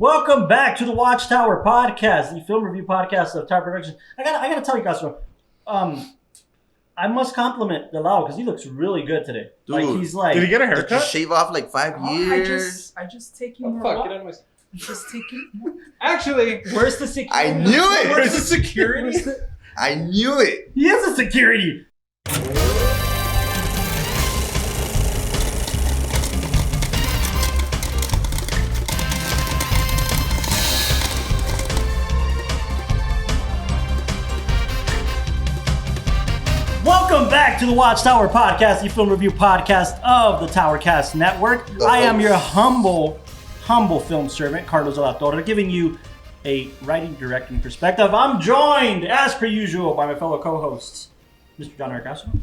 Welcome back to the WatchTower Podcast, the film review podcast of Tower Productions. I gotta tell you guys, I must compliment Delau because he looks really good today. Dude, like he's like, did he get a Did haircut? you shave off like 5 years? I just take you more. Fuck, get out of my... Just take you. Actually, where's the security? I knew it! where's the security? I knew it! He is a security. Welcome back to the WatchTower Podcast, the film review podcast of the TowerCast Network. I am your humble film servant, Carlos Alatorre, giving you a writing, directing perspective. I'm joined, as per usual, by my fellow co-hosts, Mr. John Arcaso.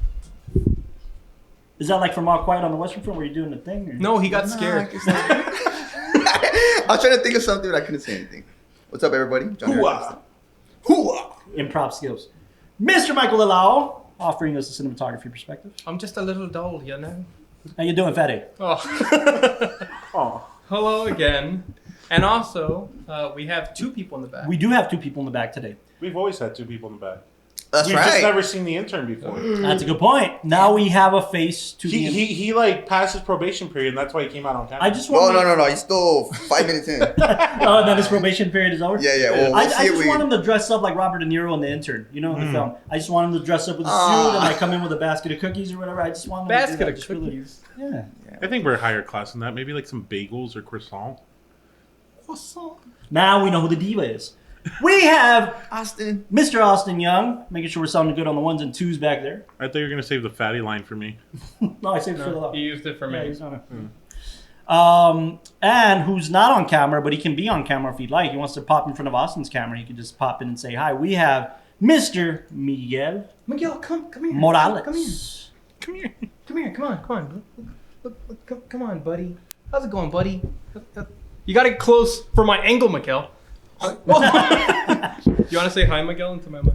Is that like from All Quiet on the Western Front where you're doing the thing? Or? No, he got scared. I was trying to think of something, but I couldn't say anything. What's up, everybody? John Hooah. Hooah! Improv skills. Mr. Michael Lalao, offering us a cinematography perspective. I'm just a little dull, you know? How you doing, Fatty? Oh. Oh. Hello again. And also, we have two people in the back. We do have two people in the back today. We've always had two people in the back. That's We've right. just never seen the intern before. That's a good point. Now we have a face to the... He like passed his probation period, and that's why he came out on camera. I just want No. He's still 5 minutes in. Oh, then his probation period is over? Yeah. Well, I we'll see just want him to dress up like Robert De Niro in The Intern, you know, in the film. I just want him to dress up with a suit and like come in with a basket of cookies or whatever. I just want him to do Basket that. of Just really- cookies. Yeah. I think we're higher class than that. Maybe like some bagels or croissant. Now we know who the diva is. We have Austin. Mr. Austin Young, making sure we're sounding good on the ones and twos back there. I thought you were gonna save the fatty line for me. No, I saved it for the No, love. he used it for Yeah, me. he's not and who's not on camera, but he can be on camera if he'd like. He wants to pop in front of Austin's camera. He can just pop in and say hi. We have Mr. Miguel Miguel, come here. Morales. Come here. Come on. Look, come on, buddy. How's it going, buddy? You gotta get close for my angle, Miguel. You want to say hi, Miguel, into my mic?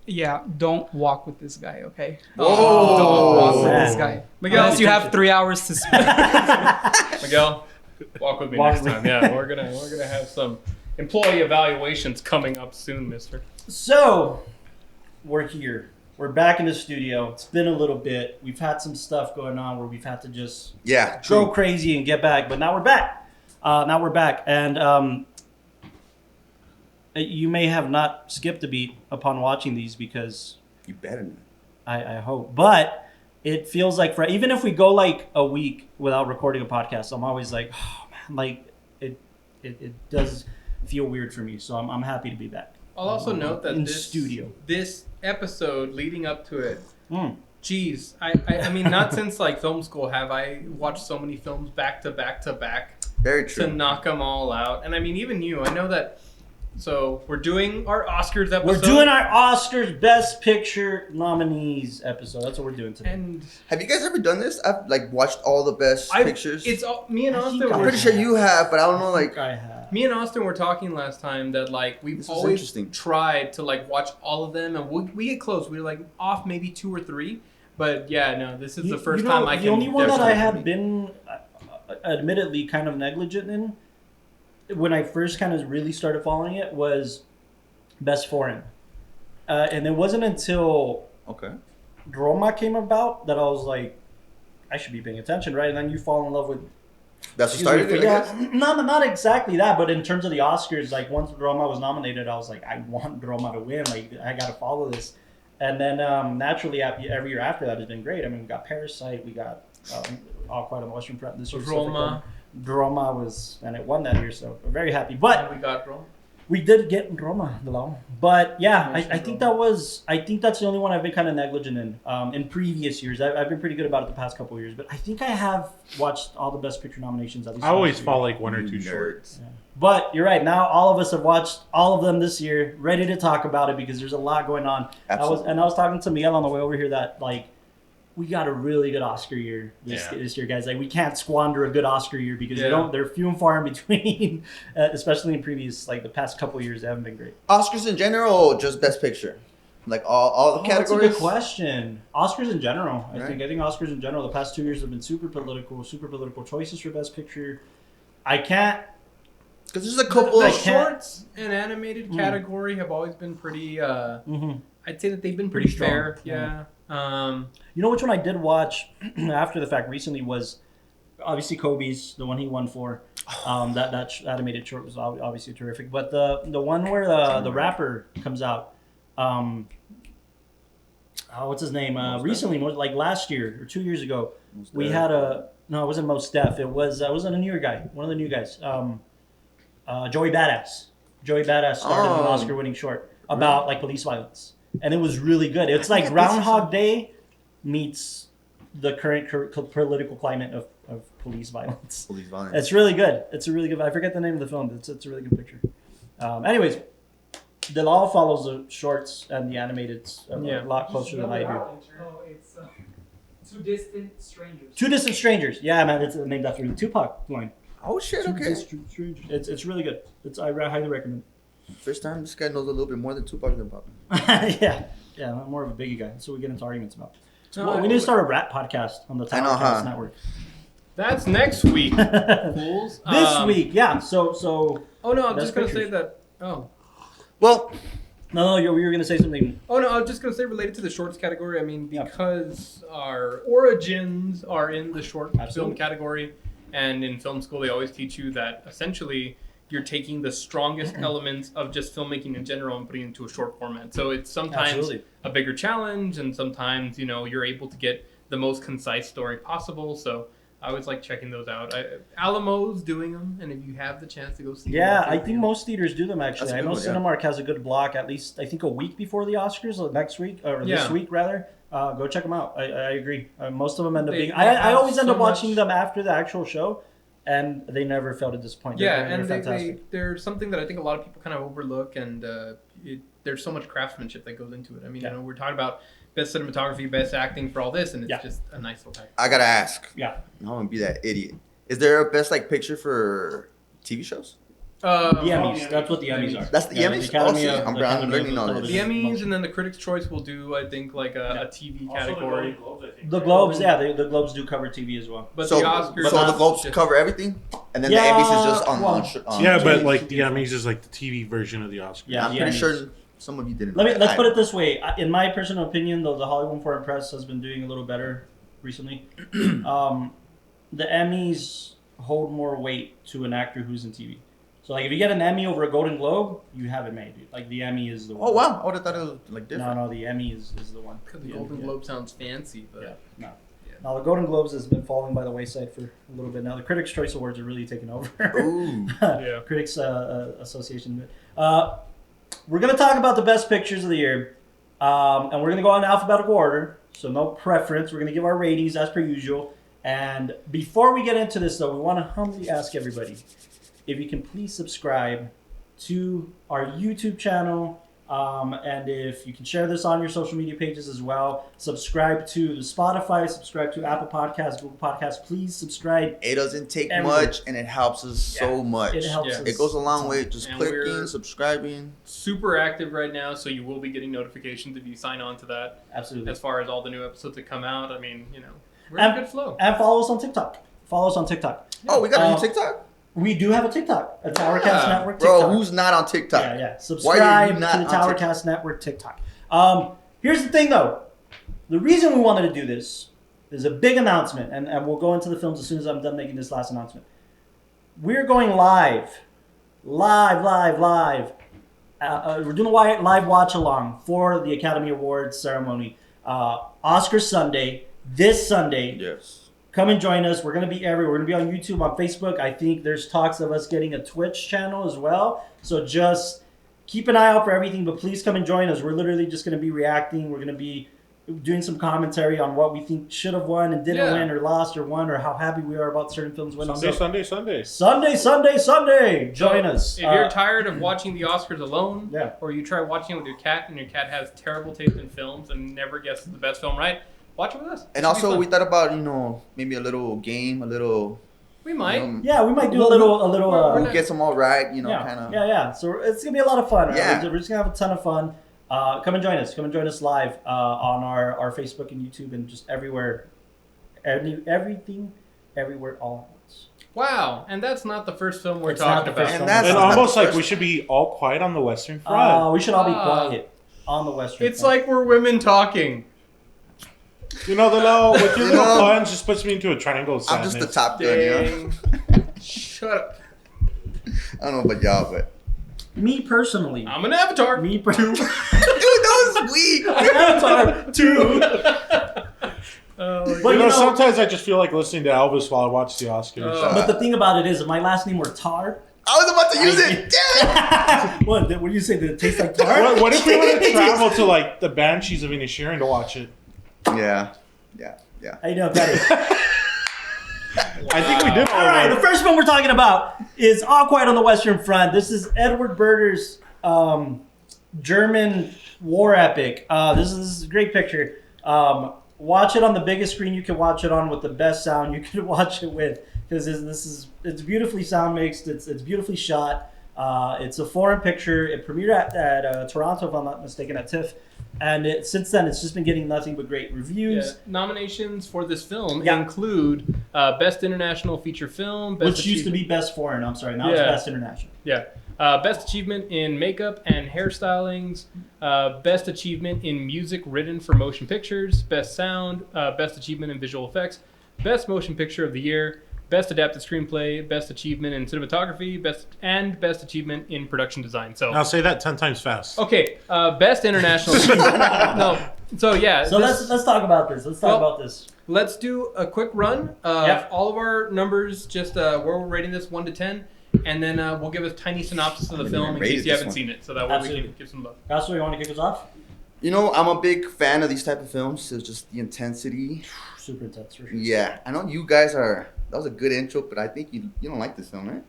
Yeah, don't walk with this guy, okay? Whoa. Don't walk with man. this guy. Miguel, Unless you have 3 hours to spend. Miguel, walk with me Walk next with time. Yeah, we're gonna have some employee evaluations coming up soon, mister. So, we're here. We're back in the studio. It's been a little bit. We've had some stuff going on where we've had to just Yeah, go true. crazy and get back. But now we're back. And you may have not skipped a beat upon watching these because You better not. I hope. But it feels like even if we go like a week without recording a podcast, I'm always like, oh man, like it does feel weird for me. So I'm happy to be back. I'll also note that in this studio. this episode leading up to it, Mm. geez, I mean, not since like film school have I watched so many films back to back to back Very to true. knock them all out. And I mean, even you, I know that. So we're doing our Oscars episode. We're doing our Oscars Best Picture Nominees episode. That's what we're doing today. and Have you guys ever done this? I've like watched all the best pictures. It's all, me and I Austin. think I'm were- pretty sure you have, but I don't know. Like, I have. Me and Austin were talking last time that like we've This is always interesting. tried to like watch all of them, and we get close. We're like off maybe 2 or 3, but yeah, no, this is the first time I can. The only one that I definitely- have been, admittedly, kind of negligent in, when I first kind of really started following it, was Best Foreign, and it wasn't until okay. Roma came about that I was like, I should be paying attention, right? And then you fall in love with. That's what started it, I guess? Not exactly that, but in terms of the Oscars, like once Roma was nominated, I was like, I want Roma to win. Like I got to follow this, and then naturally every year after that has been great. I mean, we got Parasite, we got All Quiet on the Western Front this year. Roma. Roma was, and it won that year, so we're very happy. But And we got wrong. we did get Roma, though. But yeah, I think that's the only one I've been kind of negligent in previous years. I've been pretty good about it the past couple of years, but I think I have watched all the Best Picture nominations at least. I always last year. fall like 1 or 2 short. Nerds. Yeah. But you're right. Now all of us have watched all of them this year, ready to talk about it because there's a lot going on. Absolutely. I was talking to Miguel on the way over here that like we got a really good Oscar year this year, guys. Like we can't squander a good Oscar year because they're few and far in between, especially in previous like the past couple of years. They haven't been great. Oscars in general, or just Best Picture? Like all the categories? That's a good question. Oscars in general. I Right. think Oscars in general, the past 2 years have been super political choices for Best Picture. I can't Because there's a couple The of shorts and animated category have always been pretty. I'd say that they've been pretty strong. fair. Yeah. You know which one I did watch after the fact recently was obviously Kobe's, the one he won for. That animated short was obviously terrific. But the one where the rapper comes out, what's his name? Recently, like last year or 2 years ago, we had it wasn't Mos Def. It wasn't a newer guy. One of the new guys. Joey Badass. Joey Badass started an Oscar-winning short about like police violence, and it was really good. It's like Groundhog Day meets the current political climate of police violence. Police violence. It's really good. It's a really good. I forget the name of the film. It's a really good picture. Anyways, the law follows the shorts and the animated a lot closer than I do. Oh, it's Two Distant Strangers. Two Distant Strangers. Yeah, man, it's named after the Tupac line. Oh shit! Two Okay. Distant Strangers. It's really good. I highly recommend. First time this guy knows a little bit more than Tupac than Pop. Yeah, I'm more of a Biggie guy. That's what we get into arguments about. No, we need to start a rap podcast on the TowerCast Network. That's next week, fools. This week, yeah. So. Oh no, I'm Best just gonna pictures. say that. Oh. Well, No, you were gonna say something. Oh no, I was just gonna say related to the shorts category. I mean, because our origins are in the short film Absolutely. category, and in film school they always teach you that essentially you're taking the strongest elements of just filmmaking in general and putting it into a short format. So it's sometimes Absolutely. a bigger challenge, and sometimes you're able to get the most concise story possible. So I always like checking those out. Alamo's doing them, and if you have the chance to go see Yeah, them, I think most theaters do them actually. That's a I good know one, yeah. Cinemark has a good block, at least I think a week before the Oscars, or next week or this Yeah. week rather. Go check them out. I agree. Most of them end up They- being. they I have always end so up watching much- them after the actual show, and they never fail to disappoint. Yeah, They're and fantastic. they're something that I think a lot of people kind of overlook, and there's so much craftsmanship that goes into it. I mean, Yeah. we're talking about best cinematography, best acting for all this, and it's Yeah. just a nice little package. I gotta ask. Yeah. I'm gonna be that idiot. Is there a best picture for TV shows? The Emmys. That's what the Emmys are. That's the Yeah, Emmys? Academy Oh, of- see, I'm the Academy learning of all this. The Television Emmys, Motion. and then the Critics' Choice will do, I think, like a TV category. The Globes, yeah, the Globes do cover TV as well. But So, the Oscars, so the that's Globes just- cover everything, and then Yeah, the Emmys is just on. well, Yeah, TV but like TV. the Emmys is like the TV version of the Oscars. Yeah, I'm the pretty Emmys. sure some of you didn't. know that. Let's put it this way. In my personal opinion, though, the Hollywood Foreign Press has been doing a little better recently. The Emmys hold more weight to an actor who's in TV. So, like, if you get an Emmy over a Golden Globe, you have it made, dude. Like, the Emmy is the one. Oh wow! I would have thought it was like different. No, the Emmy is the one. Because the Yeah, Golden yeah. Globe sounds fancy, but Yeah, no. Yeah. Now, the Golden Globes has been falling by the wayside for a little bit now. The Critics' Choice Awards are really taking over. Ooh. Yeah. Critics Association. We're going to talk about the best pictures of the year. And we're going to go in alphabetical order. So no preference. We're going to give our ratings as per usual. And before we get into this, though, we want to humbly ask everybody if you can please subscribe to our YouTube channel. And if you can share this on your social media pages as well. Subscribe to Spotify. Subscribe to Apple Podcasts, Google Podcasts. Please subscribe. It doesn't take Everywhere. much, and it helps us so much. It helps Yeah. us. It goes a long way. Just And clicking, we're- subscribing. super active right now, so you will be getting notifications if you sign on to that. Absolutely. As far as all the new episodes that come out, I mean, we're in a good flow. And follow us on TikTok. Follow us on TikTok. Oh, we got a Um, new TikTok. We do have a TikTok, a TowerCast Yeah. Network TikTok. Bro, who's not on TikTok? Yeah. Why are Subscribe you not to the on TowerCast TikTok? Network TikTok. Here's the thing, though. The reason we wanted to do this is a big announcement, and we'll go into the films as soon as I'm done making this last announcement. We're going live. We're doing a live watch along for the Academy Awards ceremony. Oscar Sunday, this Sunday. Yes. Come and join us. We're going to be everywhere. We're going to be on YouTube, on Facebook. I think there's talks of us getting a Twitch channel as well. So just keep an eye out for everything, but please come and join us. We're literally just going to be reacting. We're going to be doing some commentary on what we think should have won and didn't Yeah. win, or lost or won, or how happy we are about certain films winning. Sunday. Sunday. Join us. If you're tired of watching the Oscars alone, Yeah. or you try watching it with your cat and your cat has terrible taste in films and never guesses the best film right, watch it with us. And It should be also, fun. we thought about maybe a little game, a little. we might. Yeah, we might do a Well, little. we're Who not- gets them all right, kind of. Yeah. So it's gonna be a lot of fun. Right? Yeah. We're just gonna have a ton of fun. Come and join us. Come and join us live on our Facebook and YouTube and just everywhere. Everything, everywhere, all at once. Wow, and that's not the first film we're It's not talking the first about. film. And that's And not almost the like first- we should be all quiet on the Western Front. We should all be quiet on the Western It's Front. like we're women talking. You know, with your You little know, puns just puts me into a triangle of I'm sadness. just the top gun, you know? Dang. Shut up. I don't know about y'all, but... Me personally. I'm an avatar. Me personally. Dude, that was weak! Avatar 2. Oh, But You know, know- sometimes I just feel like listening to Elvis while I watch the Oscars. But the thing about it is, if my last name were Tar. I was about to use it! Damn it! What do you say? Did it taste like tar? What if we were to travel to like the Banshees of Inisherin to watch it? Yeah. How you doing, Patty? I think we did All right, the first one we're talking about is All Quiet on the Western Front. This is Edward Berger's German war epic. This is a great picture. Watch it on the biggest screen you can watch it on with the best sound you can watch it with, because it's beautifully sound mixed. It's beautifully shot. It's a foreign picture. It premiered at Toronto, if I'm not mistaken, at TIFF. And since then, it's just been getting nothing but great reviews. Yeah. Nominations for this film Yeah. include Best International Feature Film, Which used to be Best Foreign. I'm sorry. Now it's Yeah. Best International. Yeah. Best Achievement in Makeup and Hairstylings, Best Achievement in Music Written for Motion Pictures, Best Sound, Best Achievement in Visual Effects, Best Motion Picture of the Year, Best Adapted Screenplay, Best Achievement in Cinematography, Best Achievement in Production Design. So, I'll say that 10 times fast. okay, Best International. No, so yeah. So let's talk about this. Let's talk Well, about this. Let's do a quick run of Yep. all of our numbers, just where we're rating this 1 to 10, and then we'll give a tiny synopsis of the film in rated case you this haven't one. seen it, so that way we Absolutely. can give some love. Joshua, you want to kick us off? You know, I'm a big fan of these type of films. It's just the intensity. Super intense for sure. Yeah, I know you guys are... That was a good intro, but I think you don't like this film, right?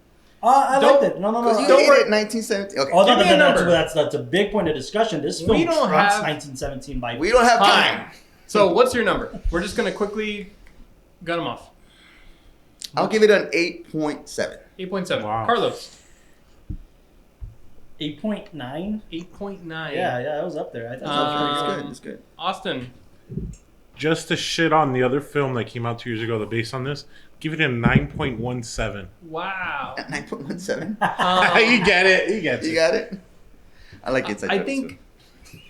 I Don't- liked it. No. Because you Don't hated worry. it 1970. Okay. Oh, Give me a number. that's a big point of discussion. This film We don't trumps have- 1917 by We don't have time. So what's your number? We're just going to quickly gun them off. I'll give it an 8.7. 8.7. Wow. Carlos. 8.9. 8.9. Yeah, it was up there. I thought It's good. Austin. Just to shit on the other film that came out 2 years ago, the based on this, give it a 9.17. Wow. 9.17. You get it. You get You it. got it? I like it. I think,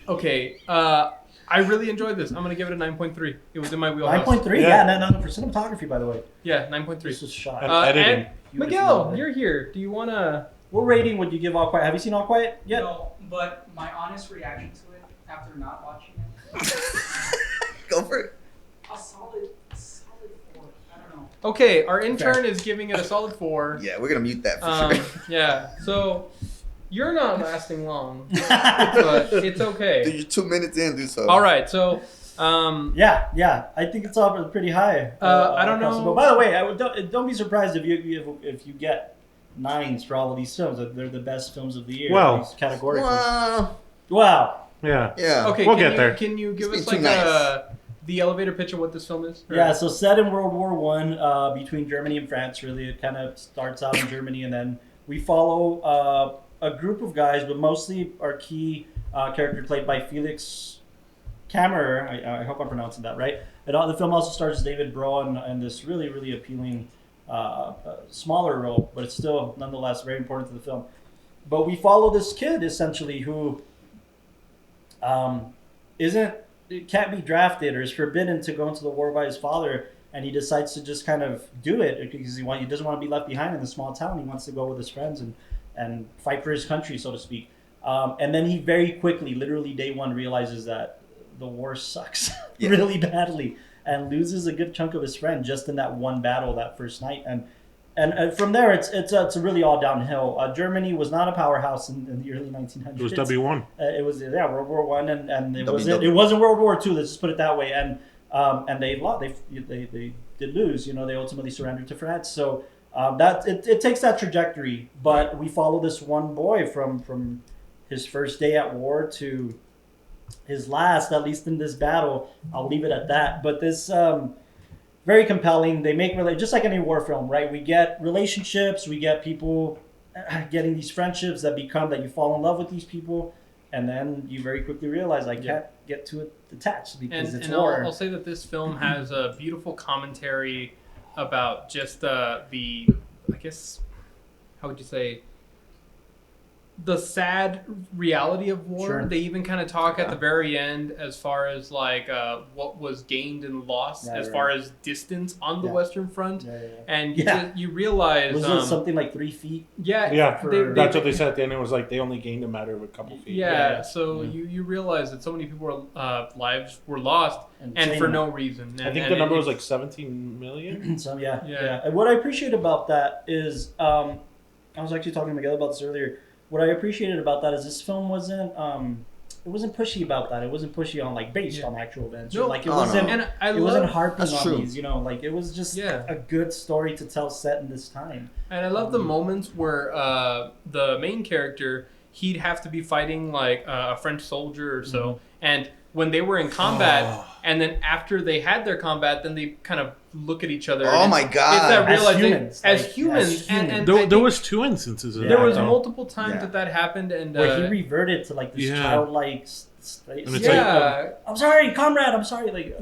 okay, I really enjoyed this. I'm going to give it a 9.3. It was in my wheelhouse. 9.3. Yeah. Yeah, no, for cinematography, by the way. Yeah, 9.3. This was shot. And editing. And Miguel, you're here. Do you want to... What rating would you give All Quiet? Have you seen All Quiet yet? No, but my honest reaction to it after not watching it, Go for it. a solid 4. I don't know. Okay, our intern is giving it a solid 4. Yeah, we're gonna mute that for sure. Yeah, so you're not lasting long, but it's Dude, okay. you're 2 minutes in, dude. So. All right, so Yeah. I think it's up pretty high. I don't across the know. board. By the way, don't be surprised if you get 9s for all of these films. They're the best films of the year. Well. at least categorically. Well, Wow. Yeah. yeah. okay, We'll can get you, there. Can you give It's us been like too nice. the elevator pitch of what this film is? Or- Yeah, so set in World War One, between Germany and France. Really, it kind of starts out in Germany, and then we follow a group of guys, but mostly our key character played by Felix Kammerer. I hope I'm pronouncing that right. The film also stars David Bro in this really, really appealing smaller role, but it's still nonetheless very important to the film. But we follow this kid essentially who can't be drafted or is forbidden to go into the war by his father, and he decides to just kind of do it because he doesn't want to be left behind in the small town. He wants to go with his friends and fight for his country, so to speak. And then he very quickly, literally day one, realizes that the war sucks Yeah. really badly and loses a good chunk of his friend just in that one battle that first night. And from there, it's really all downhill. Germany was not a powerhouse in the early 1900s. It was W1. It was World War One, and it WW. wasn't World War II. Let's just put it that way. And they lost. They did lose. You know, they ultimately surrendered to France. So that it takes that trajectory. But we follow this one boy from his first day at war to his last, at least in this battle. I'll leave it at that. But this. Very compelling. They make just like any war film, right? We get relationships, we get people getting these friendships that you fall in love with these people, and then you very quickly realize I can't get to it attached because it's and war. I'll say that this film has a beautiful commentary about just the, I guess, how would you say, the sad reality of war. Sure. They even kind of talk at the very end as far as like what was gained and lost as far as distance on the Western Front. And you realize was it something like 3 feet? Yeah, that's what they said at the end. It was like they only gained a matter of a couple feet. So you realize that so many people lives were lost and for no reason. I think the number was like 17 million. So And what I appreciate about that is, I was actually talking to Miguel about this earlier. What I appreciated about that is this film wasn't it wasn't pushy about that. It wasn't pushy on like based on actual events. No, like it wasn't. And it wasn't harping on true. these. Like it was just a good story to tell set in this time. And I love the moments where the main character, he'd have to be fighting like a French soldier or so, and when they were in combat, and then after they had their combat, then they kind of look at each other. Oh my God! It's that As humans, and there was 2 instances of there that. was multiple times that happened, and where he reverted to like this childlike. I'm sorry, comrade. I'm sorry. Like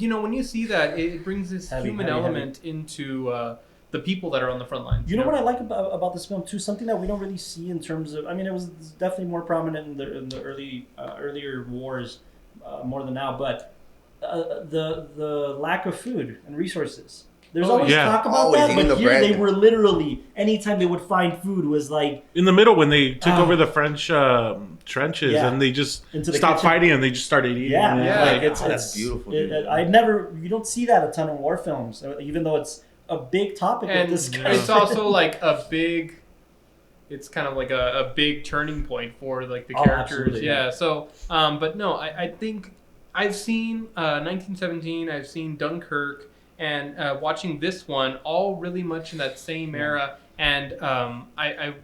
when you see that, it brings this human element into the people that are on the front lines. You know what I like about this film too? Something that we don't really see in terms of. I mean, it was definitely more prominent in the earlier wars, more than now. But the lack of food and resources. There's always talk about that, but here they were literally anytime they would find food was like in the middle when they took over the French trenches and they just stopped fighting and they just started eating. Like that's beautiful. You don't see that a ton in war films, even though it's a big topic. And this it's also like it's kind of like a big turning point for like the characters. So, but no, I think I've seen 1917, I've seen Dunkirk, and watching this one, all really much in that same era. And I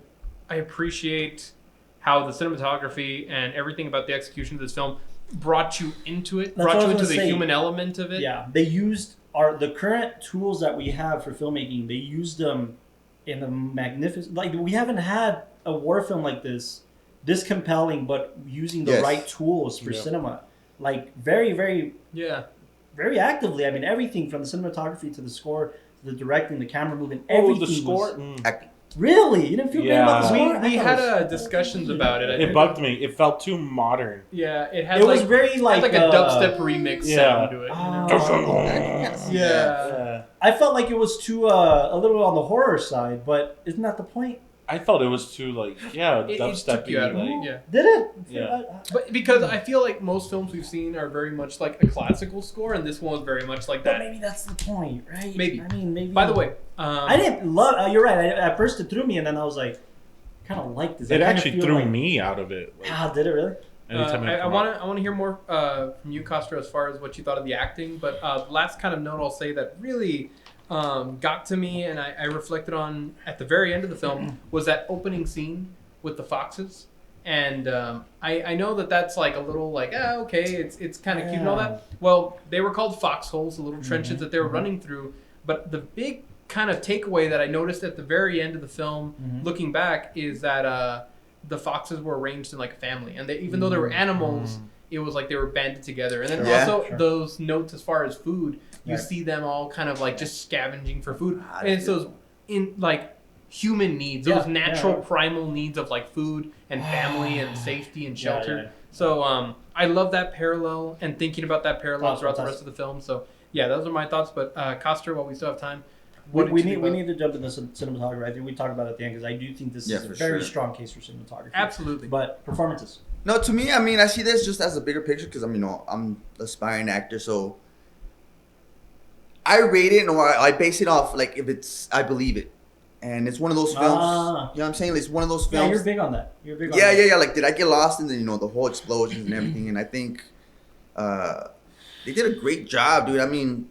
appreciate how the cinematography and everything about the execution of this film brought you into it, brought you into the human element of it. Yeah, they used the current tools that we have for filmmaking. They used them in a magnificent. Like we haven't had a war film like this compelling, but using the right tools for cinema. Like very, very, very actively. I mean, everything from the cinematography to the score, to the directing, the camera movement, everything. The score. Really? You didn't feel great about the score? We had discussions about it. It bugged me. It felt too modern. Yeah, it was very like a dubstep remix sound to it. I felt like it was too a little on the horror side, but isn't that the point? I thought it was too dubstep-y. Did it? Yeah. But because I feel like most films we've seen are very much like a classical score, and this one was very much like that. But maybe that's the point, right? Maybe. I mean, maybe. By the way, I didn't love. You're right. At first, it threw me, and then I was like, kind of like this. It actually threw me out of it. Did it really? I want to hear more from you, Castro, as far as what you thought of the acting. But the last kind of note I'll say that really got to me, and I reflected on at the very end of the film, was that opening scene with the foxes. And I know that's like a little like, okay, it's kind of cute and all that. Well, they were called foxholes, the little trenches that they were running through. But the big kind of takeaway that I noticed at the very end of the film, looking back, is that the foxes were arranged in like a family. And even though they were animals, it was like they were banded together. And then those notes as far as food, you see them all kind of like just scavenging for food. And it's those in like human needs, those natural primal needs of like food and family and safety and shelter. So I love that parallel and thinking about that parallel throughout the rest of the film. So yeah, those are my thoughts. But Coster, while we still have time, we need to jump into cinematography. I think we talk about it at the end because I do think this is a very strong case for cinematography. Absolutely. But performances. No, to me, I mean, I see this just as a bigger picture because I'm an aspiring actor, so I rate it or I base it off like if I believe it, and it's one of those films. You know what I'm saying? It's one of those films. Yeah, you're big on that. Yeah. Like, did I get lost in the whole explosions and everything? And I think they did a great job, dude. I mean,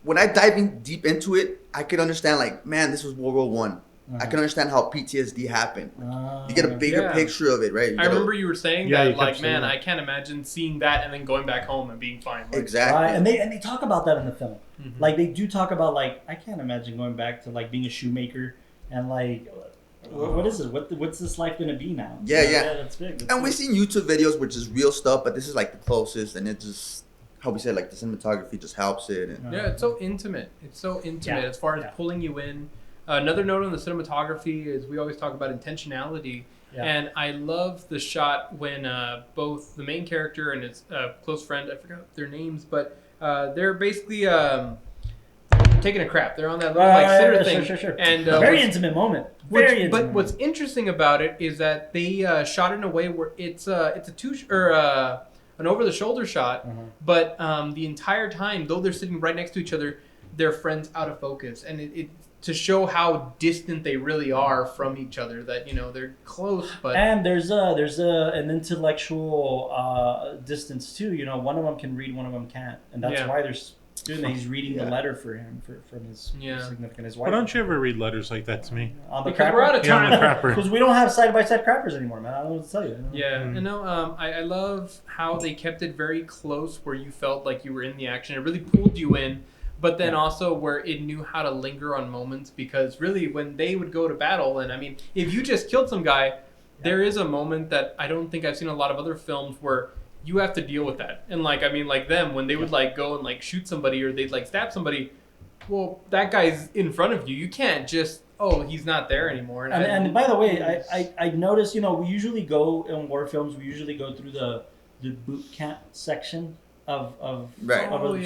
when I dive deep into it, I could understand like, man, this was World War One. I can understand how PTSD happened. You get a bigger picture of it, right? I remember you were saying that, like, man, I can't imagine seeing that and then going back home and being fine. Like, exactly. And they talk about that in the film. Like, they do talk about, like, I can't imagine going back to, like, being a shoemaker and, like, what is it? What's this life going to be now? Yeah. That's big. We've seen YouTube videos, which is real stuff, but this is, like, the closest, and it just... how we said, like the cinematography just helps it. And Yeah, it's so intimate. It's so intimate Yeah, as far as yeah. pulling you in. Another note on the cinematography is we always talk about intentionality. Yeah. And I love the shot when both the main character and his close friend, I forgot their names, but they're basically taking a crap. They're on that little sitter thing. Sure. And Very intimate moment. Very intimate. But what's interesting about it is that they shot it in a way where it's a an over-the-shoulder shot, but the entire time, though they're sitting right next to each other, they're friends out of focus, and it to show how distant they really are from each other. That they're close, but and there's an intellectual distance too. One of them can read, one of them can't, and that's why there's. He's reading the letter for him from his significant his wife. Why don't you ever read letters like that to me? On the because we're out of Yeah, on the time. crapper. Because we don't have side-by-side crappers anymore, man. I don't know what to tell you. Yeah, I love how they kept it very close where you felt like you were in the action. It really pulled you in, but then also where it knew how to linger on moments, because really when they would go to battle, and I mean, if you just killed some guy, there is a moment that I don't think I've seen in a lot of other films where you have to deal with that. And like them, when they would go and shoot somebody or they'd stab somebody, well, that guy's in front of you. You can't just, he's not there anymore. And by the way, I noticed, we usually go in war films, we usually go through the boot camp section of a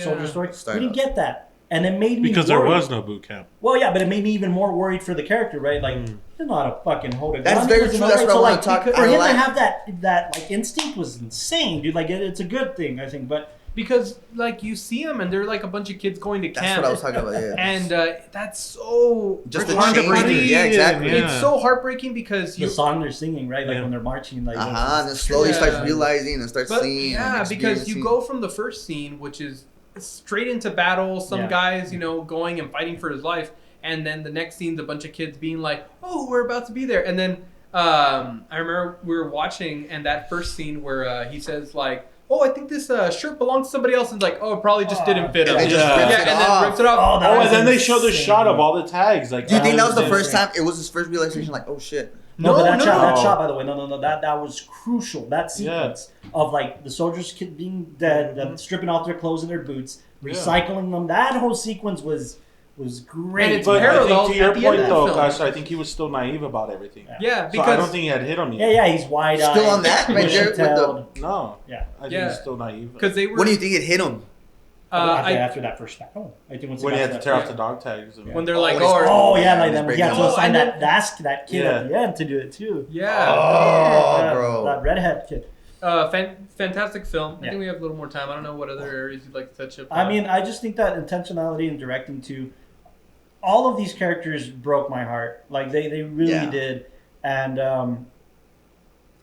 soldier story. We didn't get that. And it made me Because worried. there was no boot camp. Well, yeah, but it made me even more worried for the character, right? Like, he doesn't know how to fucking hold a gun. That's very true. That's what I want to talk For about. him to have that instinct was insane, dude. It's a good thing, I think. But because you see them and they're a bunch of kids going to camp. That's what I was talking about. Yeah. And that's so Just the heartbreaking. change. Yeah, exactly. It's so heartbreaking because the song they're singing, right? Like when they're marching, and then slowly starts realizing and starts seeing. Yeah, and because you experiencing. go from the first scene, which is straight into battle, some guys, going and fighting for his life, and then the next scene's a bunch of kids being like, "Oh, we're about to be there," and then I remember we were watching, and that first scene where he says "Oh, I think this shirt belongs to somebody else," and it probably just didn't fit him. And then rips it off. And then they show the shot of all the tags. Do you think that was the first time? It was his first realization. Oh shit. No, but that shot, by the way, that was crucial. That sequence of the soldiers being dead, stripping off their clothes and their boots, recycling them. That whole sequence was great. And it's But I parallel think to your at the end point, of the though, film. Gosh, I think he was still naive about everything. Yeah, So because I don't think he had hit him yet. Yeah, he's wide-eyed. Still on that right there with the. No. Yeah. I think he's still naive. because they were. What do you think it hit him? After that first battle, I think once When he had to got tear off the dog tags. And when they're Oh, like, he's- "Oh, he had to assign and that kid at the end to do it too. yeah." Oh, bro. That redhead kid. Fantastic film. I Yeah. think we have a little more time. I don't know what other areas you'd like to touch up. I mean, I just think that intentionality in directing too. All of these characters broke my heart. They really did, and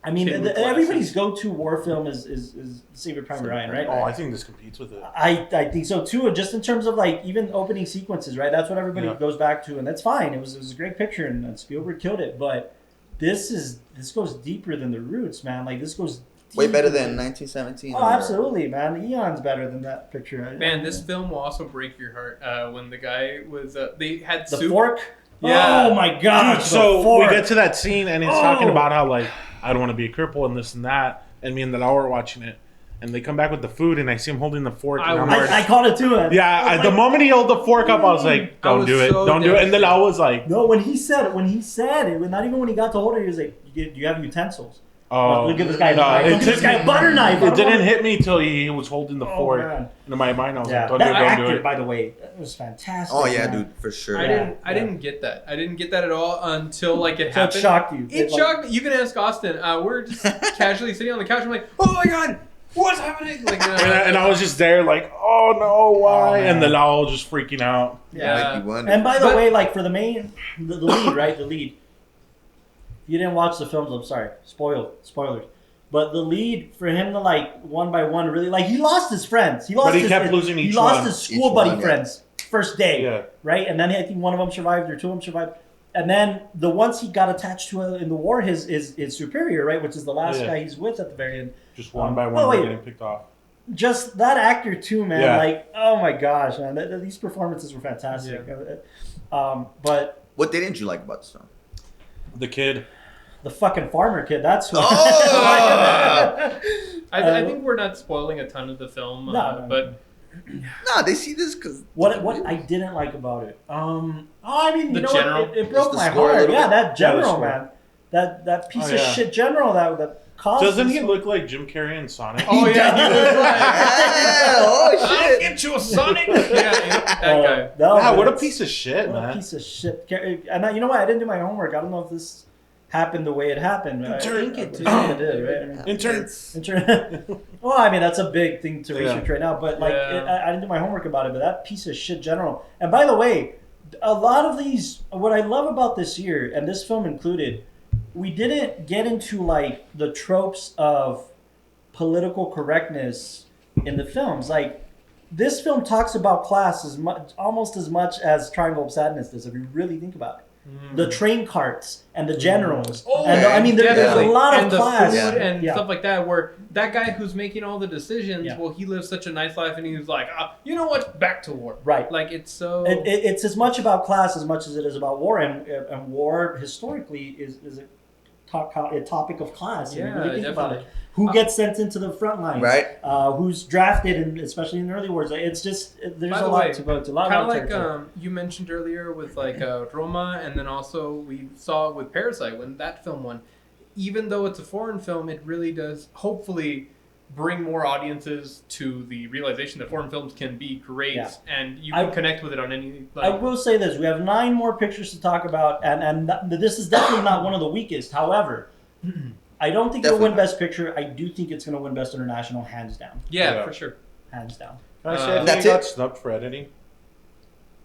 I mean, Kid with everybody's go-to war film is Saving Private Ryan, right? Oh, I think this competes with it. I think so too. Just in terms of even opening sequences, right? That's what everybody goes back to, and that's fine. It was a great picture, and Spielberg killed it. But this goes deeper than the Roots, man. This goes Way better deeper than 1917. Oh, absolutely, man. Eon's better than that picture. Man, this film will also break your heart. When the guy was, they had the soup. fork. Yeah. Oh my gosh. Dude, so the fork. we get to that scene, and he's talking about how I don't want to be a cripple and this and that. And me and the Lau are watching it, and they come back with the food, and I see him holding the fork. And I'm like, I called it too. the moment he held the fork up, I was like, "Don't do it, don't do it." And then I was like, "No." When he said it, not even when he got to hold it, he was like, "Do you have utensils?" "Oh, look at this guy! Look at this guy! Butter knife!" It didn't hit me till he was holding the fork. Man. And in my mind, I was like, Yeah, "Don't that do it, don't actor, do it." by the way, that was fantastic. Oh yeah, man. dude, for sure. I didn't get that. I didn't get that at all until it So it happened. shocked you. It shocked me. You can ask Austin. We're just casually sitting on the couch. I'm like, "Oh my god, what's happening?" And I was just there, like, "Oh no, why?" And the Lau just freaking out. Yeah. And by the way, for the main, the lead, right? The lead. If you didn't watch the films, I'm sorry. Spoilers. But the lead, for him to one by one, really he lost his friends. He kept losing each He lost one. his school buddy Each one, friends first day, Yeah. right? And then I think one of them survived, or two of them survived. And then the ones he got attached to in the war, his superior, right, which is the last guy he's with at the very end. Just one by one, wait. getting picked off. Just that actor too, man. Yeah. Oh my gosh, man, these performances were fantastic. But What didn't you like about this film? The kid. the fucking farmer kid, that's who. Oh! I think we're not spoiling a ton of the film, No. but Nah, they see this because What I didn't like about it. I mean, The you know general? what? It broke Just the my score a heart. little Yeah, bit? that Yeah, the general, score. man. That piece Oh, of yeah. shit general that caused. Doesn't this he whole- look like Jim Carrey in Sonic? oh yeah, he was like, Yeah, oh I'll shit. get you a Sonic. Yeah, that guy. No, Wow, but what a it's- piece of shit, What a man. piece of shit. And you know what? I didn't do my homework. I don't know if this happened the way it happened. I think it did, right? I mean, Intern. well, I mean, that's a big thing to Yeah. research right now. But like, Yeah. I didn't do my homework about it. But that piece of shit general. And by the way, a lot of these. What I love about this year, and this film included, we didn't get into like the tropes of political correctness in the films. Like, this film talks about class as much, almost as much as Triangle of Sadness does. If you really think about it. The train carts and the generals. Oh, and I mean, there's a definitely. lot of and the class. food and Yeah. stuff like that. Where that guy who's making all the decisions, Yeah. well, he lives such a nice life, and he's like, you know what? Back to war. Right. Like it's so. It's as much about class as much as it is about war, and war historically is a topic of class. If you Yeah, really think about definitely. it. Who gets sent into the front lines? Right. Who's drafted, and especially in the early wars. It's just there's By a the lot way, to go to. A lot Kind of of like territory. you mentioned earlier with like Roma, and then also we saw with Parasite when that film won. Even though it's a foreign film, it really does hopefully bring more audiences to the realization that foreign films can be great, Yeah. and you can connect with it on any. I Like, will say this: we have 9 more pictures to talk about, and this is definitely not one of the weakest. However, I don't think it'll win Definitely. Best Picture. I do think it's going to win Best International, hands down. yeah, Yeah. for sure. Hands down. Can I say I think That's it got it? snubbed for editing?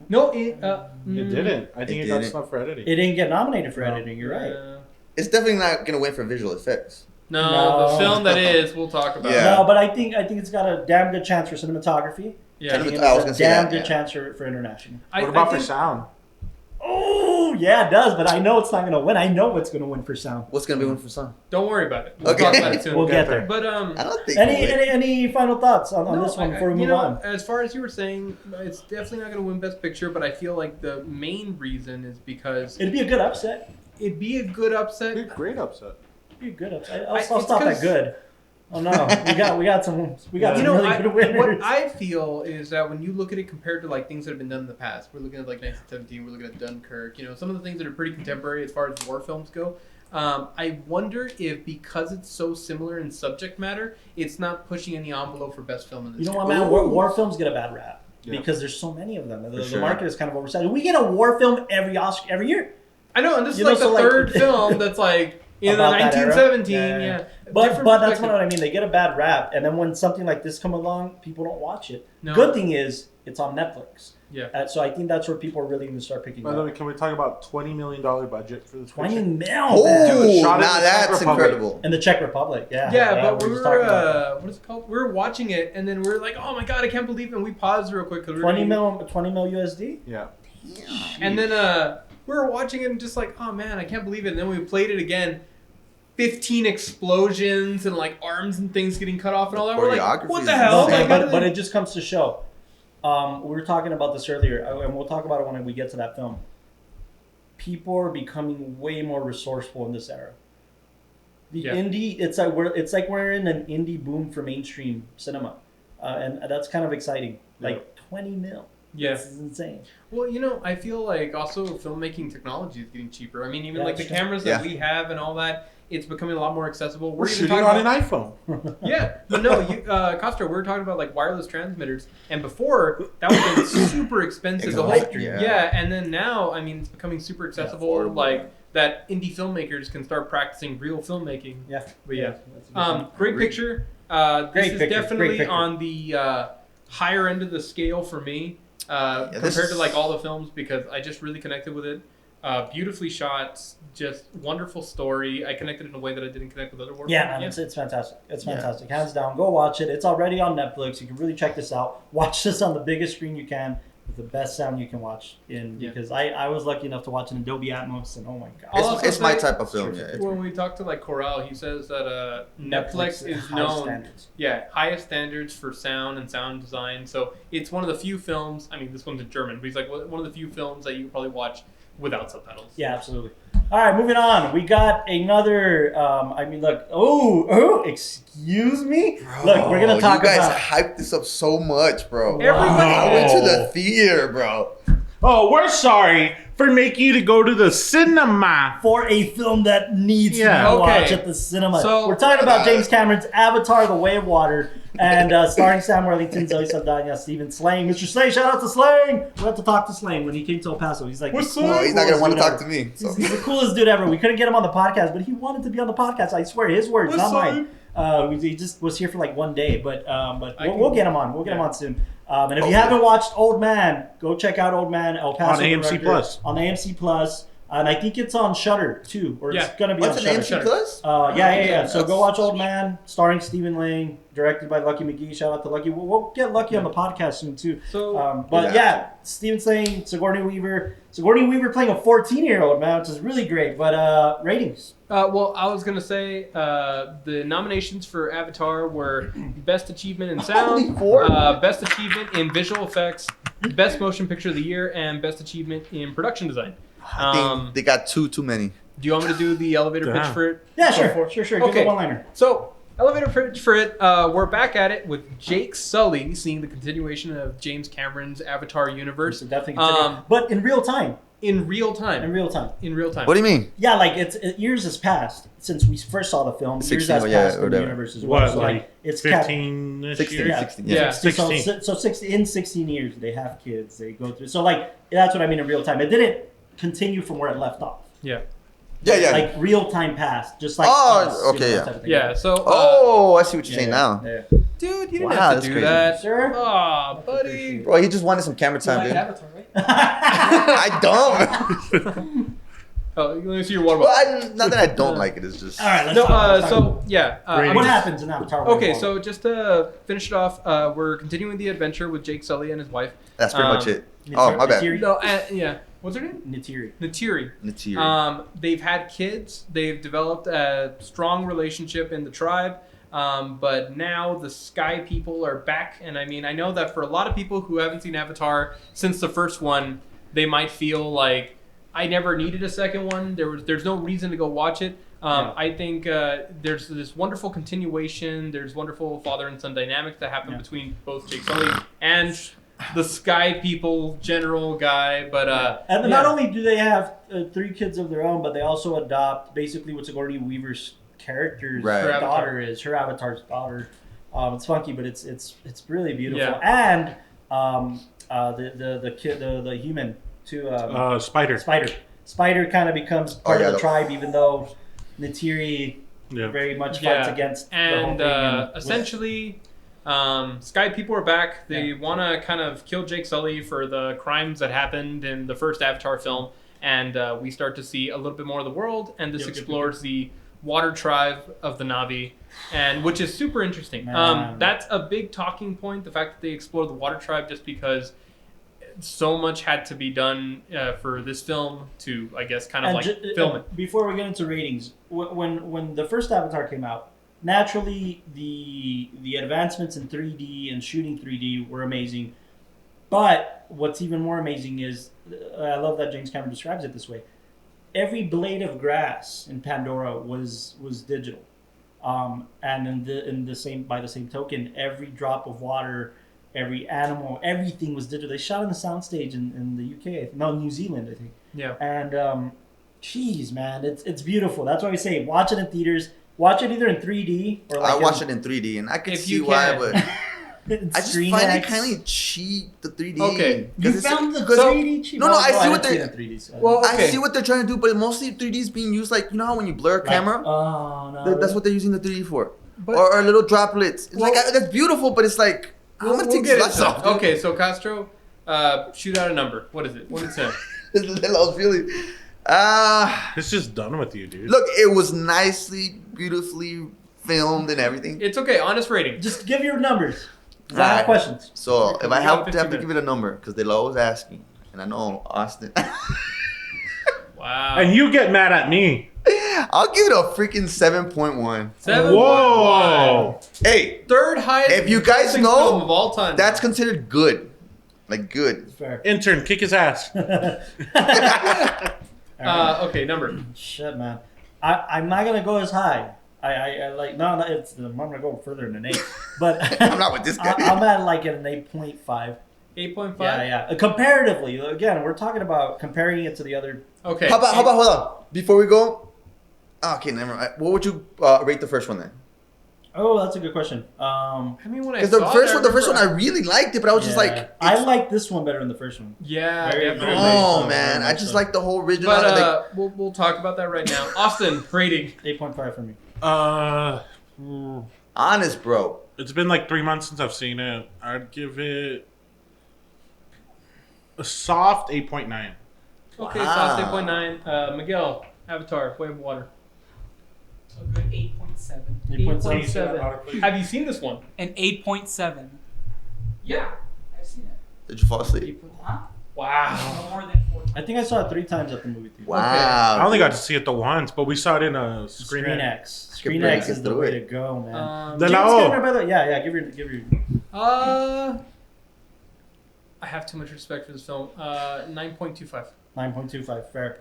No, It didn't. I think It it got didn't. snubbed for editing. It didn't get nominated for No. editing. You're right. It's definitely not gonna win for visual effects. No, No. the film that is, we'll talk about. Yeah. No, but I think it's got a damn good chance for cinematography. Yeah. I think I was it's gonna a say damn that, good yeah. chance for international. I- What I about for think- sound? Oh, yeah, it does, but I know it's not going to win. I know what's going to win for sound. What's gonna be one for some? Don't worry about it. We'll Okay. talk about it soon. We'll get there. But I don't think. Any final thoughts on no, this one I- before we you move know, on? As far as you were saying, it's definitely not going to win Best Picture, but I feel like the main reason is because It'd be a good upset. it'd be a good upset. Big, great upset. It'd be a good upset. I'll It's stop 'cause- at good. Oh no, we got some You some know, really good winners. what I feel is that when you look at it compared to like things that have been done in the past, we're looking at like 1917, we're looking at Dunkirk, you know, some of the things that are pretty contemporary as far as war films go. I wonder if because it's so similar in subject matter, it's not pushing any envelope for best film in this You know year. what, man? Ooh. War films get a bad rap Yeah. because there's so many of them. The sure. market is kind of oversized. We get a war film every Oscar every year. I know, and this You is like know, so, the like- third film that's like in the About that era? 1917. Yeah. Yeah. But Different that's perspective. what I mean. They get a bad rap, and then when something like this come along, people don't watch it. No. Good thing is it's on Netflix. Yeah. So I think that's where people are really going to start picking By the way, up. can we talk about $20 million budget for this 20 picture? mil, Oh, man. Dude, shot in now the Czech that's Republic. incredible. In the Czech Republic, yeah. Yeah, but we just talking about were what is it called? We were watching it, and then we were like, "Oh my god, I can't believe it!" And we paused real quick because we that. were 20 mil USD. Yeah. And then we were watching it and just like, "Oh man, I can't believe it!" And then we played it again. 15 explosions and like arms and things getting cut off and all that. We're like, Choreography "What is the hell?" insane. Like, how but, do but they- it just comes to show. We were talking about this earlier, and we'll talk about it when we get to that film. People are becoming way more resourceful in this era. The Yeah. indie, it's like we're in an indie boom for mainstream cinema, and that's kind of exciting. Like 20 mil. Yeah. This is insane. Well, you know, I feel like also filmmaking technology is getting cheaper. I mean, even Yeah, like the that's true. cameras that Yeah. we have and all that, it's becoming a lot more accessible. We're even shooting talking on about- an iPhone. Yeah, but no, Costa, we were talking about like wireless transmitters, and before that would have been super expensive. The whole, Exactly, yeah. yeah. And then now, I mean, it's becoming super accessible. affordable. Like that, indie filmmakers can start practicing real filmmaking. Yeah. But yeah, that's a good one. great Agreed. picture. Great This is picture, definitely great picture. on the higher end of the scale for me this compared to is- like all the films because I just really connected with it. Beautifully shot, just wonderful story. I connected in a way that I didn't connect with other war Yeah, films. man, it's fantastic. It's Yeah. fantastic. Hands down. Go watch it. It's already on Netflix. You can really check this out. Watch this on the biggest screen you can with the best sound you can watch in. Yeah. Because I was lucky enough to watch in Dolby Atmos, and oh my god. I'll also It's my say- type of film. Yeah. When we talked to like Corral, he says that Netflix is high known, standards. highest standards for sound and sound design. So it's one of the few films. I mean, this one's in German, but he's like one of the few films that you can probably watch without subtitles. Yeah, absolutely. All right, moving on. We got another. Look. Oh, excuse me. Bro, Look, we're gonna talk you guys about. hyped this up so much, bro. Everybody- I went to the theater, bro. Oh, we're sorry for making you to go to the cinema. For a film that needs to Yeah. be watched Okay. at the cinema. So- We're talking about James Cameron's Avatar: The Way of Water, and starring Sam Worthington, Zoe Saldana, Stephen Slang. Mr. Slang, shout out to Slang. We had to talk to Slang when he came to El Paso. He's like, What's the up? No, he's not gonna coolest want to dude talk ever. to me. So. He's the coolest dude ever. We couldn't get him on the podcast, but he wanted to be on the podcast. I swear, his words, not mine. He just was here for like one day, but we'll get him on. We'll get him on soon. And if you haven't watched Old Man, go check out Old Man, El Paso On AMC director, Plus. On AMC Plus. And I think it's on Shudder too, or it's Yeah. gonna be What's on an Shudder. AMC Plus? Yeah. So That's- go watch Old Man, starring Stephen Lang, directed by Lucky McGee. Shout out to Lucky. We'll get Lucky on the podcast soon too. So, But yeah, Stephen Lang, Sigourney Weaver playing a 14-year-old, man, which is really great. But ratings. well, I was gonna say the nominations for Avatar were Best Achievement in Sound, Only 4? Best Achievement in Visual Effects, Best Motion Picture of the Year, and Best Achievement in Production Design. I think they got too many. Do you want me to do the elevator pitch Damn. for it? Yeah, sure. Give Okay. the one-liner. So, elevator pitch for it. We're back at it with Jake Sully, seeing the continuation of James Cameron's Avatar universe So definitely continue. But in real time. in real time. In real time. In real time. What do you mean? Yeah, like years has passed since we first saw the film. Years 16, has yeah, passed in the whatever. universe as well. What, So like it's 15 16, years? 16. Yeah. So 16. 16 years they have kids. They go through. So like that's what I mean in real time. It didn't continue from where it left off. Yeah. Yeah. Like real time passed, just like Oh, us, okay, that yeah. type of thing. Yeah. So. Oh, I see what you're Yeah, saying yeah, now. yeah. Dude, you didn't Wow, have that's to do crazy. that. Sure. Aw, buddy. Bro, he just wanted some camera You time, like dude. Avatar, right? I don't. Oh, let me see your water Well, bottle. not that I don't like it. It's just. All right, let's No, talk. so yeah. Ratings. What happens in Avatar? Okay, so just to finish it off, we're continuing the adventure with Jake Sully and his wife. That's pretty much um, it. Oh, my bad. Neytiri. No, yeah. What's her name? Neytiri. Natiri. Natiri. They've had kids. They've developed a strong relationship in the tribe. But now the Sky people are back. And I mean, I know that for a lot of people who haven't seen Avatar since the first one, they might feel like, I never needed a second one. There's no reason to go watch it. Yeah. I think there's this wonderful continuation. There's wonderful father and son dynamics that happen between both Jake Sully and the Sky people general guy. But And not only do they have 3 kids of their own, but they also adopt basically what Sigourney Weaver's character's Right. Her daughter is, her avatar's daughter. It's funky, but it's really beautiful. Yeah. And the kid, the human too. Spider. Spider kind of becomes part yeah, of the the- tribe, even though Neytiri Yeah. very much fights against and the whole thing. essentially Sky people are back. They want to kind of kill Jake Sully for the crimes that happened in the first Avatar film, and we start to see a little bit more of the world, and this explores the water tribe of the Na'vi, and which is super interesting. Man. That's a big talking point, the fact that they explore the water tribe, just because so much had to be done for this film to, I guess, kind of film it. Before we get into ratings, when the first Avatar came out, naturally the advancements in 3D and shooting 3D were amazing. But what's even more amazing is, I love that James Cameron describes it this way. Every blade of grass in Pandora was digital, and by the same token, every drop of water, every animal, everything was digital. They shot on the soundstage in the UK, no, New Zealand, I think. Yeah. And geez, man, it's beautiful. That's why we say watch it in theaters. Watch it either in 3D or like I watched it in 3D, and I can If see you why, can. but I just Screen find it X. kind of cheap, the 3D. Okay. 'Cause You it's- found the 'cause- 3D cheap. No, no, I see didn't what see they're- it in 3D. So Well, I okay. see what they're trying to do, but mostly 3D is being used like, you know how when you blur a camera? Oh no. That's what they're using the 3D for. But- or little droplets. It's Well- like, that's beautiful, but it's like, I'm going to We'll take get this into glass it. off. Okay, so Castro, shoot out a number. What is it? What did it say? Little feeling. It's just done with you, dude. Look, it was nicely, beautifully filmed and everything. It's okay. Honest rating. Just give your numbers. 'Cause I have Alright. questions. So if I We got have to 15 give it a number, because they'll always ask me, and I know Austin, Wow. And you get mad at me. I'll give it a freaking 7.1. 7.1. Whoa. Hey, Third highest. if you guys grossing know, film of all time. that's considered good. Like good. Fair. Intern, kick his ass. Okay, number. Shit, man. I'm not gonna go as high. I like no. It's I'm gonna go further than an 8. But I'm not with this guy. I'm at like an 8.5. 8.5. Yeah. Comparatively, again, we're talking about comparing it to the other. Okay. How about hold on before we go? Okay, never mind. What would you rate the first one then? Oh, that's a good question. I mean, when I Because saw the first one I really liked it, but I was just like, I like this one better than the first one. Yeah, Very, definitely. very oh so, man, very I just so. like the whole original. But we'll talk about that right now. Austin, rating. 8.5 for me. honest, bro. It's been like 3 months since I've seen it. I'd give it a soft 8.9. Okay, Wow. so 8.9. Miguel, Avatar, Way of Water. A good 8.7. 8.7. Have you seen this one? An 8.7. Yeah, I've seen it. Did you fall asleep? Huh? Wow. No more than 4 times. I think I saw it 3 times at the movie theater. Wow. I only got to see it the once, but we saw it in a Screen screen. X. Skip Screen break, X is get the through way it. to go, man. The James lao. Cameron, by the way, yeah, give your. I have too much respect for this film. 9.25. 9.25, fair.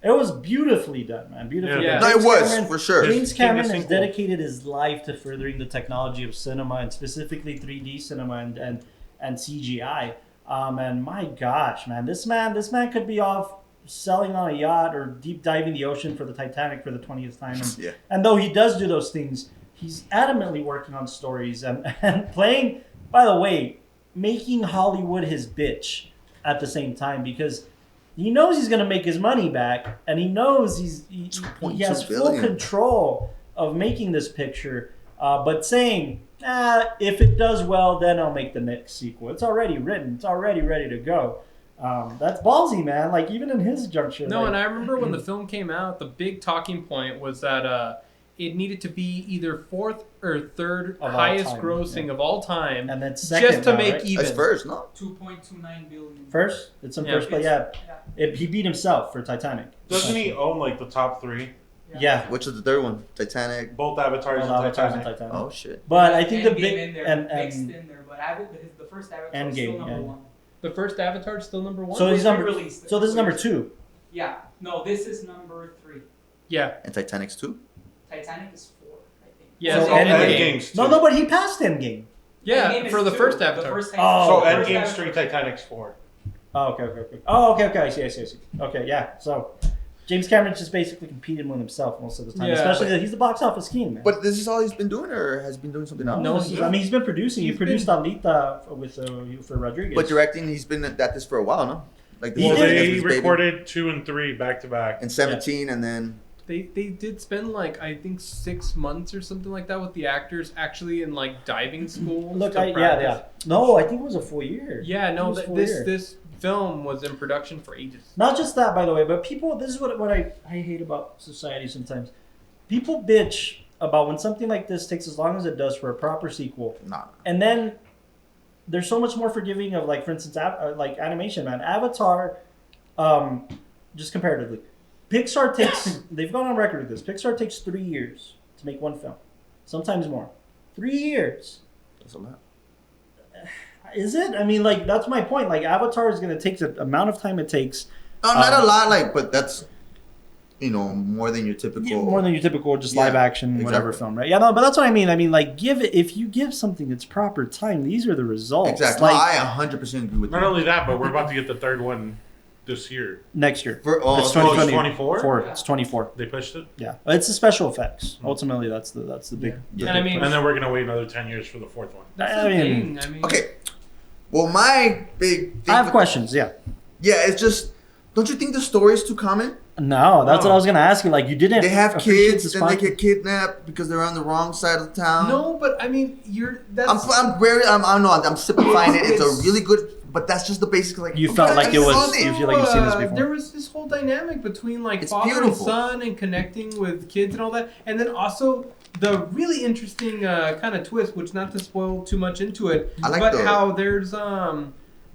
It was beautifully done, man. Beautifully Yeah. done. No, it James was Cameron- for sure. James Just give me a Cameron has sequel. dedicated his life to furthering the technology of cinema and specifically 3D cinema and CGI. And my gosh, man, this man could be off sailing on a yacht or deep diving the ocean for the Titanic for the 20th time. And, Yeah. and though he does do those things, he's adamantly working on stories and playing. By the way, making Hollywood his bitch at the same time because he knows he's going to make his money back, and he knows he has 2.2 full billion. control of making this picture. But saying, if it does well, then I'll make the next sequel. It's already written. It's already ready to go. That's ballsy, man. Like, even in his juncture. No, like, and I remember when the film came out, the big talking point was that it needed to be either 4th or 3rd Of all highest time, grossing yeah. of all time, And then second just to now, make right? even. That's first, no? 2.29 billion. First? It's in Yeah. first place. Yeah. He beat himself for Titanic. Doesn't he own like the top 3? Yeah. Which is the third one? Titanic. Both Avatars Well, and Avatars and Titanic. Titanic. Oh shit. But I think the Endgame big in there, mixed in there, but the first Avatar is still Endgame, number yeah. 1. The first Avatar is still number 1? So he's number. Re-released. So this is number 2. Yeah, no, this is number 3. Yeah. And Titanic's 2. Titanic is 4, I think. Yeah, So so Endgame. Endgame's No, 2. but he passed Endgame. Yeah, Endgame is for the 2. first The Avatar. first Oh. So the first Endgame's Avatar- 3, Titanic's 4. Oh, okay. Oh, okay. I see. Okay, yeah. So James Cameron's just basically competing with himself most of the time, Yeah. especially that he's the box office king, man. But this is all he's been doing, or has he been doing something else? No, this is- I mean, he's been producing. He he's produced Alita with for Rodriguez. But directing, he's been at this for a while, no? Like this He Well, is did. they his baby. recorded 2 and 3 back to back. In 17, and then They did spend like I think 6 months or something like that with the actors actually in like diving school. Look, to yeah. practice. No, I think it was a full year. Yeah, It no, was a full this year. this film was in production for ages. Not just that, by the way, but people. This is what I hate about society sometimes. People bitch about when something like this takes as long as it does for a proper sequel, nah. and then there's so much more forgiving of, like, for instance, like animation, man. Avatar, just comparatively, Pixar takes. They've gone on record with this. Pixar takes 3 years to make one film, sometimes more. 3 years. That's a lot. Is it? I mean, like, that's my point. Like, Avatar is going to take the amount of time it takes. No, not a lot, but that's more than your typical. Yeah, more than your typical just live Yeah, action whatever exactly. film, right? Yeah, no, but that's what I mean. I mean, like, if you give something its proper time, these are the results. Exactly. Like, I 100% agree with Not you. only that, but we're about to get the third one this year. next year. For, It's so 2024. It's 24. They pushed it. Yeah, it's the special effects. Ultimately, that's the big. Yeah. And I mean, And then we're going to wait another 10 years for the fourth one. that's I the mean- thing. I mean, Okay. Well, my big thing I have with- questions. Yeah. Yeah, it's just, don't you think the story is too common? No, that's what I was gonna ask you. Like, you didn't. They have appreciate kids, the then they spot- get kidnapped because they're on the wrong side of the town. No, but I mean, that's I'm simplifying it. It's a really good, but that's just the basic. Like You felt like it was. funny. You feel like you've seen this before. There was this whole dynamic between like It's father beautiful. and son and connecting with kids and all that, and then also the really interesting kind of twist, which not to spoil too much into it, I like but the- how there's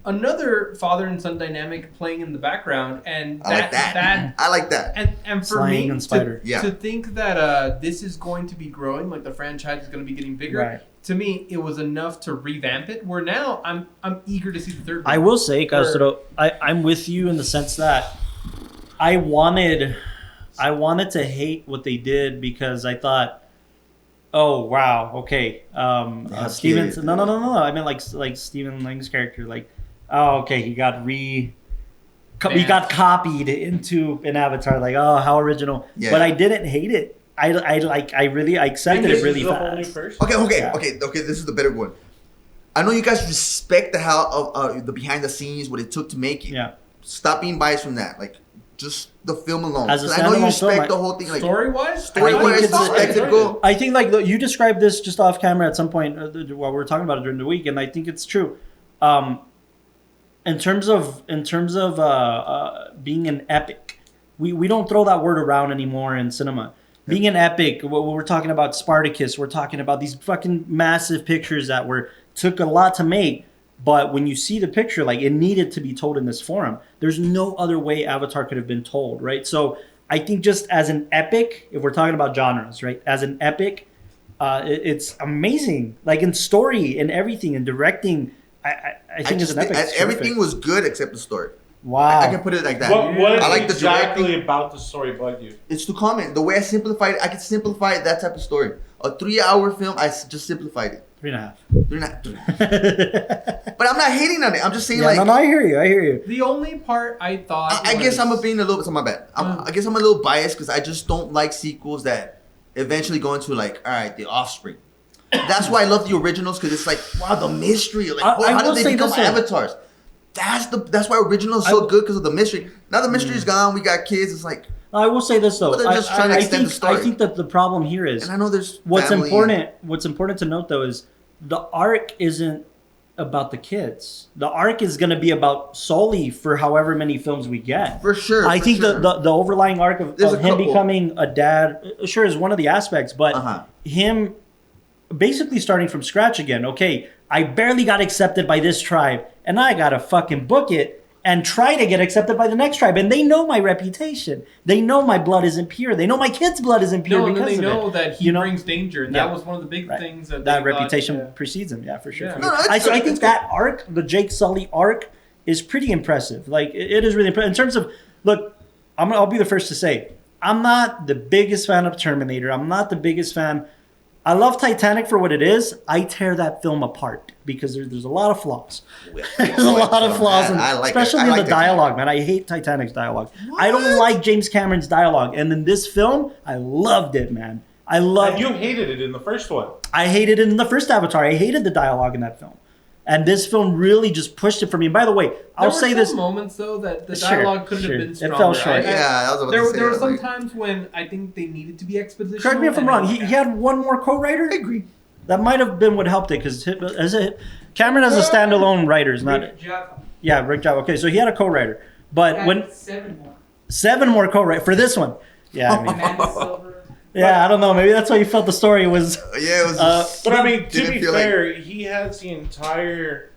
another father and son dynamic playing in the background, and I like that. I like that. and for Flying me and spider. Yeah. to think that this is going to be growing, like the franchise is going to be getting bigger. Right. To me, it was enough to revamp it. Where now I'm eager to see the third one. I will say, Or- Castro, I'm with you in the sense that I wanted to hate what they did because I thought, oh wow, okay, Steven's no. I meant like Stephen Lang's character, like, oh okay, he got copied into an Avatar, like, oh how original. Yeah. But I didn't hate it. I accepted it really fast. Okay. This is the better one. I know you guys respect the behind the scenes, what it took to make it. Yeah. Stop being biased from that. Like, just the film alone. As a I know you standalone respect film, the whole thing. Like, story-wise, spectacle. I think like you described this just off camera at some point while we were talking about it during the week, and I think it's true. In terms of being an epic, we don't throw that word around anymore in cinema. Being an epic, we're talking about Spartacus, we're talking about these fucking massive pictures that took a lot to make. But when you see the picture, like, it needed to be told in this forum. There's no other way Avatar could have been told, right? So I think just as an epic, if we're talking about genres, right? As an epic, it's amazing. Like in story and everything and directing, I think it's an epic. Everything was good except the story. Wow. I can put it like that. What I like exactly about the story bugged you? It's to comment. The way I simplified it, I can simplify that type of story. A 3-hour film, I just simplified it. 3.5. But I'm not hating on it. I'm just saying, No, I hear you. The only part I thought I guess I'm being a little bit, my bad. I guess I'm a little biased because I just don't like sequels that eventually go into, like, all right, The Offspring. That's why I love the originals, because it's like, wow, the mystery. Like, how did they become avatars? That's why originals are so good, because of the mystery. Now the mystery's gone. We got kids. It's like, I will say this though. But they're just trying to extend the story. I think that the problem here is, and I know there's what's important to note though is the arc isn't about the kids. The arc is going to be about solely for however many films we get. For sure. I think the overlying arc of him becoming a dad, sure, is one of the aspects, but him basically starting from scratch again. Okay, I barely got accepted by this tribe, and I got to fucking book it and try to get accepted by the next tribe. And they know my reputation. They know my blood isn't pure. They know my kid's blood isn't pure because of it. They know that he brings danger. And that was one of the big things that reputation precedes him. Yeah, for sure. Yeah. No, I think that arc, the Jake Sully arc, is pretty impressive. Like, it is really impressive. In terms of, look, I'll be the first to say, I'm not the biggest fan of Terminator. I'm not the biggest fan. I love Titanic for what it is. I tear that film apart because there's a lot of flaws. There's a lot of flaws, especially in the dialogue, man. I hate Titanic's dialogue. What? I don't like James Cameron's dialogue. And in this film, I loved it, man. And you hated it in the first one. I hated it in the first Avatar. I hated the dialogue in that film. And this film really just pushed it for me. And by the way, I'll say this. There were some moments, though, that the dialogue could have been stronger. It fell short. There were some times when I think they needed to be expositional. Correct me if I'm wrong. He had one more co-writer? I agree. That might have been what helped it, because Cameron has a standalone writers, Rick Jaffa. Yeah, Rick Jaffa. Okay, so he had a co-writer. But when 7 more co-writers for this one. Yeah, I mean. Amanda Silver. Yeah, I don't know. Maybe that's why you felt the story was. Yeah, it was. But I mean, to be fair, he has the entire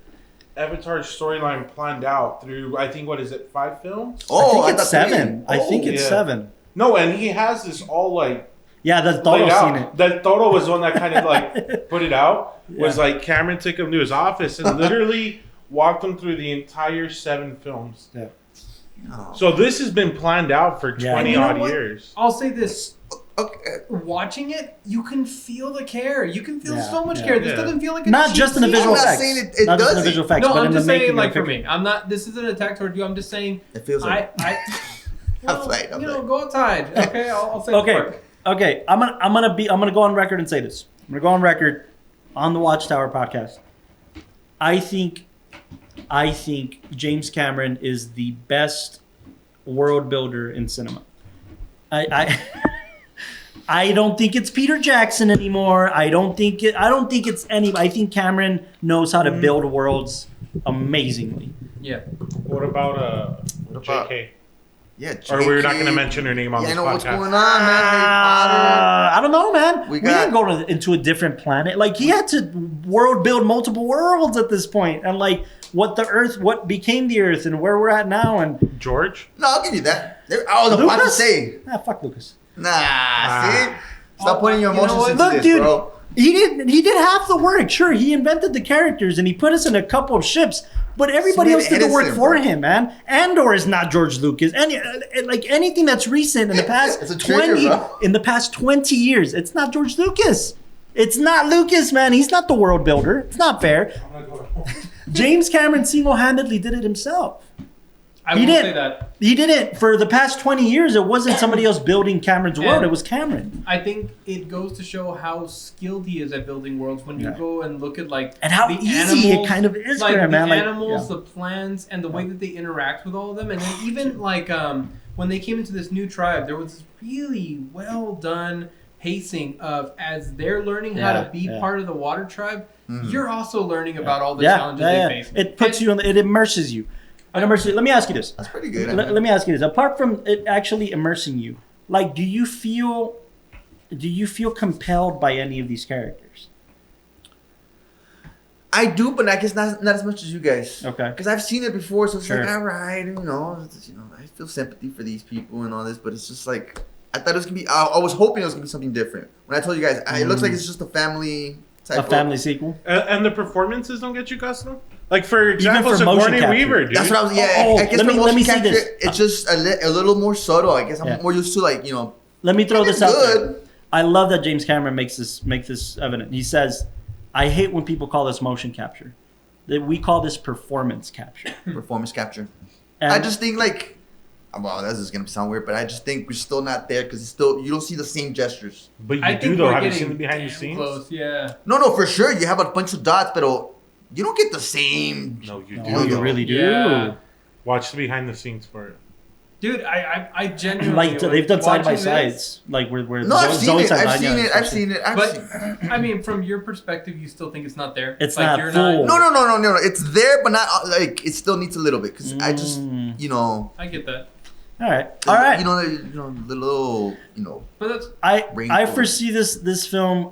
Avatar storyline planned out through, I think, 5 films? Oh, I think it's 7. I think it's 7. No, and he has this all like. Yeah, that Toro seen it. That Toro was the one that kind of like put it out. Was like Cameron took him to his office and literally walked him through the entire 7 films. Yeah. Oh. So this has been planned out for 20 odd years. I'll say this. Okay. Watching it, you can feel the care. You can feel so much care. This doesn't feel like a not just in the visual effects. I'm not saying it not just in doesn't. the visual effects, no, but I'm in just the saying, making like, for picture. me, I'm not. This isn't an attack toward you. I'm just saying. It feels like. Go outside. Okay, I'll say. Okay. I'm gonna go on record and say this. I'm gonna go on record on the WatchTower podcast. I think James Cameron is the best world builder in cinema. I don't think it's Peter Jackson anymore. I don't think it's any. I think Cameron knows how to build worlds amazingly. Yeah. What about JK? Yeah, JK. Or we're not going to mention her name on this podcast. I know what's going on, man. I don't know, man. We didn't go into a different planet. Like, he had to world build multiple worlds at this point, and like what became the Earth, and where we're at now, and George. No, I'll give you that. I was about to say. Fuck Lucas. Nah, see? Stop putting your emotions into look, this, dude, bro. He did half the work. Sure, he invented the characters and he put us in a couple of ships, but everybody else did the work for him, man. Andor is not George Lucas. Anything that's recent in the past in the past 20 years, it's not George Lucas. It's not Lucas, man. He's not the world builder. It's not fair. James Cameron single-handedly did it himself. I will say that. He didn't. For the past 20 years, it wasn't somebody else building Cameron's world. It was Cameron. I think it goes to show how skilled he is at building worlds when you go and look at and how easy it kind of is for him, man. The animals, the plants, and the way that they interact with all of them. And then even when they came into this new tribe, there was this really well done pacing of as they're learning how to be part of the water tribe, you're also learning about all the challenges they face. It puts you it immerses you. Let me ask you this. That's pretty good. Let me ask you this. Apart from it actually immersing you, do you feel compelled by any of these characters? I do, but I guess not as much as you guys. Okay. Because I've seen it before, so it's like, all right, I feel sympathy for these people and all this, but it's just like, I thought it was gonna be. I was hoping it was gonna be something different. When I told you guys, it looks like it's just a family type. A family sequel. And the performances don't get you, Custom? Like, for example, Sigourney Weaver, dude. That's what I was. I guess for motion capture, it's just a little more subtle. I guess I'm more used to Let me throw this out there. I love that James Cameron make this evident. He says, "I hate when people call this motion capture. That we call this performance capture." Performance capture. And I just think well, this is gonna sound weird, but I just think we're still not there because you don't see the same gestures. But you do though. Have you seen the behind the scenes? Close, yeah. No, for sure. You have a bunch of dots, but you don't get the same. No, you do. No, you really do. Yeah. Watch the behind the scenes for it. Dude, I genuinely they've done side by sides, where no, I've seen it. But I mean, from your perspective, you still think it's not there. It's not full. No. It's there, but not it still needs a little bit because I just I get that. All right. The little But that's I foresee this film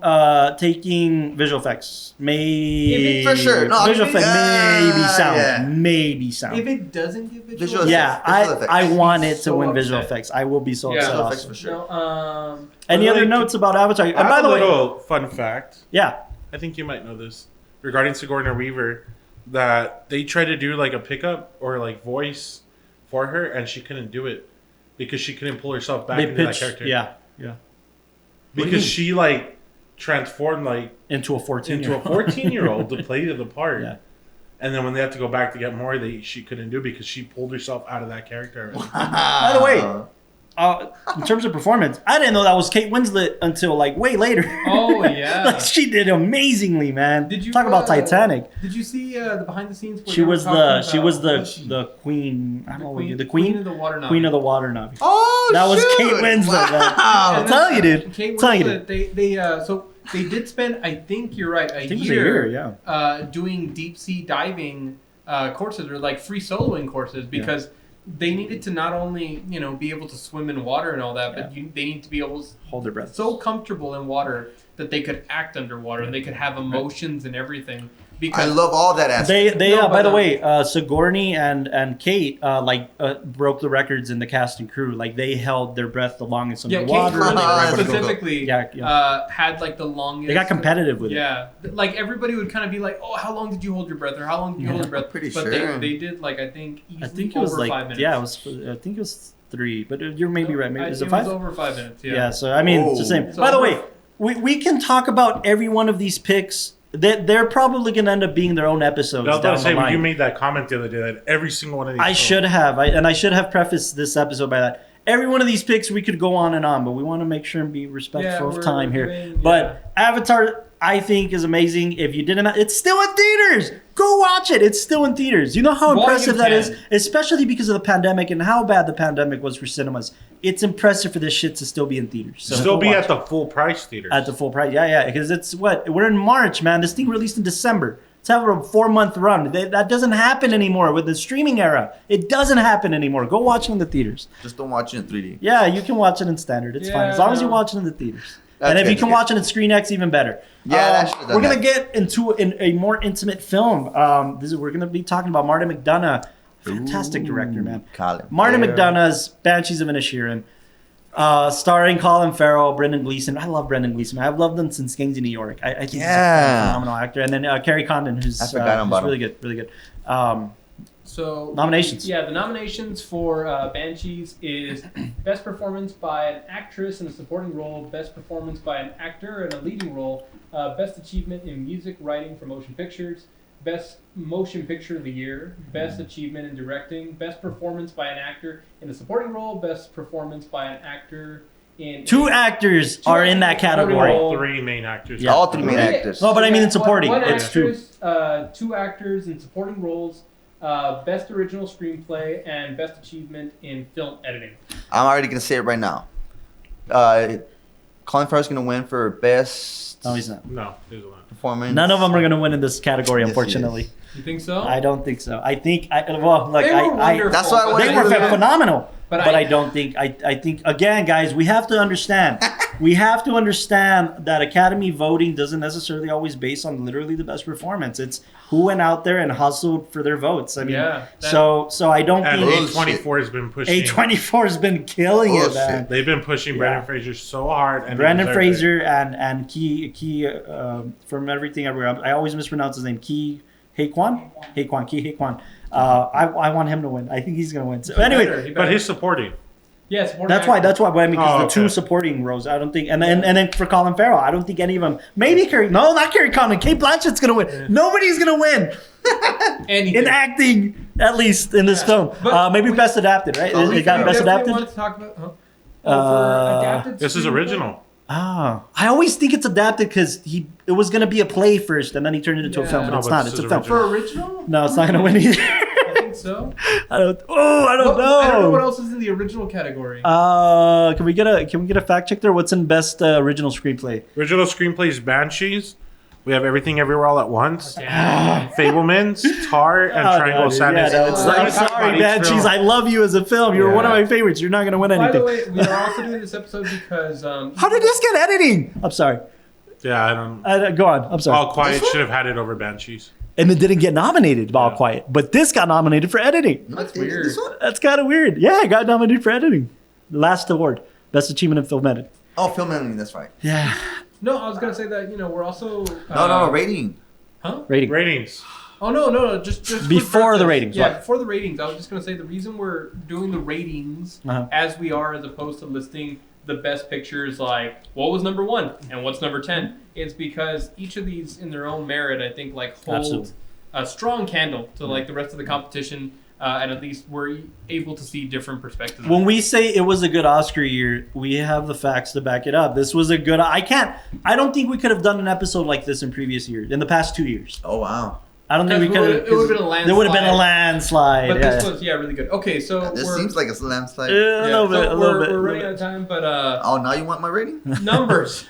taking visual effects, maybe for sure. No, visual effects, maybe sound. If it doesn't get visual effects, effects. I want it to win upset. visual effects. I will be so upset. Visual effects for sure. No, Any other notes about Avatar? And by the way, little fun fact. Yeah, I think you might know this regarding Sigourney Weaver, that they tried to do a pickup or voice for her, and she couldn't do it because she couldn't pull herself back into that character. Yeah. Because she transformed into a 14-year-old to play the part. Yeah. And then when they had to go back to get more, she couldn't do it because she pulled herself out of that character. By the way, in terms of performance, I didn't know that was Kate Winslet until way later. Oh yeah, she did amazingly, man. Did you talk about Titanic? Did you see the behind the scenes? She was the queen. I don't know the queen of the water Navi. Queen of the water Navi. Oh, that was Kate Winslet. Wow. I'm telling you, dude. Kate Winslet. So they did spend. I think you're right. A year. Doing deep sea diving courses or free soloing courses because. They needed to not only, be able to swim in water and all that, but they need to be able to hold their breath. So comfortable in water that they could act underwater and they could have emotions and everything. Because I love all that aspect. By the way, Sigourney and Kate broke the records in the cast and crew. They held their breath the longest underwater. Kate specifically had the longest. They got competitive with it. Yeah, everybody would kind of be like, "Oh, how long did you hold your breath?" or "How long did you hold your breath?" Pretty but sure. they did I think it was over 5 minutes. Yeah, I think it was 3, but you're maybe right. Maybe it was 5? was over 5 minutes. Yeah. Yeah. So I mean, it's the same. So by the way, we can talk about every one of these picks. They're probably going to end up being their own episodes. I was going to say, when you made that comment the other day that every single one of these. I should have prefaced this episode by that. Every one of these picks we could go on and on, but we want to make sure and be respectful of time here. But Avatar, I think, is amazing. If you didn't, it's still in theaters. Go watch it. It's still in theaters. You know how impressive that is, especially because of the pandemic and how bad the pandemic was for cinemas. It's impressive for this shit to still be in theaters. So still be at the full price theaters. At the full price, yeah. Because it's we're in March, man. This thing released in December. It's having a 4-month run. That doesn't happen anymore with the streaming era. It doesn't happen anymore. Go watch it in the theaters. Just don't watch it in 3D. Yeah, you can watch it in standard. It's fine as long as you watch it in the theaters. And if you can watch it in Screen X, even better. Yeah, we're gonna get into a more intimate film. We're gonna be talking about Martin McDonagh, fantastic director, man. Colin. Martin McDonagh's Banshees of Inisherin. Starring Colin Farrell, Brendan Gleeson. I love Brendan Gleeson. I've loved him since Gangs of New York. I think he's a phenomenal actor. And then Carrie Condon, who's really good, really good. So nominations. Yeah, the nominations for Banshees is Best Performance by an Actress in a Supporting Role, Best Performance by an Actor in a Leading Role, Best Achievement in Music Writing for Motion Pictures, Best Motion Picture of the Year, Best Achievement in Directing, Best Performance by an Actor in a Supporting Role, Best Performance by an Actor in... Two actors are in that category. All three main actors. Yeah. All three main actors. No, but I mean in supporting. One It's actress, two actors in supporting roles, Best Original Screenplay, and Best Achievement in Film Editing. I'm already gonna say it right now. Colin Farrell's gonna win for best. No, he's not. No, he's not. Performance. None of them are going to win in this category, Yes, he unfortunately. is. You think so? I don't think so. I think, They were wonderful, That's why I but wanted they to were do that. phenomenal. But But I don't think, I think, again, guys, we have to understand. We have to understand that Academy voting doesn't necessarily always base on literally the best performance. It's who went out there and hustled for their votes. I mean, so I don't And think A24 has been pushing. A24 has been killing it, Bullshit. man. They've been pushing Brendan Fraser so hard. And Brendan they deserve Fraser and Key from Everything Everywhere. I always mispronounce his name. Key Haekwan. I want him to win. I think he's going to win. So anyway, it. But he's supporting. Yes, that's why. But I mean, because the two okay. supporting roles, I don't think, and then for Colin Farrell, I don't think any of them. Maybe Carrie. No, not Carrie Condon. Kate Blanchett's gonna win. Yeah. Nobody's gonna win in acting, at least in this film. Maybe Best Adapted, right? They got Best Adapted. Want to talk about, for adapted This is original. I always think it's adapted because it was gonna be a play first, and then he turned it into a film, but No, it's but not. this It's a is film. for original. No, it's not gonna win either. I think so. I don't know. I don't know what else is in the original category. Can we get a fact check there? What's in Best Original Screenplay? Original screenplays: Banshees. We have Everything Everywhere All at Once. Fabelmans, Tar, and Triangle of Sadness. I'm sorry, Banshees. I love you as a film. You're one of my favorites. You're not going to win anything. By the way, we are also doing this episode because... How did this get editing? I'm sorry. Yeah, I don't... Go on. I'm sorry. All Quiet should have had it over Banshees. And it didn't get nominated, All Quiet. But this got nominated for editing. That's weird. This one? That's kind of weird. Yeah, it got nominated for editing. Last award. Best Achievement in Film Editing. Oh, film editing. That's right. Yeah. No, I was gonna say that we're also No, rating. Huh? Ratings. Oh no, just Before the ratings. Yeah, what? before the ratings. I was just gonna say the reason we're doing the ratings as we are, as opposed to listing the best pictures, like what was number 1 and what's number 10, is because each of these, in their own merit, I think hold a strong candle to the rest of the competition. And at least we're able to see different perspectives. When we say it was a good Oscar year, we have the facts to back it up. This was a good... I don't think we could have done an episode like this in previous years, in the past 2 years. Oh, wow. I don't think we could have... It would have been a landslide. There would have been a landslide. But this was, really good. Okay, so This seems like a landslide. A little bit. We're running out of time, but... Oh, now you want my rating? Numbers.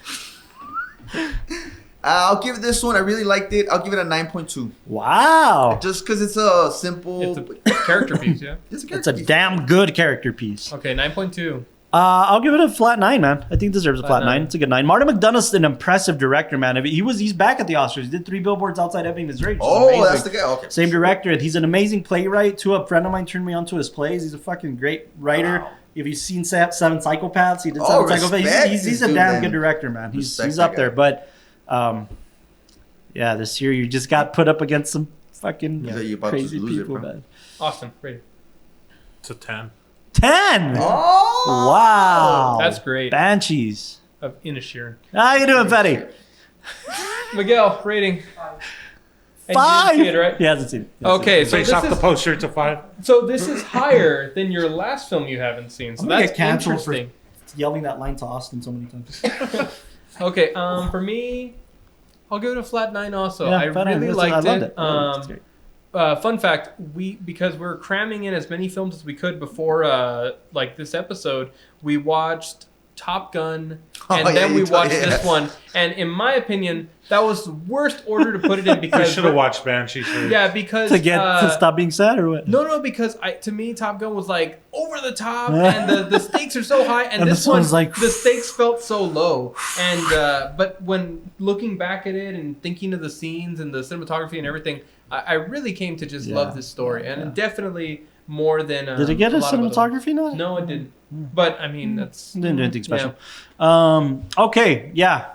I'll give this one. I really liked it. I'll give it a 9.2. Wow. Just because it's a simple... It's a character piece, yeah? It's a damn good character piece. Okay, 9.2. I'll give it a flat 9, man. I think it deserves a flat 9. 9. It's a good 9. Martin McDonagh's an impressive director, man. He's back at the Oscars. He did 3 Billboards Outside Ebbing, Missouri. Oh, that's the guy. Okay. Same director. And he's an amazing playwright, too. A friend of mine turned me on to his plays. He's a fucking great writer. Wow. If you've seen Seven Psychopaths, he did Seven Psychopaths. He's a damn good director, man. He's up there. But, yeah, this year you just got put up against some fucking crazy people, man. Austin, rating. It's a 10. 10! Oh! Wow. That's great. Banshees. Of Inisherin. How you doing, Petty? Miguel, rating. 5. Kid, right? He hasn't seen it. Okay, so Based off the poster, it's a 5. So this is higher than your last film you haven't seen. So I'm gonna that's get canceled interesting. for yelling that line to Austin so many times. Okay, for me, I'll give it a flat 9 also. Yeah, I flat 9. really Listen, liked I loved it. It's great. Fun fact: because we're cramming in as many films as we could before this episode, we watched Top Gun, and then we watched this one. And in my opinion, that was the worst order to put it in I because should have watched Banshees first. Yeah, because to stop being sad or what? No, because to me, Top Gun was like over the top, and the stakes are so high, and this one's one, like the stakes felt so low. And but when looking back at it and thinking of the scenes and the cinematography and everything, I really came to just love this story, and definitely more than. Did it get a lot of other cinematography ones. nod? No, it didn't. But I mean, that's Didn't do anything special. Yeah. Okay, yeah.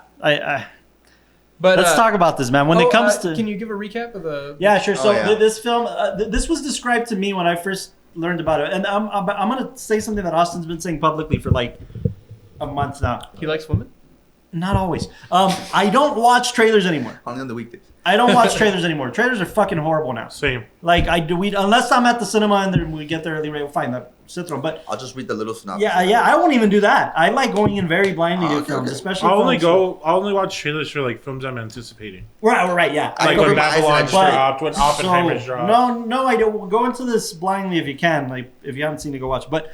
But Let's talk about this, man. When it comes to, can you give a recap of the? yeah, sure. So yeah. this film, this was described to me when I first learned about it, and I'm gonna say something that Austin's been saying publicly for like a month now. He likes women. Not always. I don't watch trailers anymore. Only on the weekdays. I don't watch trailers anymore. Trailers are fucking horrible now. Same. Like unless I'm at the cinema and then we get there early, right? Fine, that sit through 'em. But I'll just read the little synopsis. yeah, I won't even do that. I like going in very blindly to Okay, films, okay. especially. I'll only films- watch trailers for like films I'm anticipating. Right, yeah. I Like cover when my eyes and I Babylon just- dropped, when Oppenheimer's dropped. No, I don't. Go into this blindly if you can. Like if you haven't seen it, go watch. But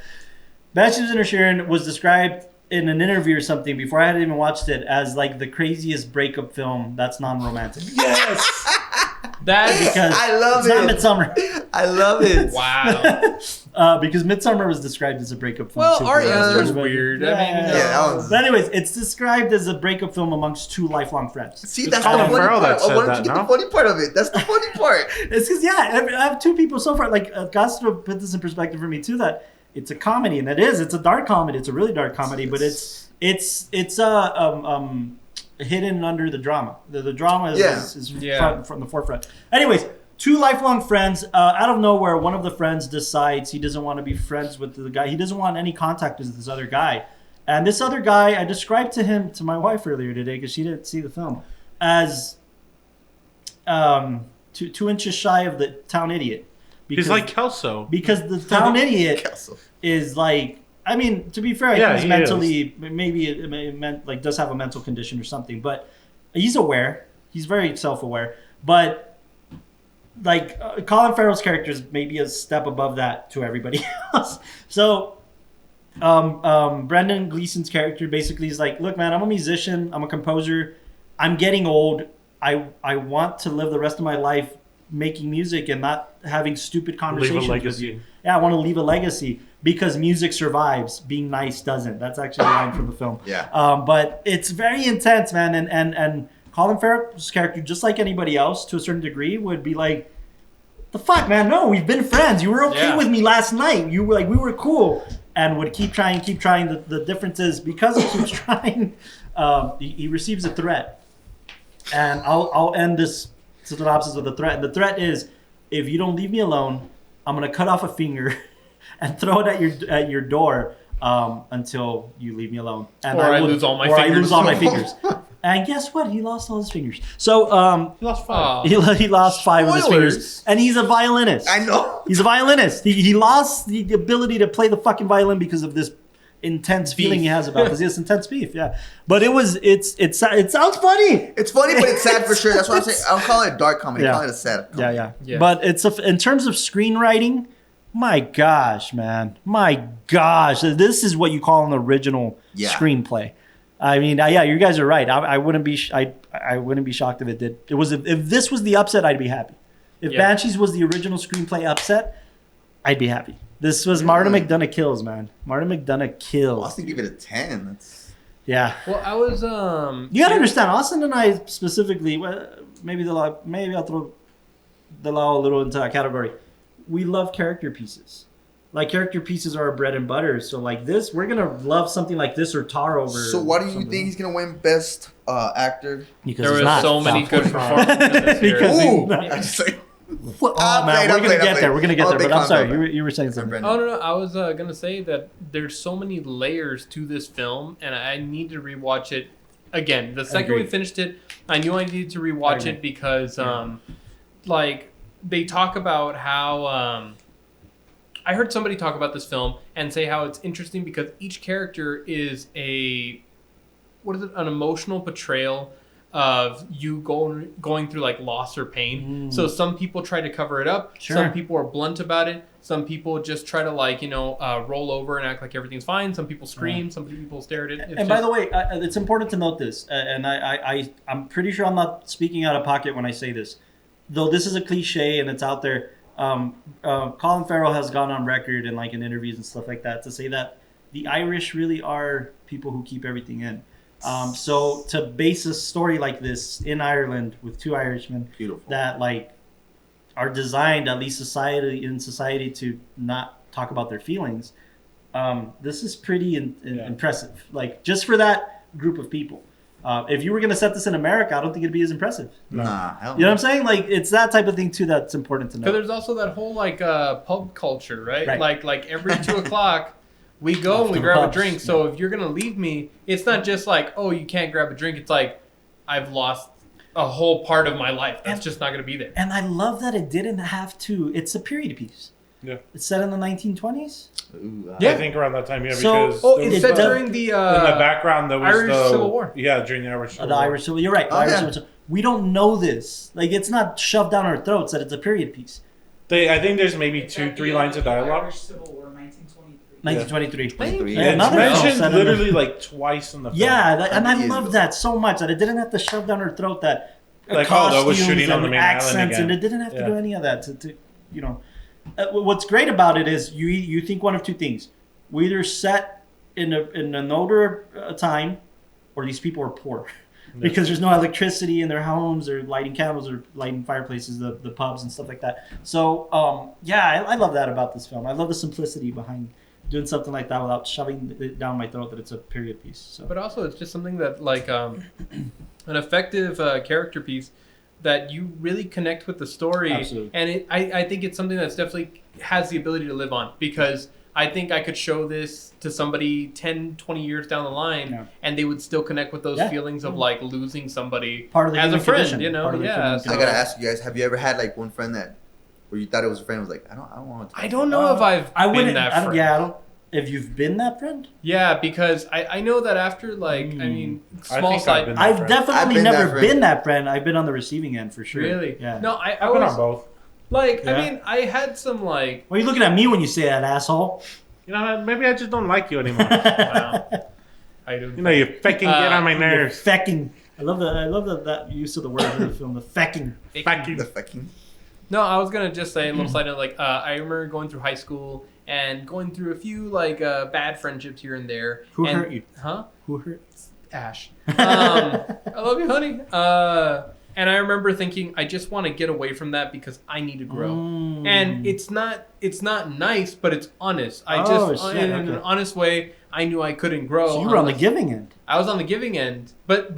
Banshees of Inisherin was described in an interview or something before I had even watched it as like the craziest breakup film that's non-romantic. Yes. That Because I love it's it. not Midsummer. I love it. wow. Because Midsummer was described as a breakup film. Well, too. Ari Aster's But- weird. Yeah, I mean, yeah, that was- But anyways, it's described as a breakup film amongst two lifelong friends. See, It's that's the Colin funny Farrell part. that said Why don't that, you get no? the funny part of it? That's the funny part. It's because I have two people so far. Like Castro put this in perspective for me too. That it's a comedy, and it is. It's a dark comedy. It's a really dark comedy, but it's hidden under the drama. The drama is from the forefront. Anyways, two lifelong friends. Out of nowhere, one of the friends decides he doesn't want to be friends with the guy. He doesn't want any contact with this other guy. And this other guy, I described to my wife earlier today because she didn't see the film, as 2 inches shy of the town idiot. He's like Kelso. Because the town idiot Castle. is like, I mean, to be fair, I Yeah, think he's he mentally, maybe like does have a mental condition or something, but he's aware. He's very self-aware. But like Colin Farrell's character is maybe a step above that to everybody else. So Brendan Gleeson's character basically is like, look, man, I'm a musician. I'm a composer. I'm getting old. I want to live the rest of my life making music and not having stupid conversations with legacy. you. Yeah, I want to leave a legacy because music survives. Being nice doesn't. That's actually a line from the film. Yeah. But it's very intense, man. And Colin Farrell's character, just like anybody else to a certain degree, would be like, the fuck, man? No, we've been friends. You were okay with me last night. You were like, we were cool. And would keep trying. The difference is because he keeps trying, he receives a threat. And I'll end this synopsis with a threat. And the threat is, if you don't leave me alone, I'm gonna cut off a finger and throw it at your door until you leave me alone. And I lose all my I fingers. lose all my fingers. And guess what? He lost all his fingers. So He lost 5. he lost 5 of his Spoilers. fingers, and he's a violinist. I know. He's a violinist. He lost the ability to play the fucking violin because of this intense feeling he has about this intense beef. Yeah, but it sounds funny. It's funny, but it's sad for sure. That's why I'm saying I'll call it a dark comedy. Yeah. I'll call it a sad comedy. Yeah. But it's in terms of screenwriting. My gosh, man. My gosh, this is what you call an original screenplay. I mean, yeah, you guys are right. I wouldn't be I wouldn't be shocked if it did. If this was the upset, I'd be happy. If Banshees was the original screenplay upset, I'd be happy. This was Martin McDonagh kills, man. Martin McDonagh kills. Austin give it a 10. That's Yeah. Well, I was You gotta understand, Austin and I specifically. Maybe I'll throw the law a little into that category. We love character pieces. Like character pieces are our bread and butter. So like this, we're gonna love something like this or Tar over. So why do you something. think he's gonna win Best Actor? Because there he's were not. so many good performances this year. Because he's Ooh, not. I just say, Oh, man, we're gonna get there. We're gonna get there. But I'm sorry, you were saying something. Oh no! I was gonna say that there's so many layers to this film, and I need to rewatch it again. The second we finished it, I knew I needed to rewatch it because, like, they talk about how. I heard somebody talk about this film and say how it's interesting because each character is an emotional portrayal of you going through like loss or pain. So some people try to cover it up. Sure. Some people are blunt about it. Some people just try to roll over and act like everything's fine. Some people scream. Some people stare at it. By the way, it's important to note this, and I'm pretty sure I'm not speaking out of pocket when I say this, though this is a cliche and it's out there. Colin Farrell has gone on record and like in interviews and stuff like that to say that the Irish really are people who keep everything in. So to base a story like this in Ireland with two Irishmen Beautiful. that like are designed, at least society, to not talk about their feelings. This is pretty impressive. Like, just for that group of people. If you were going to set this in America, I don't think it'd be as impressive. Nah, hell You know what I'm saying? Like, it's that type of thing too that's important to know. Because there's also that whole like pub culture, right? Right. Like every 2 o'clock, we go and we to grab pubs, a drink. So if you're gonna leave me, it's not just like, oh, you can't grab a drink. It's like, I've lost a whole part of my life that's just not gonna be there. And I love that it didn't have to. It's a period piece. Yeah. It's set in the 1920s. Ooh, I think around that time, So- because It's It set does- during the in the background there was Irish the Civil War. Yeah, during the Irish Civil The War. Irish Civil. You're right. The Oh, Irish yeah. Civil. We don't know this. Like, it's not shoved down our throats that it's a period piece. I think there's maybe It's 2, at the 3 end lines of the dialogue. Irish Civil War, 1923. 1923. 23. Yeah, Yeah, it's another film set mentioned in the- literally like twice in the film. Yeah, and I Years love ago. that so much that it didn't have to shove down our throat that Like, oh, that was costumes shooting on and the main island accents, again. and it didn't have to Yeah. do any of that. To you know, what's great about it is you think one of two things: we either set in an older time, or these people are poor. Because there's no electricity in their homes, or lighting candles, or lighting fireplaces, the pubs and stuff like that. So, yeah, I love that about this film. I love the simplicity behind doing something like that without shoving it down my throat that it's a period piece. So, But also, it's just something that, like, an effective character piece that you really connect with the story. Absolutely. And I think it's something that's definitely has the ability to live on, because I think I could show this to somebody 10, 20 years down the line, Yeah. and they would still connect with those Yeah. feelings of, like, losing somebody Part of the as a human friend, condition. you know? Part of the Yeah. human So I gotta ask you guys: have you ever had like one friend that, where you thought it was a friend, was like, I don't want to. I don't know if I've I been wouldn't. that I don't, friend. yeah, I don't. If you've been that friend, Yeah, because I know that after, like, I mean, I small think I've side. been that I've friend. definitely I've been that never friend. been that friend. I've been on the receiving end for sure. Really? Yeah. No, I I've been on was, both. like, Yeah. I mean, I had some, like, Why are you looking at me when you say that, asshole? You know, maybe I just don't like you anymore. wow. I don't. You know, you fucking get on my You're nerves. fecking. I love that use of the word in the film. The fecking. Fucking. The fucking. No, I was gonna just say a little side note. Like, I remember going through high school and going through a few like bad friendships here and there. Who And- hurt you? Huh? Who hurt? Ash. I love you, honey. And I remember thinking, I just want to get away from that because I need to grow. And it's not nice, but it's honest. I Oh, just, shit, in an okay. honest way, I knew I couldn't grow. So you were on the unless- giving end. I was on the giving end, but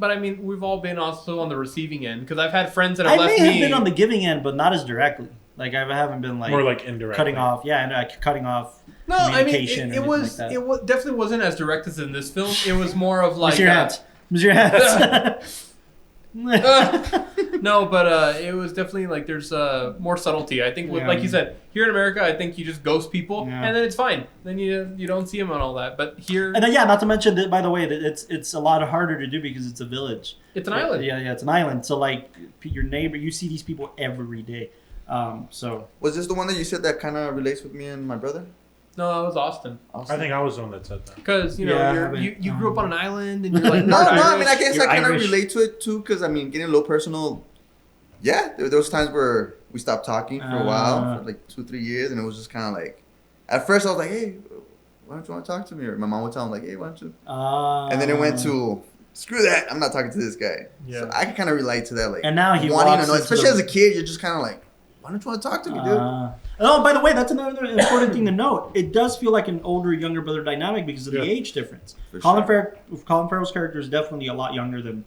I mean, we've all been also on the receiving end, because I've had friends that have I left may have me. been on the giving end, but not as directly. Like, I haven't been like More like indirect. cutting off. Yeah, and cutting off. No, I mean, communication or it anything was like that. it definitely wasn't as direct as in this film. It was more of like Miss your hands. Miss your hands. no, but it was definitely like there's more subtlety. I think, with, Yeah. like you said, here in America, I think you just ghost people Yeah. and then it's fine. Then you don't see them and all that. But here, And yeah, not to mention that, by the way, that it's a lot harder to do because it's a village. it's an island. Yeah, it's an island. So like your neighbor, you see these people every day. So Was this the one that you said that kind of relates with me and my brother? No, that was Austin. I think I was the one that said that. Because you Yeah, know I mean, you grew up on an island and you're like No, part I Irish. mean, I guess You're I kind of Irish. relate to it too, because I mean, getting a little personal. Yeah, there was times where we stopped talking for a while, for like 2-3 years, and it was just kind of like, at first I was like, hey, why don't you want to talk to me? Or my mom would tell him like, hey, why don't you? And then it went to, screw that, I'm not talking to this guy. Yeah. So I can kind of relate to that, like, And now he wanting walks to know, into especially the- as a kid, you're just kind of like, why don't you want to talk to me, dude? Oh, by the way, that's another important thing to note. It does feel like an older, younger brother dynamic because of the Yeah. age difference. For Colin sure. Farrell's character is definitely a lot younger than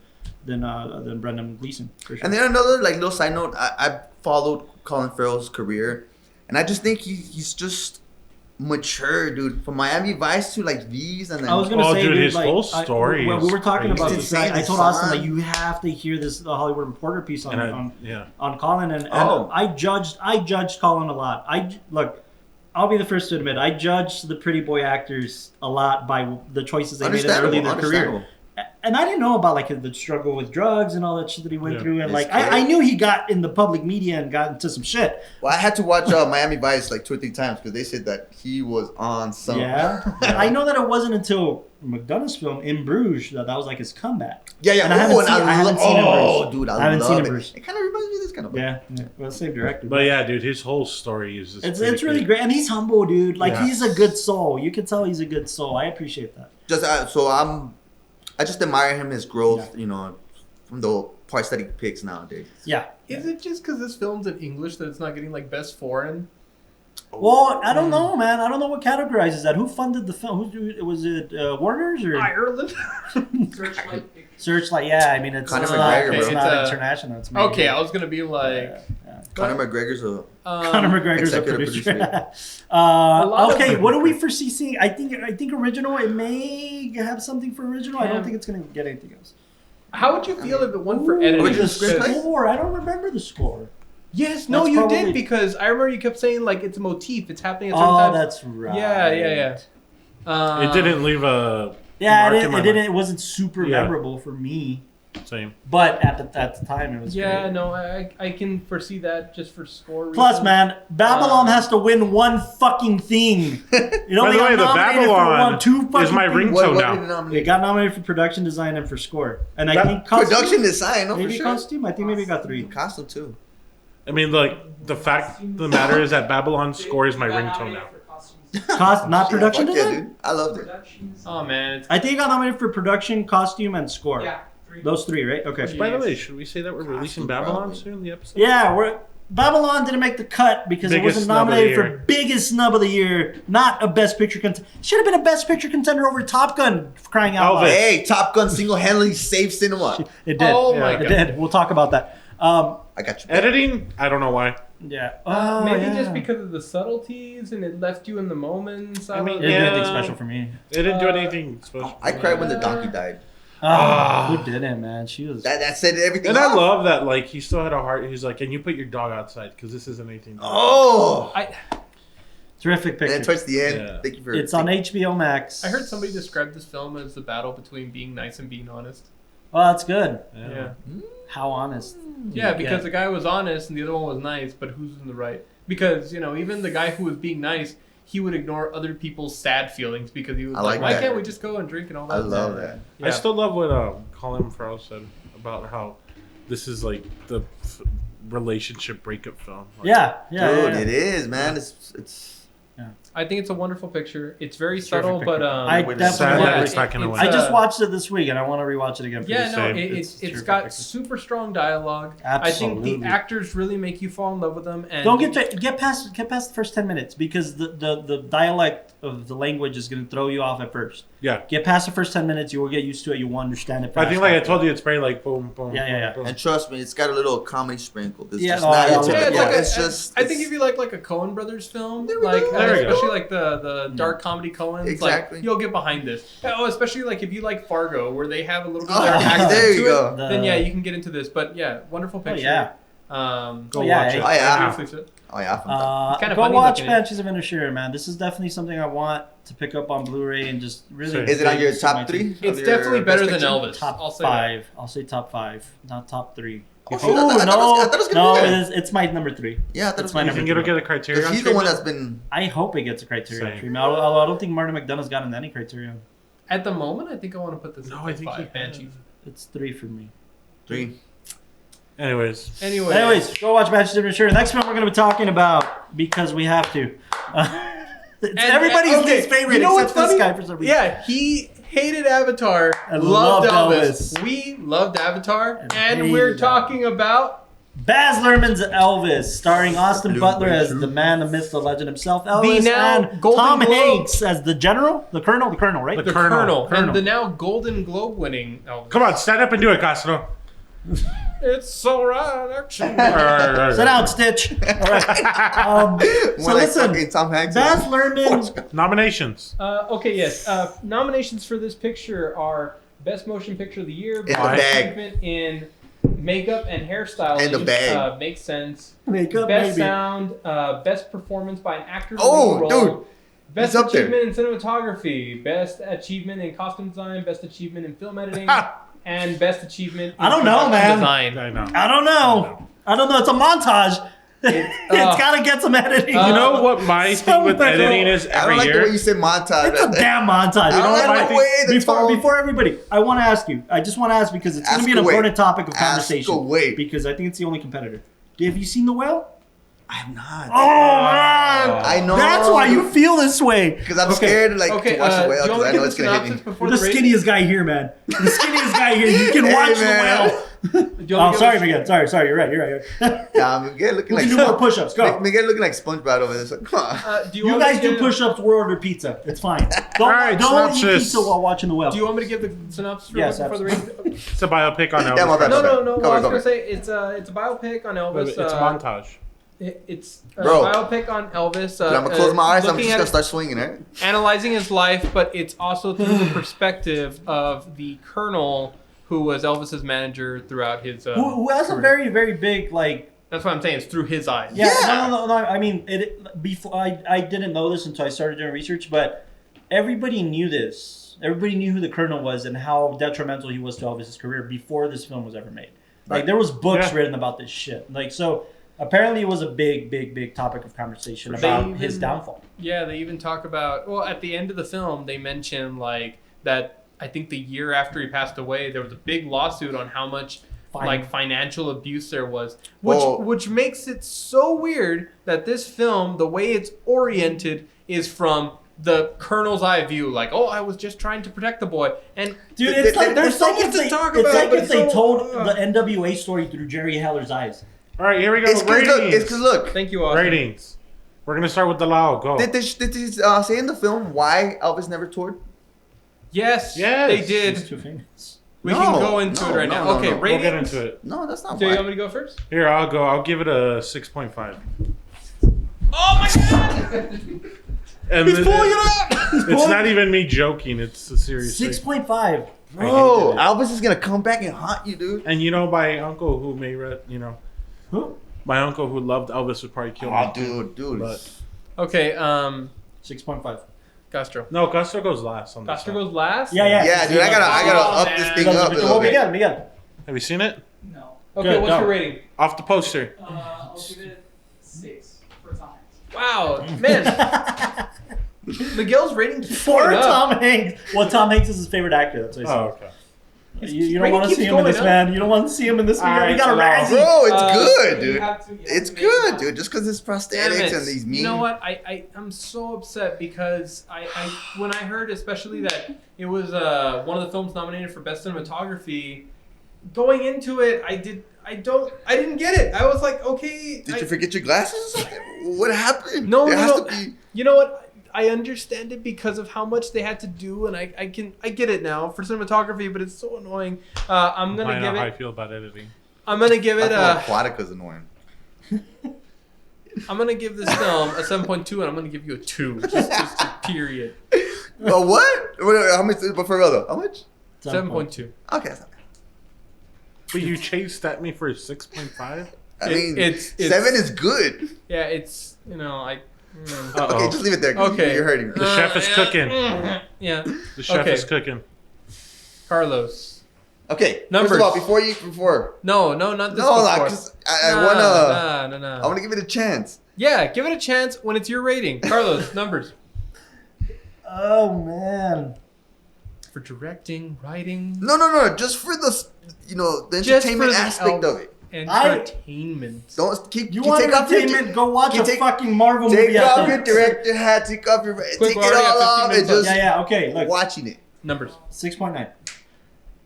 Brendan Gleeson. For sure. And then another like little side note, I followed Colin Farrell's career, and I just think he's just mature, dude. From Miami Vice to like these, and then I was gonna Oh, say, dude, his like, whole story when is we were talking about crazy. this, It's insane, I his told Austin son. that you have to hear this the Hollywood Reporter piece on, And on yeah. on Colin, and Oh. I judged Colin a lot. Look, I'll be the first to admit I judged the pretty boy actors a lot by the choices they made early in their career. And I didn't know about like the struggle with drugs and all that shit that he went Yeah. through, and It's like I knew he got in the public media and got into some shit. Well, I had to watch Miami Vice like 2 or 3 times because they said that he was on some. Yeah, I know that it wasn't until McDonough's film In Bruges that was like his comeback. Yeah. And I haven't seen- I haven't seen it, Oh, Bruce. dude, I I haven't love seen it. it, Bruce. It kind of reminds me of this kind of. Yeah, well, same director. But yeah, dude, his whole story is just It's really great, and he's humble, dude. Like Yeah. he's a good soul. You can tell he's a good soul. I appreciate that. Just I just admire him, his growth. Yeah. You know, from the parts that he picks nowadays. Yeah. Is it just because this film's in English that it's not getting like best foreign? Well, I don't know, man. I don't know what categorizes that. Who funded the film? Was it Warner's or Ireland? Searchlight. Searchlight? Yeah, I mean it's Conor not, McGregor, it's bro. not international. It's maybe, Okay, I was gonna be like, Conor McGregor's a Conor McGregor's a executive producer. producer. lot of Okay, them. what do we foresee seeing? I think original. It may have something for original. I don't think it's gonna get anything else. how would you feel if it won for Ooh, editing? original the screenplay? score. I don't remember the score. Yes, no, That's you probably- did because I remember you kept saying like it's a motif. It's happening at certain Oh, times. that's right. Yeah. It didn't leave a Yeah, mark in my it didn't. mind. It wasn't super Yeah. memorable for me, Same. but at the time it was. Yeah, great. no, I can foresee that just for score reasons. Plus, man, Babylon has to win one fucking thing. It By only the way, got the nominated for Babylon two fucking is my things. ringtone What now. did it It nominate? got nominated for production design and for score, and I That- think costume. Production design, no, for Maybe sure. costume. I think maybe it got 3. Costume too. I mean, like the fact of the matter is that Babylon's score is my ringtone now. Not production Fuck design. yeah, dude. I loved it. Productions. Oh man, it's I think it got nominated for production, costume, and score. Yeah. 3. Those 3, right? Okay. By the way, should we say that we're releasing Costume, Babylon probably. soon? The episode. Yeah, Babylon didn't make the cut because it Biggest wasn't snub of the nominated for year. biggest snub of the year, not a best picture contender. Should have been a best picture contender over Top Gun, for crying out loud. Elvis. Hey, Top Gun single-handedly saved cinema. It did. Oh my It God. did. We'll talk about that. I got you. Editing, I don't know why. Yeah. maybe yeah. just because of the subtleties and it left you in the moments. I mean, It didn't do anything Yeah. special for me. It didn't do anything special. I cried when the donkey died. Who didn't, man? She was. That said everything. And I off. love that, like, he still had a heart. He's like, can you put your dog outside? Because this isn't anything. Oh. Terrific And then picture. towards the end, Yeah. thank you for. It's on HBO Max. I heard somebody describe this film as the battle between being nice and being honest. Well, that's good. Yeah. How honest. Yeah, because the guy was honest and the other one was nice, but who's in the right? Because, even the guy who was being nice, he would ignore other people's sad feelings because he was I like, like why that. can't we just go and drink and all that? I love that. Yeah. I still love what Colin Farrell said about how this is like the relationship breakup film. Like, Yeah. Dude, Yeah. it is, man. It's. I think it's a wonderful picture. It's very It's a terrific subtle, picture. but I With definitely. sad want that to it's not gonna win. I just watched it this week and I want to rewatch it again. For Yeah, the no, same. it's terrific got picture. super strong dialogue. I Absolutely. think the actors really make you fall in love with them. And Don't get past the first 10 minutes because the dialect of the language is going to throw you off at first. Yeah. Get past the first 10 minutes, you will get used to it. You will understand it. I think, like I fast. told you, it's very like boom, boom. Yeah. boom, boom. And trust me, it's got a little comedy sprinkle. It's Yeah, just no, not. I It's, love it. Yeah, it's just. I think if you like a Coen Brothers film, There we like go. There we go. especially like the dark comedy Coens, Exactly. like you'll get behind this. Oh, especially like if you like Fargo, where they have a little bit Oh, of their accent there to you go. it, then yeah, you can get into this. But yeah, wonderful Oh, picture. yeah. Go yeah, watch it. Oh, yeah. Seriously, so- Oh yeah. Kinda Go funny watch looking. Banshees of Inisherin, man. This is definitely something I want to pick up on Blu-ray and just really. Same. Is it on your dig into my top 3? TV. It's definitely better than picture? Elvis. Top I'll say that. 5. I'll say top 5, not top 3. Oh, Ooh, shit, I thought it was gonna no, be there. it's my number 3. Yeah, I thought it It's was my gonna You number think it'll 3. get a Criterion? Because he's the one treatment? that's been. I hope it gets a Criterion Same. treatment. I don't think Martin McDonagh's gotten any Criterion. At the moment, I think I want to put this. No, at I think he five. Banshees. It's 3 for me. 3. Anyways. Anyways, go watch Banshees of Inisherin. Next one we're going to be talking about because we have to. It's everybody's okay, least favorite you know except what's this funny? guy for some reason. Yeah, he hated Avatar, And loved loved Elvis. Elvis. We loved Avatar, And and we're hated talking about Baz Luhrmann's Elvis, starring Austin Blue Butler as Blue. the man, the myth, the legend himself, Elvis, now and Golden Tom Globe- Hanks as the general, the colonel, right? The the Colonel. Colonel, and the now Golden Globe winning Elvis. Come on, stand up and do it, Castro. It's so right, action. Sit down, Stitch. All right. So More like listen, fucking Tom Hanks. Baz Luhrmann. Nominations. Okay, yes. Nominations for this picture are Best Motion Picture of the Year, the Best bag. Achievement in Makeup and Hairstyling. In the bag. Makes sense. Makeup, Best maybe. Sound, Best Performance by an Actor in a Oh, Lead Role. dude. Best He's up there. Achievement in Cinematography, Best Achievement in Costume Design, Best Achievement in Film Editing, and Best Achievement in I don't know, Production man. Design. I know. I don't know. It's a montage. It's got to get some editing. You know what my thing with Something. editing is I every don't like the year? way you say montage. It's a damn montage. I don't what I like the think- way the Before, tone. before everybody, I want to ask you. I just want to ask because it's going to Ask be an away. important topic of Ask conversation. away. Because I think it's the only competitor. Have you seen The Whale? I'm not. Oh man! I know. That's why you feel this way. Because I'm scared to watch the whale do you because want I me know to it's give gonna the hit me. synopsis before You're the the rating? skinniest guy here, man. The skinniest guy here. You can watch the whale. Do you Oh, want me to sorry, give Miguel. Sorry. You're right. Yeah, Miguel looking We like can do more push-ups. Go. Miguel looking like SpongeBob over there. So, come on. do You want me guys to do give- push-ups. We'll order pizza. It's fine. Don't right, don't eat synopsis. pizza while watching the whale. Do you want me to give the synopsis Yes, before the rating? It's a biopic on Elvis. Yeah, my bad. No. Go Well, I was ahead. gonna say it's a biopic on Elvis. It's a montage. It's a Bro. biopic on Elvis. I'm gonna close my eyes. I'm looking just at gonna start swinging, right? analyzing his life, but it's also through the perspective of the Colonel, who was Elvis's manager throughout his. Who has a career. very, very big, like... That's what I'm saying. It's through his eyes. Yeah, Yeah. no. I mean, before I didn't know this until I started doing research, but everybody knew this. Everybody knew who the Colonel was and how detrimental he was to Elvis's career before this film was ever made. Like, there was books Yeah. written about this shit. Like, so... Apparently, it was a big topic of conversation about his downfall. Yeah, they even talk about. Well, at the end of the film, they mention like that. I think the year after he passed away, there was a big lawsuit on how much like financial abuse there was, which makes it so weird that this film, the way it's oriented, is from the Colonel's eye view. Like, oh, I was just trying to protect the boy, and Dude, it's like there's so much to talk about. It's like but if they so- told the NWA story through Jerry Heller's eyes. All right, here we go. It's Ratings. because look. Thank you, Austin. Ratings. We're gonna start with the Lao. Go. Did they say in the film why Elvis never toured? Yes, Yes. they His did. two fingers. We No, can go into no, it right no, now. no, Okay, no. We'll ratings. get into it. No, that's not Do you why. want me to go first? Here, I'll go. I'll give it a 6.5. Oh my god! And He's pulling it out. It's not even me joking. It's a serious thing. 6.5. Bro, Elvis is gonna come back and haunt you, dude. And my uncle who Who? my uncle who loved Elvis would probably kill Oh, me. dude. But Okay, 6.5. Castro. no, Castro goes last on this. Castro one. goes last? Yeah. Yeah, dude, I gotta up this thing up a little bit. Miguel. Have you seen it? No. Okay, Good, what's go. your rating? Off the poster. I'll give it 6 for Tom Hanks. Wow, man. Miguel's rating keeps For going up. Tom Hanks. Well, Tom Hanks is his favorite actor. That's what I Oh, said. okay. You don't rating want to keeps see him in this, going up. man. You don't want to see him in this. All You right, got a so- Razzie. Bro, it's good, You dude. have to- It's make good, it dude. Just because it's Damn prosthetics it. and these mean. You know what? I'm so upset because I when I heard especially that it was one of the films nominated for best cinematography, going into it I didn't get it. I was like, okay. Did you forget your glasses or something? What happened? No, there no, has no. to be. You know what? I understand it because of how much they had to do, and I get it now for cinematography, but it's so annoying. I'm gonna I know give how I it. feel about editing. I'm gonna give I it feel a. like Aquatica's annoying. I'm gonna give this film a 7.2, and I'm gonna give you a 2. Just a period. But what? How much? But for real though, how much? 7.2. Okay, that's not bad. But you chased at me for 6.5? I It- mean, it's- 7 is good. Yeah, it's Uh-oh. Okay, just leave it there. 'cause Okay. You're hurting. The chef is cooking. Yeah. The chef Okay. is cooking. Carlos. Okay, Numbers. first of all, before. No, not this. No, before. because I wanna. No. I wanna give it a chance. Yeah, give it a chance when it's your rating. Carlos, numbers. Oh man. For directing, writing, No. Just for the, the Just entertainment for the aspect of it. entertainment. Don't keep. You want take off your- entertainment? Go watch a take- fucking Marvel Take movie. off after. your director hat. Take off your. Quick, Take we're it already at all 15 off and minutes just Yeah. Okay. Look. watching it. Numbers. 6.9.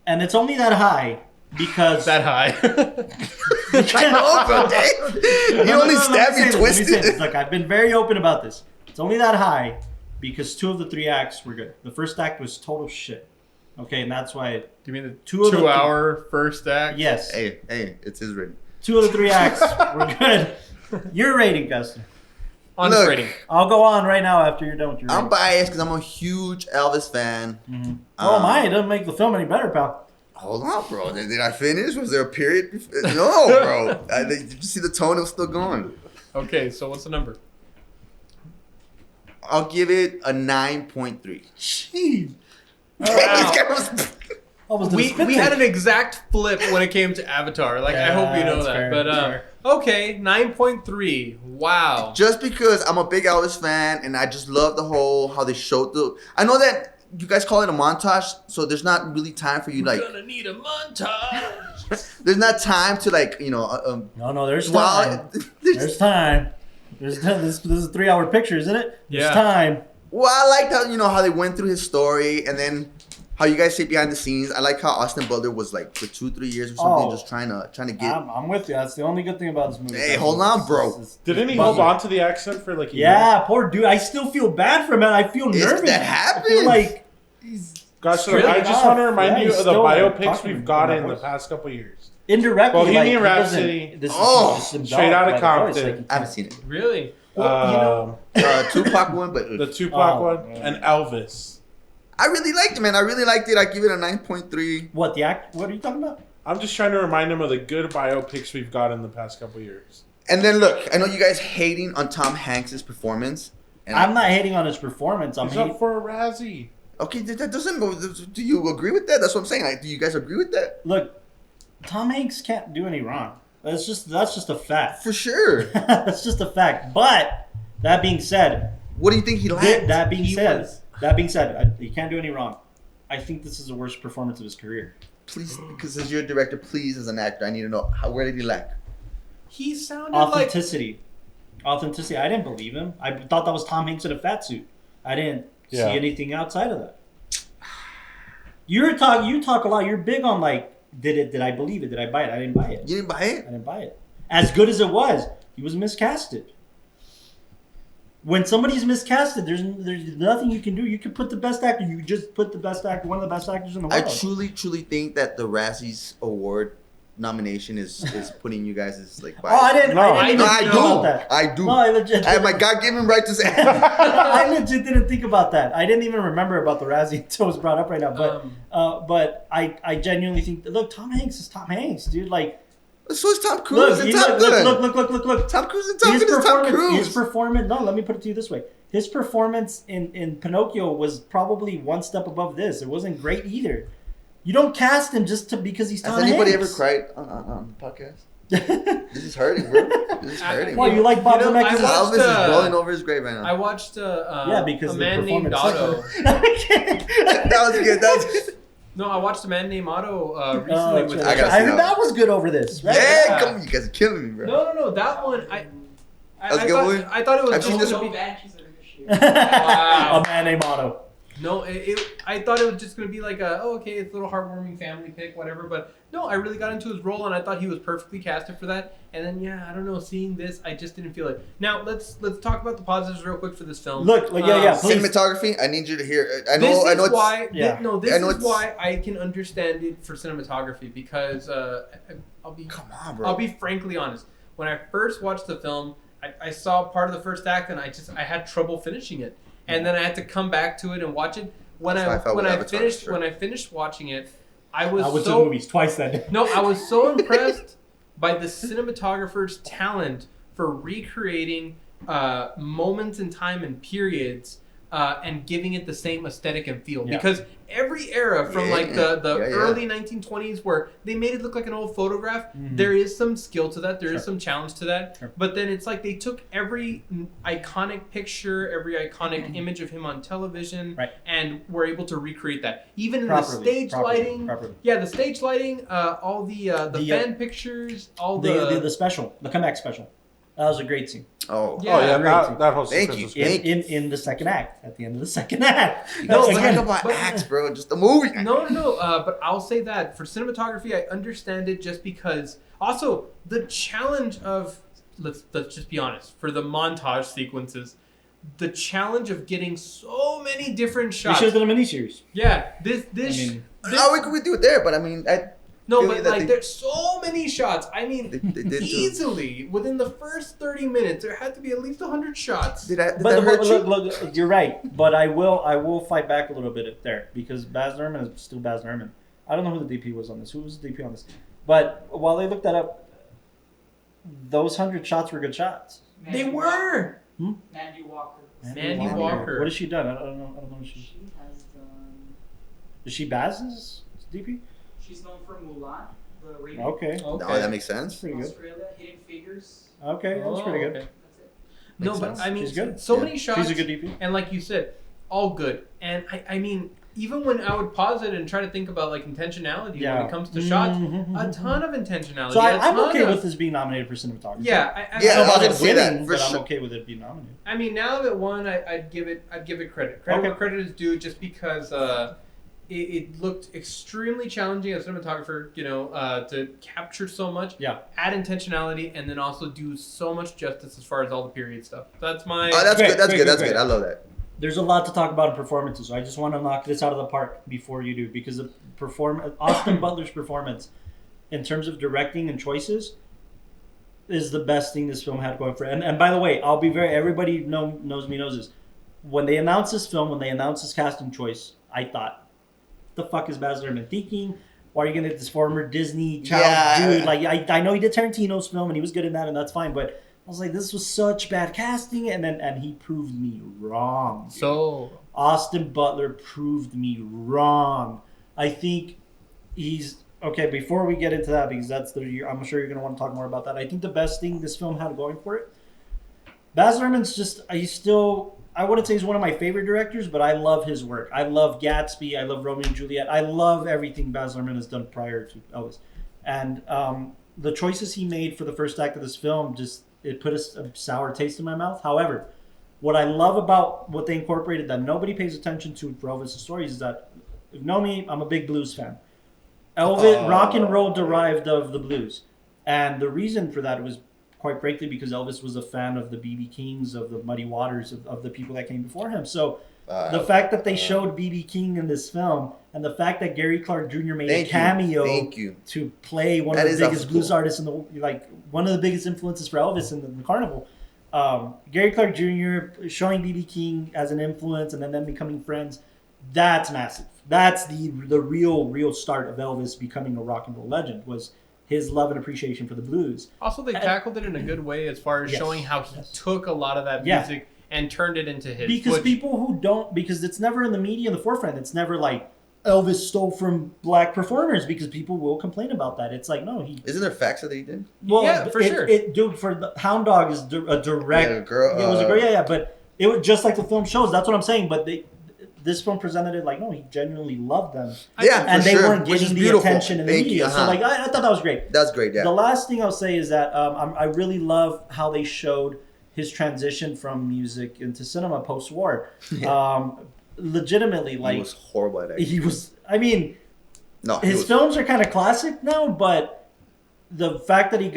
And it's only that high because That high. I know, bro. Dang. You only stab me Let me say twisted. this. Look, I've been very open about this. It's only that high because 2 of the 3 acts were good. The first act was total shit. Okay, and that's why. Do you mean the 2 of the 2-hour first act? Yes. Hey, it's his rating. 2 of the 3 acts were good. Your rating, Gus. Honest Look. rating. I'll go on right now after you're done with your I'm rating. biased because I'm a huge Elvis fan. Oh, mine. It doesn't make the film any better, pal. Hold on, bro. Did I finish? Was there a period? No, bro. Did you see the tone? It was still going. Okay, so what's the number? I'll give it a 9.3. Jeez. This guy was- Almost We had an exact flip when it came to Avatar. Like, I hope you know that's that. fair, But that's fair. okay, 9.3. Wow. Just because I'm a big Elvis fan and I just love the whole how they showed the. I know that you guys call it a montage, so there's not really time for you like. Gonna need a montage. there's not time to like No, there's Well, time. There's time. This is a 3-hour picture, isn't it? There's Yeah. time. Well, I liked how they went through his story, and then how you guys say behind the scenes. I like how Austin Butler was like for 2-3 years or something, just trying to get. I'm with you. That's the only good thing about this movie. Hey, hold on, bro. Didn't he hold on to the accent for like a year? Yeah, poor dude. I still feel bad for him, man. I feel nervous. That I feel happens. like Gosh, so Really I just tough. want to remind Yeah, you he's of the still, like, biopics talking we've gotten in about the voice. past couple years. indirectly. Bohemian like, he doesn't- Rhapsody. This Oh, is just Straight Outta enveloped by the voice, Compton. I haven't seen it. Really? Well, Tupac one, but The Tupac Oh, one, man. and Elvis. I really liked it, man. I really liked it. I give it a 9.3. what the act? What are you talking about? I'm just trying to remind him of the good biopics we've got in the past couple years. And then look, I know you guys hating on Tom Hanks's performance. And I'm not hating on his performance. I'm He's hating. up for a Razzie. Okay, that doesn't. Do you agree with that? That's what I'm saying. Like, do you guys agree with that? Look, Tom Hanks can't do any wrong. That's just a fact. For sure. That's just a fact. But that being said, What do you think he lacked? that being He said, was- he can't do any wrong. I think this is the worst performance of his career. Please, because as your director, please, as an actor, I need to know where did he lack? He sounded like Authenticity. Authenticity. I didn't believe him. I thought that was Tom Hanks in a fat suit. I didn't see anything outside of that. You talk a lot. You're big on like, did I believe it? Did I buy it? I didn't buy it. You didn't buy I it? didn't buy it. As good as it was, he was miscasted. When somebody's miscasted, there's nothing you can do. You can put the best actor. You just put the best actor, one of the best actors in the I world. truly think that the Razzies award nomination is putting you guys as like Oh, I didn't. No, I didn't No, even I think do. about that. I do. No, I legit. I have my God-given right to say. I legit didn't think about that. I didn't even remember about the Razzie until it was brought up right now. But I genuinely think. Look, Tom Hanks is Tom Hanks, dude. Like, So is Tom Cruise and Top Gun. look. Tom Cruise and Top Gun is Tom His Cruise. performance. No, let me put it to you this way. His performance in Pinocchio was probably one step above this. It wasn't great either. You don't cast him because he's Tom Has anybody Hanks. ever cried on the podcast? This is hurting, bro. This is hurting. Well, you like Bob You know, Zemeckis? I watched, Elvis is rolling over his grave right now. I watched because a the man named performance Otto. That was good. That was good. No, I watched a man named Otto Oh, recently with. I gotta see heard that was good over this. Right? Yeah, come on, you guys are killing me, bro. No, that one That's a good one. I thought it was I've seen just this gonna No be. Banshees of Inisherin. Wow. A man named Otto. No, I thought it was just gonna be like okay, it's a little heartwarming family pick, whatever. But no, I really got into his role, and I thought he was perfectly casted for that. And then I don't know, seeing this, I just didn't feel it. Now let's talk about the positives real quick for this film. Look, please. Cinematography. I need you to hear. I This know. is It's, why. Yeah. This I know is it's- why I can understand it for cinematography because I'll be. Come on, bro. I'll be frankly honest. When I first watched the film, I saw part of the first act and I had trouble finishing it, and then I had to come back to it and watch it. When That's how I felt with Avatar, sure. when I finished watching it, I was I went to the so movies twice that day. no, I was so impressed by the cinematographer's talent for recreating moments in time and periods and giving it the same aesthetic and feel. Yeah. Because every era from like the Yeah. early 1920s where they made it look like an old photograph, Mhm. there is some skill to that. There is Sure. some challenge to that. Sure. But then it's like they took every iconic picture, every iconic image of him on television, Right. and were able to recreate that. Even in Properly, the stage lighting. properly. Yeah, the stage lighting, all the fan pictures, all the The special, the comeback special. That was a great scene. Oh. Yeah. Oh yeah, great. that whole Thank sequence you. was good. In the second act, at the end of the second act. No, That's it's again, not about but- acts, bro. Just the movie. No. But I'll say that for cinematography, I understand it just because. Also, the challenge of let's just be honest. For the montage sequences, the challenge of getting so many different we shots. should have done a miniseries. Yeah, this. We do it there, but I mean, No, feel but that like they- there's so many shots. I mean, they did too. easily within the first 30 minutes, there had to be at least 100 shots. Did that But hurt you? look, you're right. But I will fight back a little bit there because Baz Luhrmann is still Baz Luhrmann. I don't know who the DP was on this. Who was the DP on this? But while they looked that up, those 100 shots were good shots. They Mandy were. Mandy Walker. Mandy Walker. What has she done? I don't know. What She has done. is she Baz's DP? She's known for Mulan, the remake. Okay. No, that makes sense. Pretty good. Australia, Hidden Figures. Okay, that's pretty good. Okay. That's it. No, Makes but sense. I mean, She's good. so Yeah. many shots. She's a good DP. And like you said, all good. And I mean, even when I would pause it and try to think about like intentionality Yeah. when it comes to shots, Mhm. a ton of intentionality. So a I'm ton okay of- with this being nominated for cinematography. Yeah, I Yeah, don't know I was about gonna it say that, winning, for but I'm sure. okay with it being nominated. I mean, now that it won, I'd give it credit. Credit Okay. where credit is due, just because it looked extremely challenging as a cinematographer, to capture so much, Yeah. add intentionality, and then also do so much justice as far as all the period stuff. That's my. Oh, that's Great, good. That's great, good. That's great. good. I love that. There's a lot to talk about in performances, so I just want to knock this out of the park before you do, because the Austin Butler's performance, in terms of directing and choices, is the best thing this film had going for it. And by the way, I'll be everybody knows this. When they announced this film, when they announced this casting choice, I thought, the fuck is Baz Luhrmann thinking? Why are you gonna get this former Disney child dude? Like I know he did Tarantino's film and he was good in that, and that's fine, but I was like, this was such bad casting, and he proved me wrong. Dude. So Austin Butler proved me wrong. I think he's okay. Before we get into that, because I'm sure you're gonna want to talk more about that. I think the best thing this film had going for it, Baz Luhrmann's I wouldn't say he's one of my favorite directors, but I love his work. I love Gatsby. I love Romeo and Juliet. I love everything Baz Luhrmann has done prior to Elvis. And the choices he made for the first act of this film, it put a sour taste in my mouth. However, what I love about what they incorporated that nobody pays attention to for Elvis' stories is that, if you know me, I'm a big blues fan. Elvis, rock and roll derived of the blues. And the reason for that was, quite frankly, because Elvis was a fan of the B.B. Kings, of the Muddy Waters, of the people that came before him. So the fact that they showed B.B. King in this film, and the fact that Gary Clark Jr. made a cameo to play one of the biggest blues artists one of the biggest influences for Elvis in the carnival. Gary Clark Jr. showing B.B. King as an influence, and then them becoming friends. That's massive. That's the real start of Elvis becoming a rock and roll legend, was his love and appreciation for the blues. Also, they tackled it in a good way as far as showing how he took a lot of that music and turned it into his. Because it's never in the media in the forefront. It's never like Elvis stole from black performers, because people will complain about that. It's like, no, Isn't there facts that he did? Well, yeah, for sure. Dude, for the Hound Dog is a direct. Yeah, girl. It was a girl. Yeah. But it was just like the film shows. That's what I'm saying. But this film presented it like, no, he genuinely loved them. Yeah, they weren't getting the attention in the media. So I thought that was great. That's great. Yeah. The last thing I'll say is that I really love how they showed his transition from music into cinema post-war. Legitimately, he was horrible at it. He was. I mean, his films are kind of classic now, but the fact that he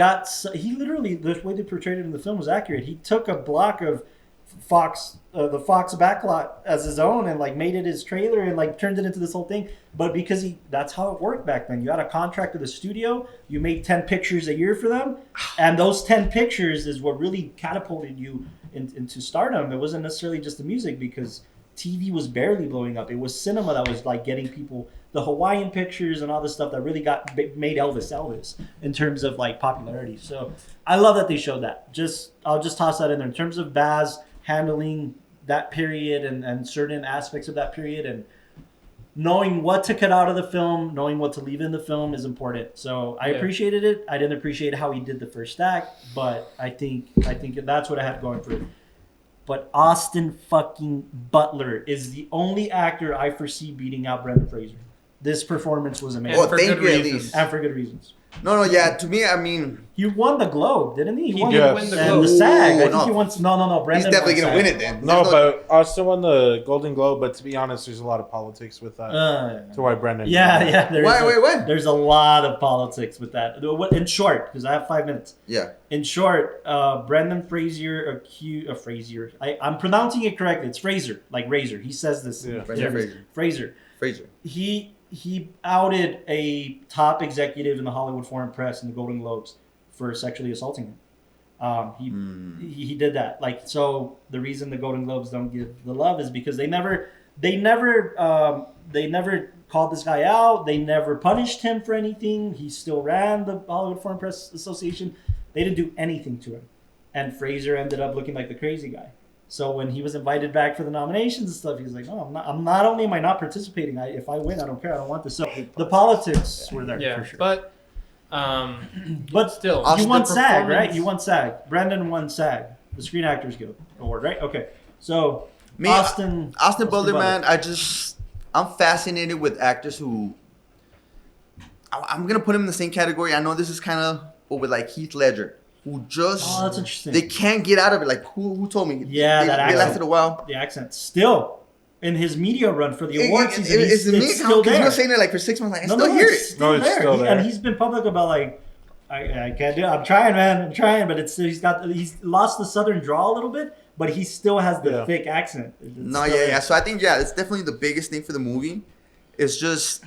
literally, the way they portrayed it in the film was accurate. He took a block of the Fox backlot as his own and made it his trailer and turned it into this whole thing. But because that's how it worked back then. You had a contract with the studio, you made 10 pictures a year for them, and those 10 pictures is what really catapulted you into stardom. It wasn't necessarily just the music, because TV was barely blowing up. It was cinema that was getting people, the Hawaiian pictures and all this stuff that really made Elvis in terms of popularity. So I love that they showed that. I'll just toss that in there in terms of Baz handling that period and certain aspects of that period, and knowing what to cut out of the film, knowing what to leave in the film is important. So I appreciated it. I didn't appreciate how he did the first act, but I think that's what I had going for it. But Austin fucking Butler is the only actor I foresee beating out Brendan Fraser. This performance was amazing. Well, thank you at least. And for good reasons. No, yeah. To me, I mean, he won the Globe, didn't he? He did win the Globe. And the SAG. I No. think he won. No. Brendan. he's definitely won gonna SAG. win it then. No, but Austin won the Golden Globe. But to be honest, there's a lot of politics with that. To why Brendan? Yeah. Why? There's a lot of politics with that. In short, because I have 5 minutes. Yeah. In short, Brendan Fraser Fraser. I'm pronouncing it correctly. It's Fraser, like razor. He says this. Yeah. Brendan Fraser. Fraser. He outed a top executive in the Hollywood Foreign Press and the Golden Globes for sexually assaulting him. He did that. So the reason the Golden Globes don't give the love is because they never called this guy out. They never punished him for anything. He still ran the Hollywood Foreign Press Association. They didn't do anything to him, and Fraser ended up looking like the crazy guy. So when he was invited back for the nominations and stuff, he was like, "Oh, I'm not only am I not participating. If I win, I don't care. I don't want this." So the politics were there for sure. But still, you won SAG, right? You won SAG. Brendan won SAG, the Screen Actors Guild Award, right? Okay. So Austin Butler, man, I'm fascinated with actors who. I'm gonna put him in the same category. I know this is kind of, but with like Heath Ledger, who just Oh, that's interesting. they can't get out of it. Like who told me? Yeah, they, that they accent. lasted a while. The accent still in his media run for the awards season. It's me still because there. you were saying it like for 6 months. Like, I still hear it's it. still it's there. still there. And he's been public about like, I can't do it. I'm trying, man. I'm trying, but he's lost the southern drawl a little bit, but he still has the thick accent. So I think it's definitely the biggest thing for the movie. It's just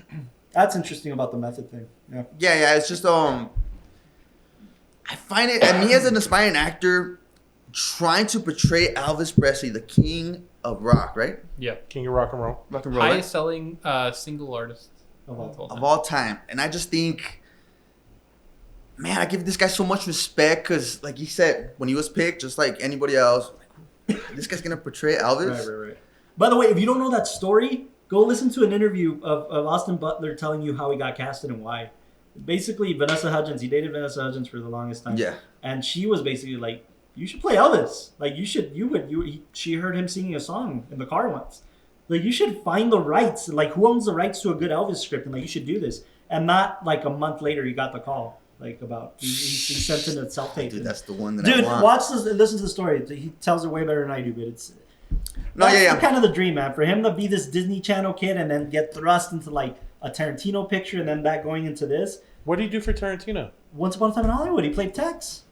that's interesting about the method thing. Yeah. yeah. It's just I find it, and me as an aspiring actor, trying to portray Elvis Presley, the king of rock, right? Yeah. King of rock and roll. Rock and roll, Highest selling single artist Of all of all time. And I just think, man, I give this guy so much respect because, like he said, when he was picked, just like anybody else, like, this guy's gonna portray Elvis. Right. By the way, if you don't know that story, go listen to an interview of Austin Butler telling you how he got casted and why. Basically, Vanessa Hudgens, he dated Vanessa Hudgens for the longest time. Yeah. And she was basically like, you should play Elvis. Like, she heard him singing a song in the car once. Like, you should find the rights. Like, who owns the rights to a good Elvis script? And like, you should do this. And not like a month later, he got the call. Like, about, he sent in a self-tape. Dude, that's the one that Dude, I want. watch this, listen to the story. He tells it way better than I do, but it's... No, That's kind of the dream, man. For him to be this Disney Channel kid and then get thrust into like a Tarantino picture and then that going into this. What did he do for Tarantino? Once Upon a Time in Hollywood, he played Tex.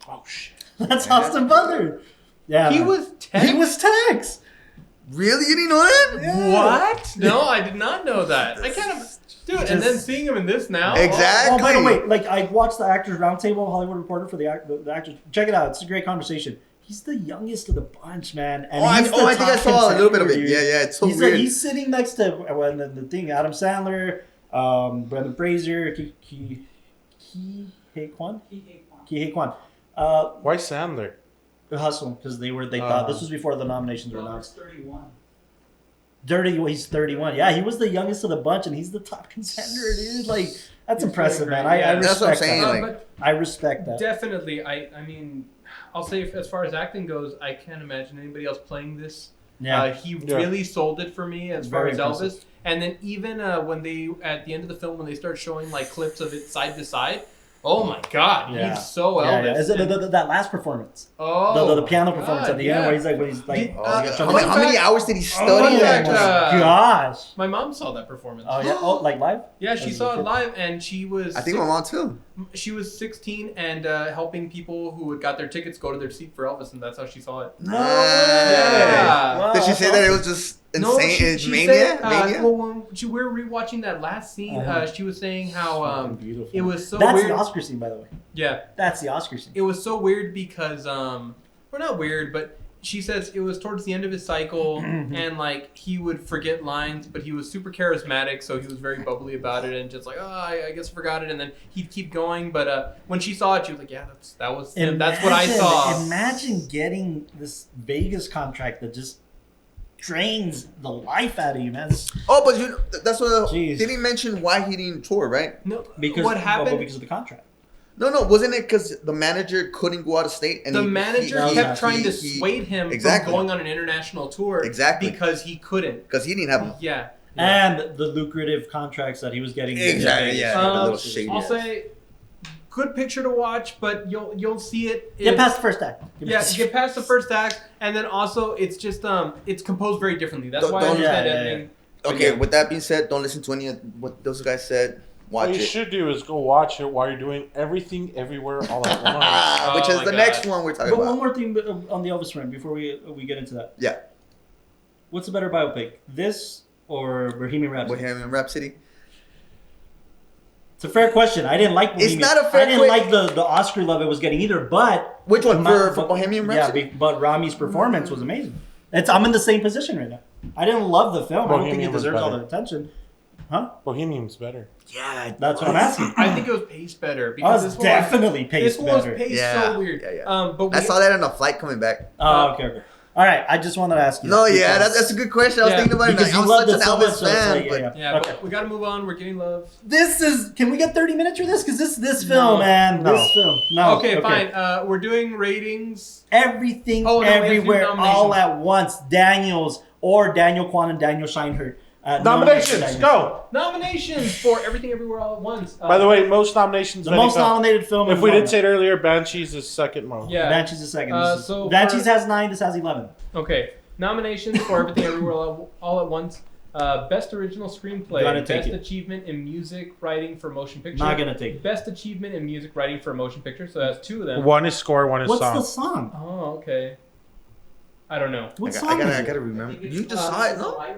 Oh shit! That's Austin Butler. Yeah, He man. was Tex? He was Tex. Really? You didn't know that? What? No, I did not know that. I kind of, dude. And then seeing him in this now. Exactly. Oh, by the way, like I watched the Actors Roundtable, Hollywood Reporter for the actors. Check it out. It's a great conversation. He's the youngest of the bunch, man. And I he's think I saw a little bit of it. dude. Yeah, it's so he's weird. He's sitting next to the thing. Adam Sandler, Brendan Fraser, Ki Hei Kwan. Why Sandler? Hustle, because they thought this was before the nominations were announced. 31. He's 31. Yeah, he was the youngest of the bunch, and he's the top contender, dude. Like that's He's impressive, really man. great, I yeah. That's what I'm respect saying. that. Like, but I respect that. definitely, I mean, I'll say as far as acting goes, I can't imagine anybody else playing this. Yeah. He really sold it for me as far Very as impressive. Elvis. And then even when they, at the end of the film, when they start showing like clips of it side to side, oh my God, Yeah. he's so Yeah, Elvis. yeah. Is it that last performance? Oh, The piano my performance God, at the yeah. end where he's like, when he's like, Did- how many hours did he study? fun that? fact, gosh. My mom saw that performance. Oh yeah. Oh, like live? Yeah, she As a saw it kid? live, and she was. I think my mom too. She was 16 and helping people who had got their tickets go to their seat for Elvis, and that's how she saw it. No Nice. Yeah. Wow, Did she that's say that it awesome. was just insane? she mania? said, Mania? well, when we were rewatching that last scene, she was saying how Fucking beautiful. it was so That's weird. the Oscar scene, by the way. Yeah, That's the Oscar scene. it was so weird because, well, not weird, but she says it was towards the end of his cycle, and like he would forget lines, but he was super charismatic, so he was very bubbly about it, and just like, oh, I guess I forgot it, and then he'd keep going. But when she saw it, she was like, yeah, that's what I saw. Imagine getting this Vegas contract that just drains the life out of you, man. Oh, but that's what. Jeez. Didn't he mention why he didn't tour, right? No, Because what happened? Because of the contract. No, wasn't it because the manager couldn't go out of state? And The he- manager he- kept he- trying to he- sway him Exactly. from going on an international tour. Exactly. Because he couldn't. because he didn't have. Yeah. And the lucrative contracts that he was getting. Exactly, yeah. Um, a little shady. I'll ass. say, good picture to watch, but you'll see it. Get if- past the first act. get past the first act, and then also it's just it's composed very differently. That's why I Don't- understand yeah, editing. But Okay, yeah. with that being said, don't listen to any of what those guys said. Watch What you it. should do is go watch it while you're doing everything, everywhere, all at once. Which Oh is my the God. next one we're talking But one about. more thing on the Elvis rant before we get into that. Yeah, What's a better biopic, this or Bohemian Rhapsody? Bohemian Rhapsody. It's a fair question. I didn't like Bohemian. It's not a fair I didn't que- like the Oscar love it was getting either. But Which one for but- Bohemian Rhapsody? Yeah, but Rami's performance was amazing. I'm in the same position right now. I didn't love the film. I don't think Bohemian it was deserves all better. the attention. Huh? Bohemian's better. Yeah, That's what I'm asking. I think it was paced better I because was this definitely one paced was better. paced Yeah, so weird. yeah. But I saw that on a flight coming back. Oh, okay. All right, I just wanted to ask you. No, that yeah, because- that's a good question. I was Yeah, thinking about it. because Like, you I'm love such this an so much, Elvis so it's fan, like, but yeah. Yeah, Okay. but we gotta move on. We're getting love. This is. Can we get 30 minutes for this? Because this film, No. man. No. This film. No. Okay, fine. We're doing ratings. Everything, Oh, no, we have to do everywhere, nominations. all at once. Daniel Kwan and Daniel Scheinert. Nominations, go! Nominations for Everything Everywhere All at Once. By the way, most nominations. The most nominated film. If is we one. didn't say it earlier, Banshees is second most. Yeah. Banshees is second. So Banshees has 9. This has 11. Okay. Nominations for Everything Everywhere All at Once. Best Original Screenplay. Gotta take Best it. Achievement in Music Writing for Motion Picture. Not gonna take it. Best Achievement in Music Writing for Motion Picture. So that's 2 of them. One is score, one is What's song. the song? Oh, okay. I don't know. What I song is it? gotta remember. You just saw it, no?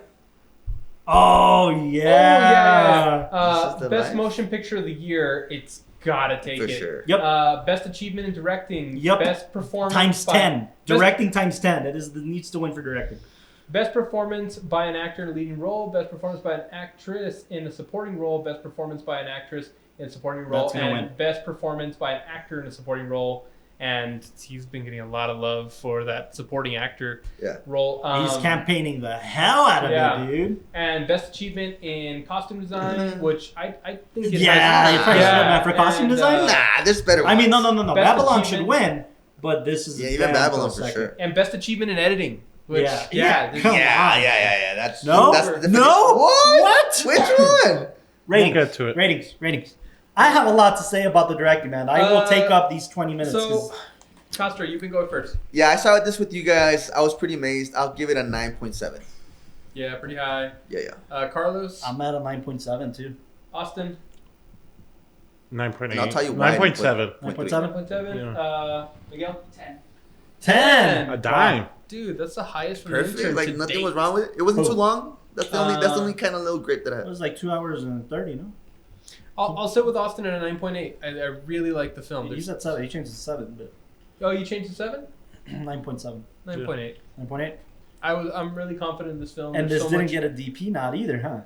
Oh yeah. Oh, yeah. This is the Best life? Motion Picture of the Year. It's gotta take For it. sure. Yep. Best Achievement in Directing. Yep. Best Performance. Times by- 10. Directing times 10. It needs to win for directing. Best Performance by an Actor in a Leading Role. Best Performance by an Actress in a Supporting Role. Best Performance by an Actress in a Supporting Role. That's gonna And win. Best Performance by an Actor in a Supporting Role. And he's been getting a lot of love for that supporting actor Yeah. role. He's campaigning the hell out of yeah. it, dude. And Best Achievement in Costume Design, which I think it Yeah, has. you probably should have that for costume and, design. Nah, there's better. I mean, no. Best Babylon should achievement. win, but this is Yeah, even damn Babylon close for second. sure. And Best Achievement in Editing. Which, Yeah. this- Come on. Yeah. That's No? That's the No? What? What? Which one? Ratings. We'll get to it. Ratings. I have a lot to say about the directing, man. I will take up these 20 minutes. So, 'cause Costa, you can go first. Yeah, I saw this with you guys. I was pretty amazed. I'll give it a 9.7. Yeah, pretty high. Yeah. Carlos, I'm at a 9.7 too. Austin, 9.8. And I'll tell you why. 9.7. 9.7. 9.7. Yeah. Miguel, 10. 10. A dime. dude, that's the highest from Perfect. the intern Like to nothing date. was wrong with it. It wasn't Oh. too long. That's the only kind of little grit that I It had. was like 2 hours and 30, no? I'll sit with Austin at a 9.8. I really like the film. He's at 7. He changed to 7, but Oh, you changed to 7? 9.7. 9.8. 9.8. I'm really confident in this film. And There's this so didn't much- get a DP nod either, huh?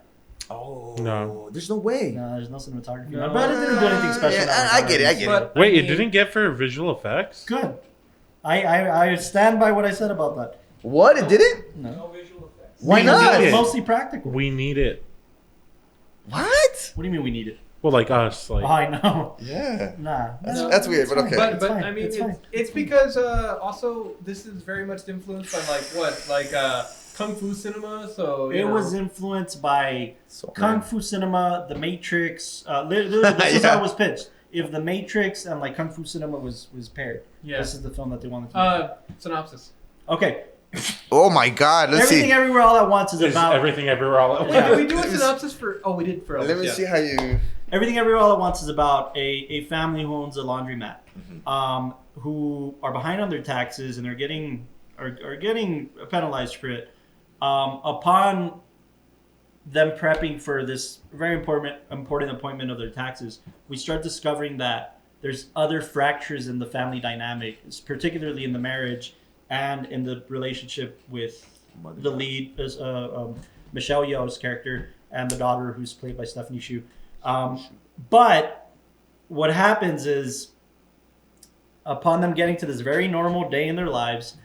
Oh. No. There's no way. No, there's no cinematography. No. But it didn't do anything special. Yeah, I get it. But, Wait, I it mean, didn't get for visual effects? Good. I stand by what I said about that. What? It didn't? No. No visual effects. Why We not? need It's it. mostly practical. We need it. What? What do you mean we need it? Well, like us. Like, Oh, I know. Yeah. Nah. That's weird, it's but fine. okay. But It's fine. I mean, It's fine. it's because also this is very much influenced by kung fu cinema. So you It know. was influenced by So Kung Fu cinema, The Matrix. Literally, this is Yeah. how it was pitched. If The Matrix and like Kung Fu cinema was paired, Yeah. this is the film that they wanted to make. Synopsis. Okay. Oh my God. Let's Everything see. Everywhere All at Once is is about everything everywhere all at Wait, once. did we do a synopsis for? Oh, we did for. Let Elvis, me yeah. see how you. Everything Everywhere All at Once is about a family who owns a laundromat, who are behind on their taxes and are getting penalized for it. Upon them prepping for this very important appointment of their taxes, we start discovering that there's other fractures in the family dynamic, particularly in the marriage and in the relationship with the lead, Michelle Yeoh's character, and the daughter, who's played by Stephanie Hsu. But what happens is, upon them getting to this very normal day in their lives,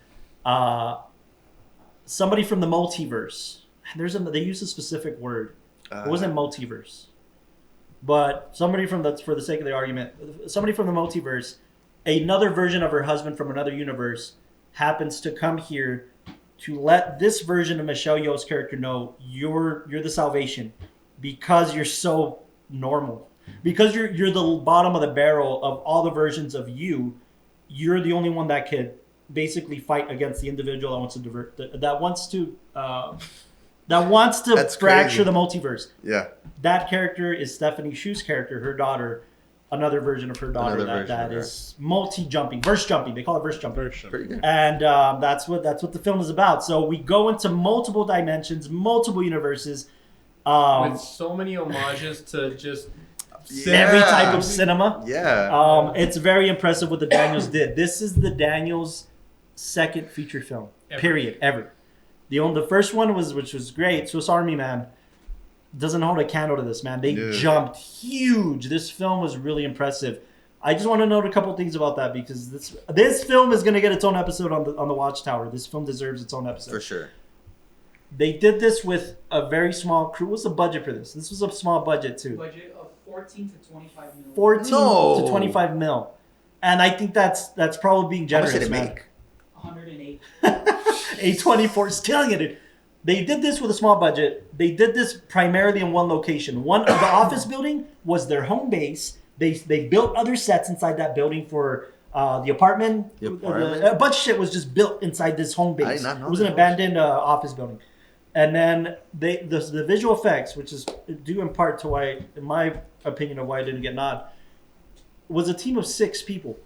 somebody from the multiverse. They use a specific word. It wasn't multiverse, but somebody for the sake of the argument, somebody from the multiverse, another version of her husband from another universe, happens to come here to let this version of Michelle Yeoh's character know you're the salvation because you're so normal, because you're the bottom of the barrel of all the versions of you. You're the only one that could basically fight against the individual that wants to That's fracture crazy. the multiverse. Yeah. That character is Stephanie Hsu's character, her daughter, another version of her daughter Another version that of her. is multi-jumping, verse jumping. They call it verse jumping. Pretty good. And that's what the film is about. So we go into multiple dimensions, multiple universes, With so many homages to just every Yeah. type of cinema. Yeah. It's very impressive what the Daniels did. This is the Daniels' second feature film, period, ever. The first one which was great, Swiss Army Man, doesn't hold a candle to this, man. They Yeah. jumped huge. This film was really impressive. I just want to note a couple things about that because this film is going to get its own episode on the WatchTower. This film deserves its own episode. For sure. They did this with a very small crew. What's the budget for this? This was a small budget too. Budget of 14 to 25 million. 14 No. to 25 mil. And I think that's probably being How much generous, did it man. make? 108. A24 is killing it. They did this with a small budget. They did this primarily in one location. The office building was their home base. They built other sets inside that building for the apartment. A bunch of shit was just built inside this home base. I did not know it was an abandoned office building. And then the visual effects, which is due in part to why, in my opinion, of why I didn't get nod, was a team of 6 people.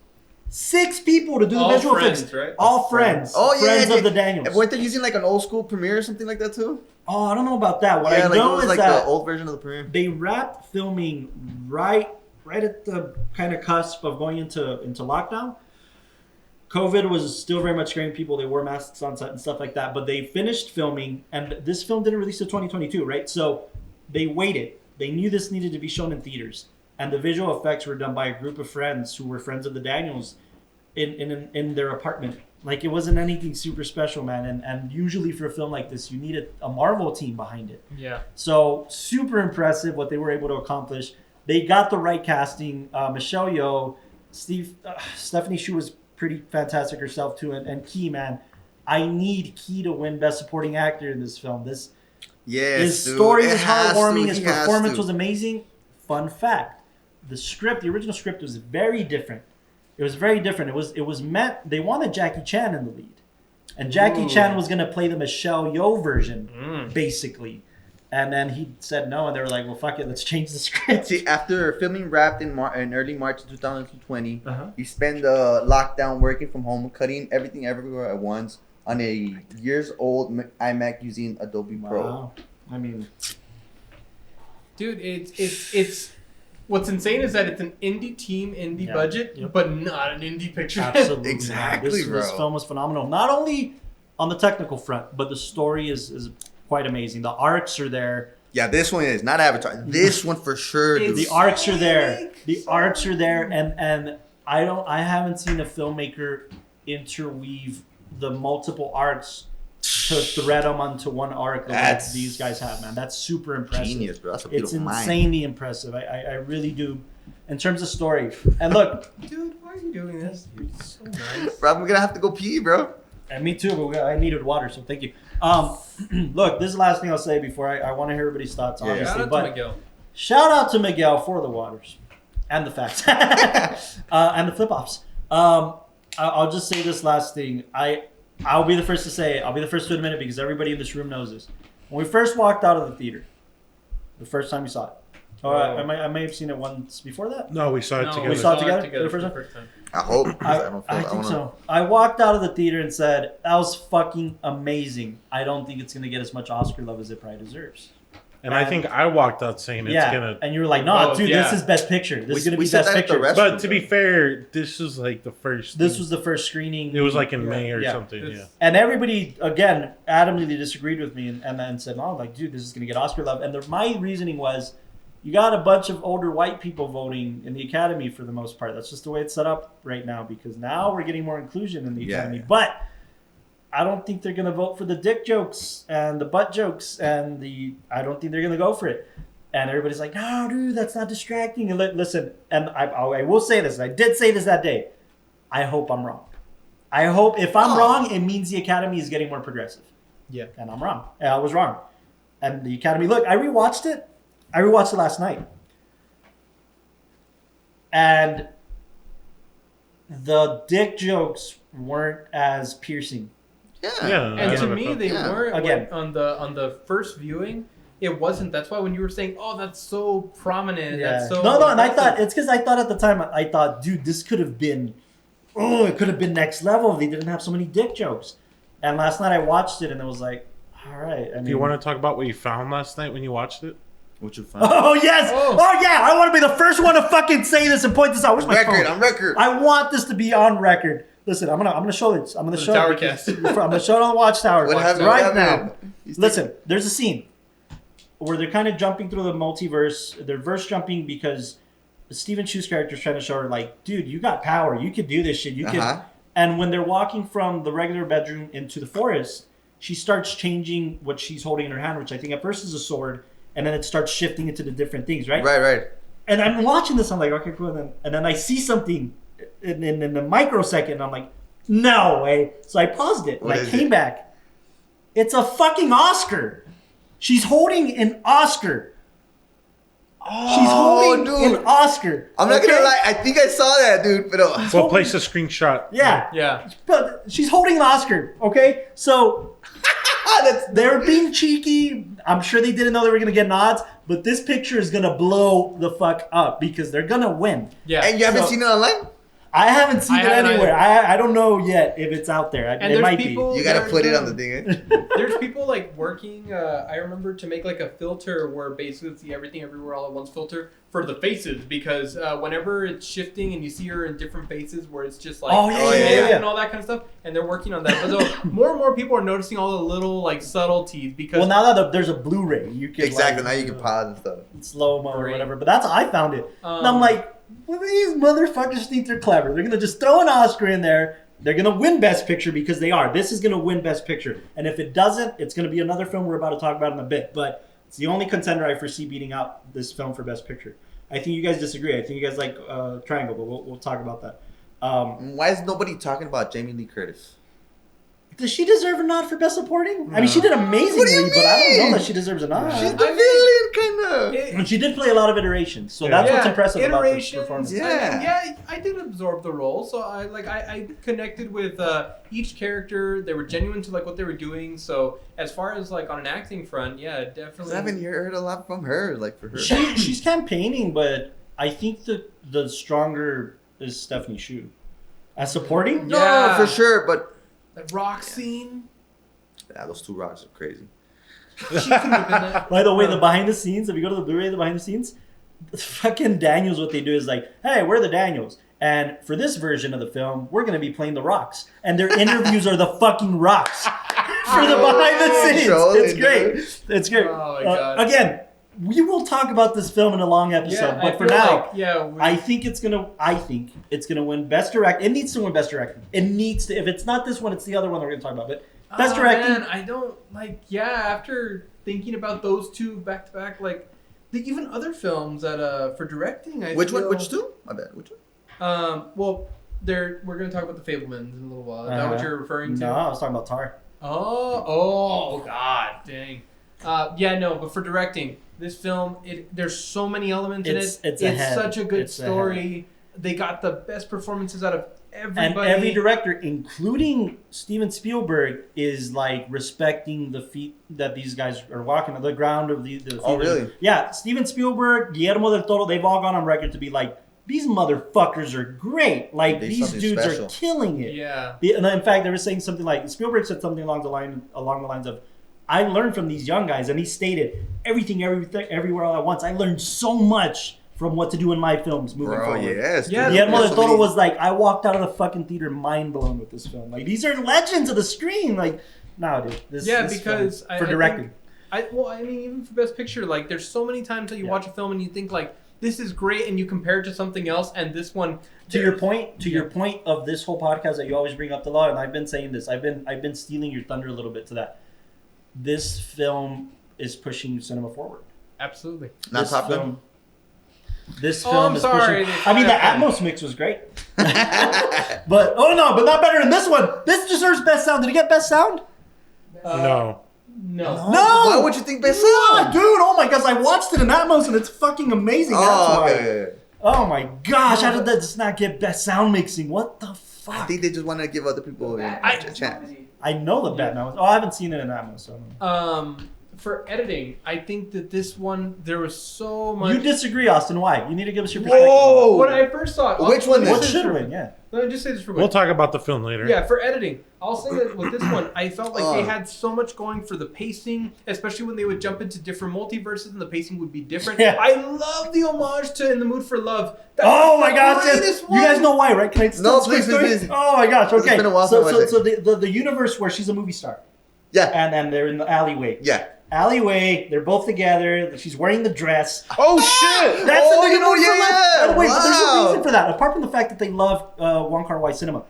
6 people to do the visual effects. Right? All friends. Oh, yeah. Friends of the Daniels. Weren't they using like an old school Premiere or something like that too? Oh, I don't know about that. What I like, know it was is like that the old version of the Premiere. they wrapped filming right at the kind of cusp of going into lockdown. COVID was still very much scaring people. They wore masks on set and stuff like that. But they finished filming, and this film didn't release till 2022, right? So they waited. They knew this needed to be shown in theaters. And the visual effects were done by a group of friends who were friends of the Daniels in their apartment. Like, it wasn't anything super special, man. And usually for a film like this, you need a Marvel team behind it. Yeah. So super impressive what they were able to accomplish. They got the right casting. Michelle Yeoh, Stephanie Hsu was pretty fantastic herself too. And Key, man, I need Key to win Best Supporting Actor in this film. His story was heartwarming. His performance was amazing. Fun fact. The original script was very different. It was very different. It was meant, they wanted Jackie Chan in the lead. And Jackie Chan was going to play the Michelle Yeoh version, basically. And then he said no, and they were like, well, fuck it, let's change the script. See, after filming wrapped in early March 2020, he spent the lockdown working from home, cutting everything everywhere at once on a years-old iMac using Adobe Pro. Wow. I mean... Dude, it's what's insane is that it's an indie budget, but not an indie picture. Absolutely. Exactly, bro. This film was phenomenal. Not only on the technical front, but the story is quite amazing. The arcs are there. Yeah, this one is not Avatar. This one for sure. Dude. The arcs are there. The arcs are there, and I haven't seen a filmmaker interweave the multiple arcs to thread them onto one arc that these guys have, man. That's super impressive. Genius, bro. That's a It's beautiful insanely impressive. I really do. In terms of story. And look. Dude, why are you doing this? Dude, it's so nice. Bro, I'm going to have to go pee, bro. And me too, but I needed water, so thank you. Look, this is the last thing I'll say before I want to hear everybody's thoughts, obviously. Shout out to Miguel. Shout out to Miguel for the waters. And the facts. And the flip-offs. I'll just say this last thing. I'll be the first to say it. I'll be the first to admit it because everybody in this room knows this. When we first walked out of the theater, the first time we saw it. I may have seen it once before that. No, we saw it together. We saw it together the first time? I hope. I think so. I walked out of the theater and said, that was fucking amazing. I don't think it's going to get as much Oscar love as it probably deserves. And I think I walked out saying it's gonna. And you were like, "No, dude, this is Best Picture. This is gonna be Best Picture." But to be fair, this was like the first. This was the first screening. It was like in May or something. Yeah. And everybody again adamantly disagreed with me and then said, "No, like, dude, this is gonna get Oscar love." And my reasoning was, you got a bunch of older white people voting in the Academy for the most part. That's just the way it's set up right now because now we're getting more inclusion in the Academy, but. I don't think they're going to vote for the dick jokes and the butt jokes and I don't think they're going to go for it. And everybody's like, no, dude, that's not distracting. And listen, and I will say this, and I did say this that day. I hope I'm wrong. I hope if I'm wrong, it means the Academy is getting more progressive. Yeah. And I'm wrong. And I was wrong. And the Academy, look, I rewatched it. I rewatched it last night. And the dick jokes weren't as piercing. Yeah. And to me, they weren't. Again. On the first viewing, it wasn't. That's why when you were saying, "Oh, that's so prominent," that's so no, and I thought it's because I thought at the time I thought, dude, this could have been, it could have been next level if they didn't have so many dick jokes. And last night I watched it and it was like, all right. Do you want to talk about what you found last night when you watched it? What you found? Oh yes! Oh yeah! I want to be the first one to fucking say this and point this out. Where's my phone? On record. I want this to be on record. Listen, I'm gonna show it. I'm gonna show it. I'm gonna show it on the WatchTower right now. Listen, there's a scene where they're kind of jumping through the multiverse. They're verse jumping because Stephen Chu's character is trying to show her, like, dude, you got power. You could do this shit. You could. And when they're walking from the regular bedroom into the forest, she starts changing what she's holding in her hand, which I think at first is a sword, and then it starts shifting into the different things, right? Right. And I'm watching this. I'm like, okay, cool. And then I see something in the microsecond. And I'm like, no way. So I paused it. And I came back. It's a fucking Oscar. She's holding an Oscar. She's holding an Oscar. I'm not gonna lie. I think I saw that, dude. But We'll place a screenshot. Yeah. Yeah. But she's holding an Oscar, okay? So they're being cheeky. I'm sure they didn't know they were going to get nods, but this picture is going to blow the fuck up because they're going to win. Yeah. and you haven't seen it online? I haven't seen I it haven't anywhere. I don't know yet if it's out there. And It there's might people- be. You gotta There's, put it on the thing. Eh? There's people like working. I remember to make like a filter where basically it's the everything everywhere all at once filter for the faces because whenever it's shifting and you see her in different faces where it's just like yeah. and all that kind of stuff, and they're working on that. But so more and more people are noticing all the little like subtleties because Well, now that there's a Blu-ray, you can Exactly. Now you can pause and stuff. slow-mo or Great. whatever. But that's how I found it. And I'm like, well, these motherfuckers think they're clever. They're going to just throw an Oscar in there. They're going to win Best Picture because they are. This is going to win Best Picture. And if it doesn't, it's going to be another film we're about to talk about in a bit. But it's the only contender I foresee beating out this film for Best Picture. I think you guys disagree. I think you guys like Triangle, but we'll talk about that. Why is nobody talking about Jamie Lee Curtis? Does she deserve a nod for Best Supporting? I mean, she did amazingly, but I don't know that she deserves a nod. She's the villain, kind of. And she did play a lot of iterations, so that's what's impressive about this iterations, performance. Yeah. I did absorb the role, so I connected with each character. They were genuine to like what they were doing. So as far as like on an acting front, yeah, definitely. I haven't heard a lot from her, like for her. She's campaigning, but I think the stronger is Stephanie Shu. As supporting? No, Yeah. for sure, but The rock scene. yeah, those two rocks are crazy. She could have been that. By the way, the behind the scenes, if you go to the Blu-ray, the behind the scenes, the fucking Daniels, what they do is like, hey, we're the Daniels. And for this version of the film, we're going to be playing the rocks. And their interviews are the fucking rocks for the behind the scenes. It's great. It's great. Oh, my God. Again, we will talk about this film in a long episode, but for now, I think it's gonna win Best Director. It needs to win Best Director. It needs to. If it's not this one, it's the other one that we're gonna talk about. But Best Directing. Man, I don't like. Yeah, after thinking about those two back to back, like even other films that for directing. Which one? Which two? My bad. Which one? Well, we're gonna talk about the Fabelmans in a little while. Is that what you're referring to? No, I was talking about Tar. Oh, God, dang. But for directing, this film, there's so many elements in it. It's such a good story. They got the best performances out of everybody. And every director, including Steven Spielberg, is like respecting the feet that these guys are walking on the ground of the feet. Oh, really? Yeah, Steven Spielberg, Guillermo del Toro, they've all gone on record to be like, these motherfuckers are great. Like, They these something dudes special. are killing it. Yeah. And in fact, they were saying something like, Spielberg said something along the lines of, I learned from these young guys, and he stated, everything, everywhere, all at once. I learned so much from what to do in my films moving forward. Yes. Yeah, Guillermo del Toro many- was like, I walked out of the fucking theater mind blown with this film. Like, these are legends of the screen. Like, no, dude. This Because film, for directing. Even for Best Picture, like, there's so many times that you watch a film and you think, like, this is great, and you compare it to something else, and this one... To your point of this whole podcast that you always bring up the law, and I've been saying this, I've been stealing your thunder a little bit to that. This film is pushing cinema forward. Absolutely. Not This Top Gun? film. This Oh, film I'm is sorry. pushing. I mean, the Atmos mix was great, but not better than this one. This deserves best sound. Did it get best sound? No. No. No. Why would you think best What, sound? dude? Oh my gosh, I watched it in Atmos and it's fucking amazing. That's Oh, why. okay. Oh my gosh, how did that just not get best sound mixing? What the fuck? I think they just want to give other people a chance. I know the Batman was. Oh, I haven't seen it in Atmos. So I don't know. For editing, I think that this one, there was so much... You disagree, Austin. Why? You need to give us your perspective. Whoa! When I first saw it... Which one What is should win? Yeah. Let me just say this for We'll talk about the film later. Yeah, for editing. I'll say that with this one, I felt like they had so much going for the pacing, especially when they would jump into different multiverses and the pacing would be different. Yeah. I love the homage to In the Mood for Love. That's Oh my the gosh! Yes. greatest You one. guys know why, right? Can I No, tell please, the story? please. Oh my gosh! Okay. It's been a while so since I so the universe where she's a movie star, Yeah. and then they're in the alleyway. Yeah. Alleyway. They're both together. She's wearing the dress. Oh, shit! That's oh, the you know, Mood for Love. yeah. By the way, but there's a Wow. reason for that. Apart from the fact that they love Wong Kar-wai cinema.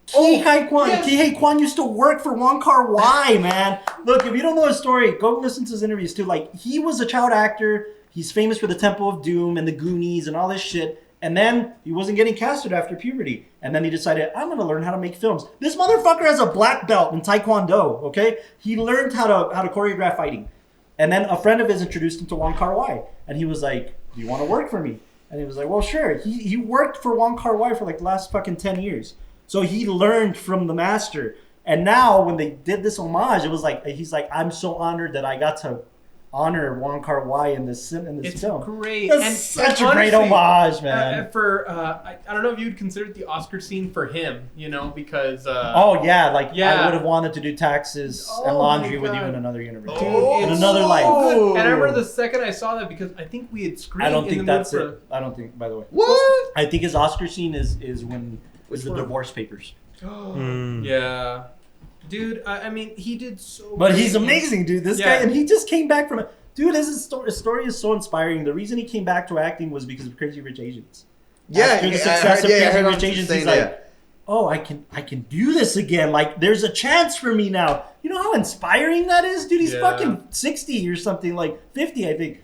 Ki-Hai Kwan. yes. Ki-Hai Kwan used to work for Wong Kar-wai, man. Look, if you don't know his story, go listen to his interviews too. Like, he was a child actor. He's famous for the Temple of Doom and the Goonies and all this shit. And then he wasn't getting casted after puberty. And then he decided, I'm going to learn how to make films. This motherfucker has a black belt in Taekwondo, okay? He learned how to choreograph fighting. And then a friend of his introduced him to Wong Kar-wai. And he was like, do you want to work for me? And he was like, well, sure. He worked for Wong Kar-wai for like the last fucking 10 years. So he learned from the master. And now when they did this homage, it was like, he's like, I'm so honored that I got to honor Wong Kar-wai in this film. It's great. That's and such a honestly, great homage, man. I don't know if you'd consider it the Oscar scene for him, because... I would have wanted to do taxes and Oh laundry my with you God. in another universe. Dude, in it's another so life. good. And I remember the second I saw that because I think we had screened I don't in think the that's mood it. I don't think, by the way. What? I think his Oscar scene is when Which the one? divorce papers. Yeah. Dude, I mean, he did so But great. he's amazing, dude. This guy, and he just came back from it. Dude, his story is so inspiring. The reason he came back to acting was because of Crazy Rich Asians. Yeah, After the success of I Crazy heard Rich him Asians, saying he's that, like, oh, I can do this again. Like, there's a chance for me now. You know how inspiring that is? Dude, he's fucking 60 or something, like 50, I think.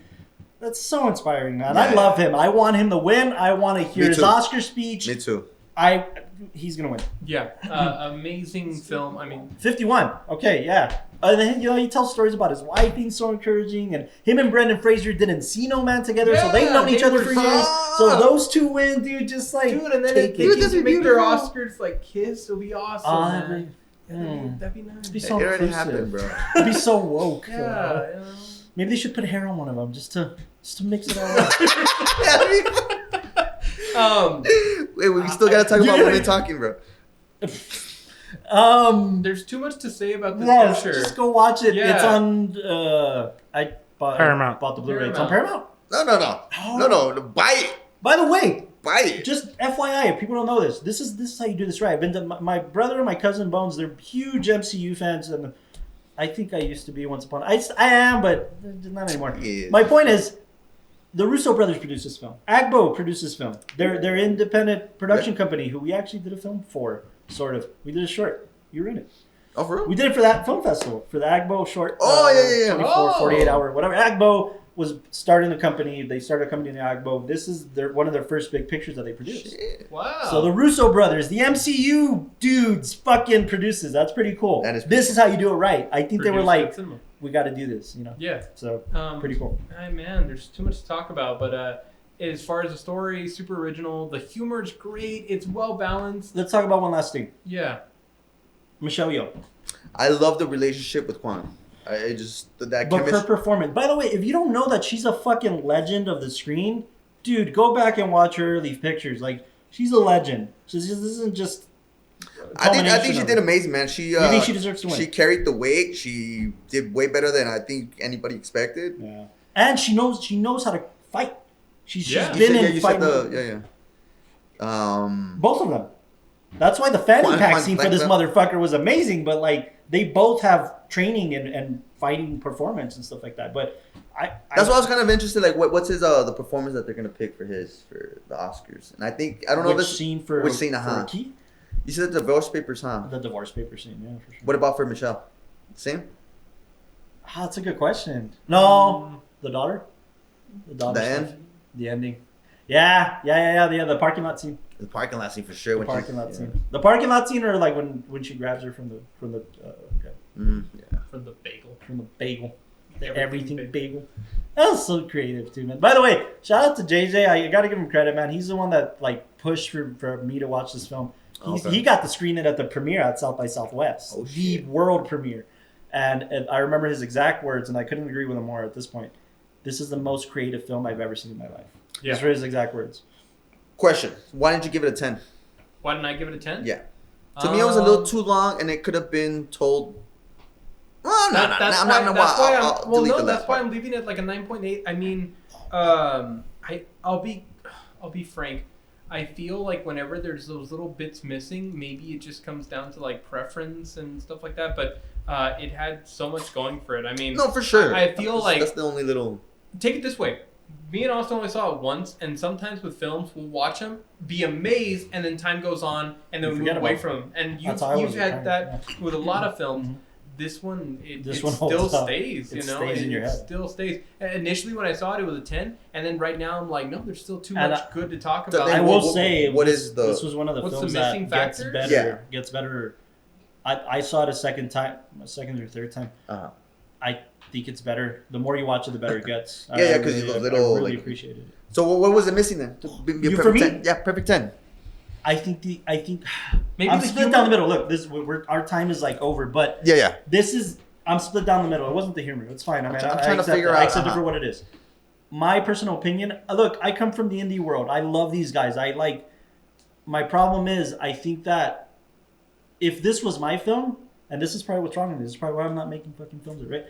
That's so inspiring, man. Yeah. I love him. I want him to win. I want to hear Me his too. Oscar speech. Me too. He's going to win. Yeah, amazing film. I mean, 51. Okay, yeah. Then, he tells stories about his wife being so encouraging, and him and Brendan Fraser did Encino Man together, so they've known each they other were for years. So those two win, dude. Just like dude, and then take if they it. Dude, that'd can be make their beautiful. Oscars like kiss, it'll be awesome. Man. That'd be nice. It'd be It so already inclusive. happened, bro. It'd be so woke. Yeah. Maybe they should put hair on one of them just to mix it all up. Wait, we still gotta talk about women talking, bro. There's too much to say about this Yeah, picture. just go watch it. Yeah. It's on. I Paramount. bought the Blu-ray. It's on Paramount. No. Buy it. By the way, Buy it. just FYI, if people don't know this, this is how you do this right. I've been to my brother and my cousin Bones. They're huge MCU fans, and I think I used to be once upon. I am, but not anymore. Yeah. My point is, the Russo brothers produced this film. Agbo produced this film. They're independent production company who we actually did a film for. Sort of. We did a short. You were in it. Oh, for real? We did it for that film festival, for the Agbo short. Oh, yeah. 24, 48 hour, whatever. Agbo was starting the company. They started a company in Agbo. This is one of their first big pictures that they produced. Shit. Wow. So the Russo brothers, the MCU dudes, fucking produces. That's pretty cool. That is pretty This is how you do it right. I think they were Produced like, at cinema. we got to do this, Yeah. So pretty cool. Man, there's too much to talk about, but as far as the story, super original. The humor is great. It's well balanced. Let's talk about one last thing. Yeah. Michelle Yeoh. I love the relationship with Quan. I just that But her chemistry. performance. By the way, if you don't know that she's a fucking legend of the screen, dude, go back and watch her early pictures. Like, she's a legend. This isn't just. I think culmination she of did it. amazing, man. She You think she deserves to win? She carried the weight. She did way better than I think anybody expected. Yeah, and she knows how to fight. She's Yeah. You been said, in you fighting. said Both of them. That's why the fanny Quan- pack Quan- scene for like this that. motherfucker was amazing. But like, they both have training and fighting performance and stuff like that. But That's why I was kind of interested. Like, what's his the performance that they're gonna pick for the Oscars? And I don't know which this scene for which scene. for Key? You said the divorce papers, huh? The divorce paper scene. Yeah, for sure. What about for Michelle? Same. That's a good question. No, the daughter. The daughter. The stuff. end? The ending. Yeah. The parking lot scene. The parking lot scene for sure. The when parking lot yeah. scene. The parking lot scene, or like when she grabs her from the Yeah. From the bagel. from the bagel, the Everything everything bagel. That was so creative too, man. By the way, shout out to JJ. I gotta give him credit, man. He's the one that like pushed for me to watch this film. Okay. He got the screening at the premiere at South by Southwest, Oh, the shit. world premiere. And I remember his exact words, and I couldn't agree with him more at this point. This is the most creative film I've ever seen in my life. Yeah. Those were his exact words. Question: why didn't you give it a 10? Why didn't I give it a 10? Yeah. To me, it was a little too long, and it could have been told. Well, no. That's I'm why, not. that's why I'll I'm. Well, delete no, the that's last why part. I'm leaving it like a 9.8. I mean, I'll be frank. I feel like whenever there's those little bits missing, maybe it just comes down to like preference and stuff like that. But it had so much going for it. I mean, No, for sure. I feel like that's the only little. take it this way. Me and Austin only saw it once, and sometimes with films, we'll watch them, be amazed, and then time goes on, and then You we forget move away about from them. And That's how I you've was had with that with a lot of films. Mhm. this one, it one still holds up. stays. It stays in your head. Still stays. And initially, when I saw it was a 10, and then right now I'm like, no, there's still too And much good to talk the about. thing- I will say, this was one of the what's the films missing that gets factor? better. Yeah. Gets better. I saw it a second or third time. Uh-huh. I think it's better. The more you watch it, the better it gets. Yeah, 'cause those I little, really like- appreciated it. So what was it missing then? To be a You- perfect for me? 10? Yeah, perfect 10. I think Maybe I'm the split humor- down the middle. Look, our time is like over, but Yeah. I'm split down the middle. It wasn't the humor. It's fine. I mean, I'm I trying to accept figure it. out, I accept it uh-huh. for what it is. My personal opinion. Look, I come from the indie world. I love these guys. My problem is, I think that if this was my film, and this is probably what's wrong with me. This is probably why I'm not making fucking films, right?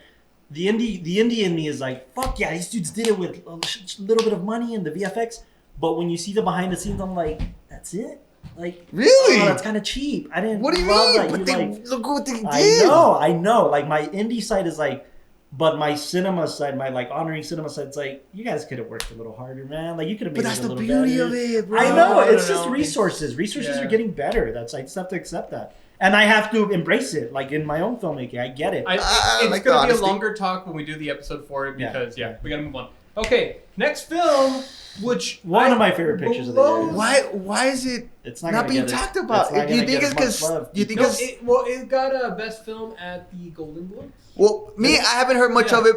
The indie in me is like, fuck yeah, these dudes did it with a little bit of money and the VFX. But when you see the behind the scenes, I'm like, that's it. Like, Really? oh, that's kind of cheap. I didn't. What do you love mean? That But you they, like. look what they did. I know. Like my indie side is like, but my cinema side, my like honoring cinema side, it's like you guys could have worked a little harder, man. Like you could have made But that's it a the little beauty better. of it, bro. I know. I It's don't just know. resources. Resources Yeah. are getting better. That's I just have to accept that, and I have to embrace it. Like in my own filmmaking, I get it. It's like the going to be a honesty. longer talk when we do the episode for it Yeah. because, we got to move on. Okay, next film, which One of my favorite pictures of the year. Why is it It's not gonna being get it. talked about? It's not Do you gonna think get it's as much 'cause- love. do you think No, it's- it got a best film at the Golden Globes. Well, me, I haven't heard much Yeah. of it,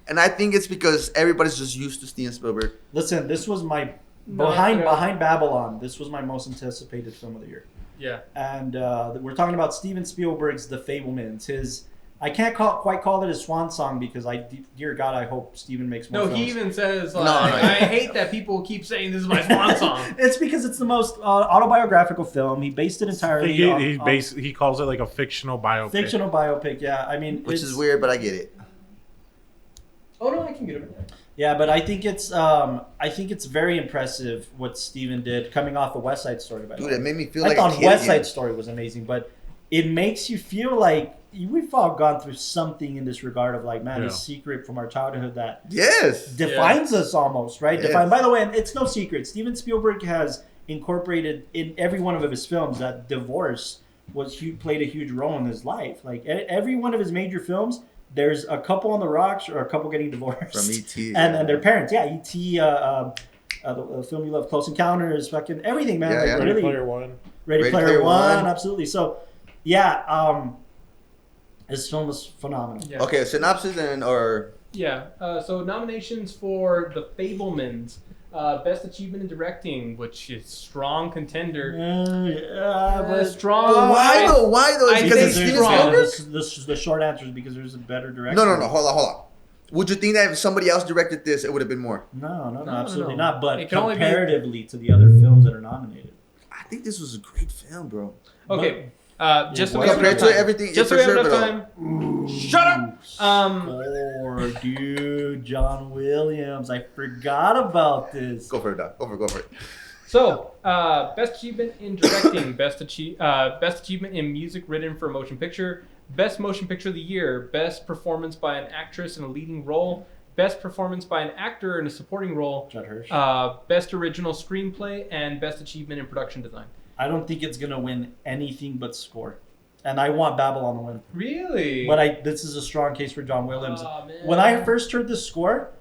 and I think it's because everybody's just used to Steven Spielberg. Listen, this was my No, behind no. behind Babylon. This was my most anticipated film of the year. Yeah. And we're talking about Steven Spielberg's The Fabelmans. I can't quite call it a swan song because dear God, I hope Steven makes more No, films. he even says, like, No. I hate that people keep saying this is my swan song. It's because it's the most autobiographical film. He based it entirely He calls it like a fictional biopic. fictional biopic. Yeah, I mean, Which is weird, but I get it. Oh, no, I can get it. Yeah, but I think it's very impressive what Steven did coming off the West Side Story. By the Dude, way. it made me feel I like thought a kid West again. Side Story was amazing, but it makes you feel like we've all gone through something in this regard of like, man, Yeah. a secret from our childhood that Yes. defines us almost, right? Yes. By the way, and it's no secret, Steven Spielberg has incorporated in every one of his films that divorce played a huge role in his life. Like every one of his major films, there's a couple on the rocks or a couple getting divorced From E.T. and their parents. Yeah, E.T. The film you love, Close Encounters, fucking everything, man. Yeah, Like, yeah. Ready really, Player One. Ready Player One, absolutely. So, yeah, this film was phenomenal. Yeah. Okay, synopsis or Yeah. So nominations for The Fabelmans, Best Achievement in Directing, which is strong contender. But Strong. why though? Why though? I Is it because think it's Steven strong. Spielberg? This is the short answer is because there's a better director. No. Hold on. Would you think that if somebody else directed this, it would have been more? No, No, absolutely no. not. But It can only be- comparatively to the other films that are nominated. I think this was a great film, bro. Okay. Just so we Yeah, have Compared enough to time. everything, Just so for we have sure, enough but, time. Shut up. Or dude, John Williams. I forgot about this. Go for it, Doc. Go for it. So, best achievement in directing, best achievement in music written for a motion picture, best motion picture of the year, best performance by an actress in a leading role, best performance by an actor in a supporting role, Judd Hirsch. best original screenplay, and best achievement in production design. I don't think it's gonna win anything but score, and I want Babylon to win. Really? But this is a strong case for John Williams. Aw, man. When I first heard the score,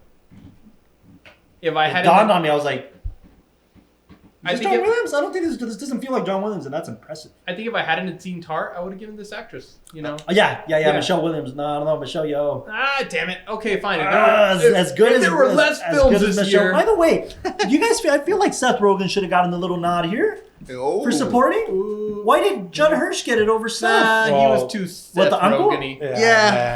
if I it had dawned on me. I was like, I "Is this think John if- Williams? I don't think this doesn't feel like John Williams, and that's impressive." I think if I hadn't seen Tar, I would have given this actress. You know. Yeah. Yeah. Michelle Williams. No, I don't know, Michelle Yeoh. Damn it. Okay, fine. If As good if as there were less films good as this Michelle. year. By the way, you guys, I feel like Seth Rogen should have gotten a little nod here Oh. for supporting. Ooh. Why did Judd Hirsch get it over Seth? Nah, he Well, was too what, the Seth uncle? Rogen-y. Yeah.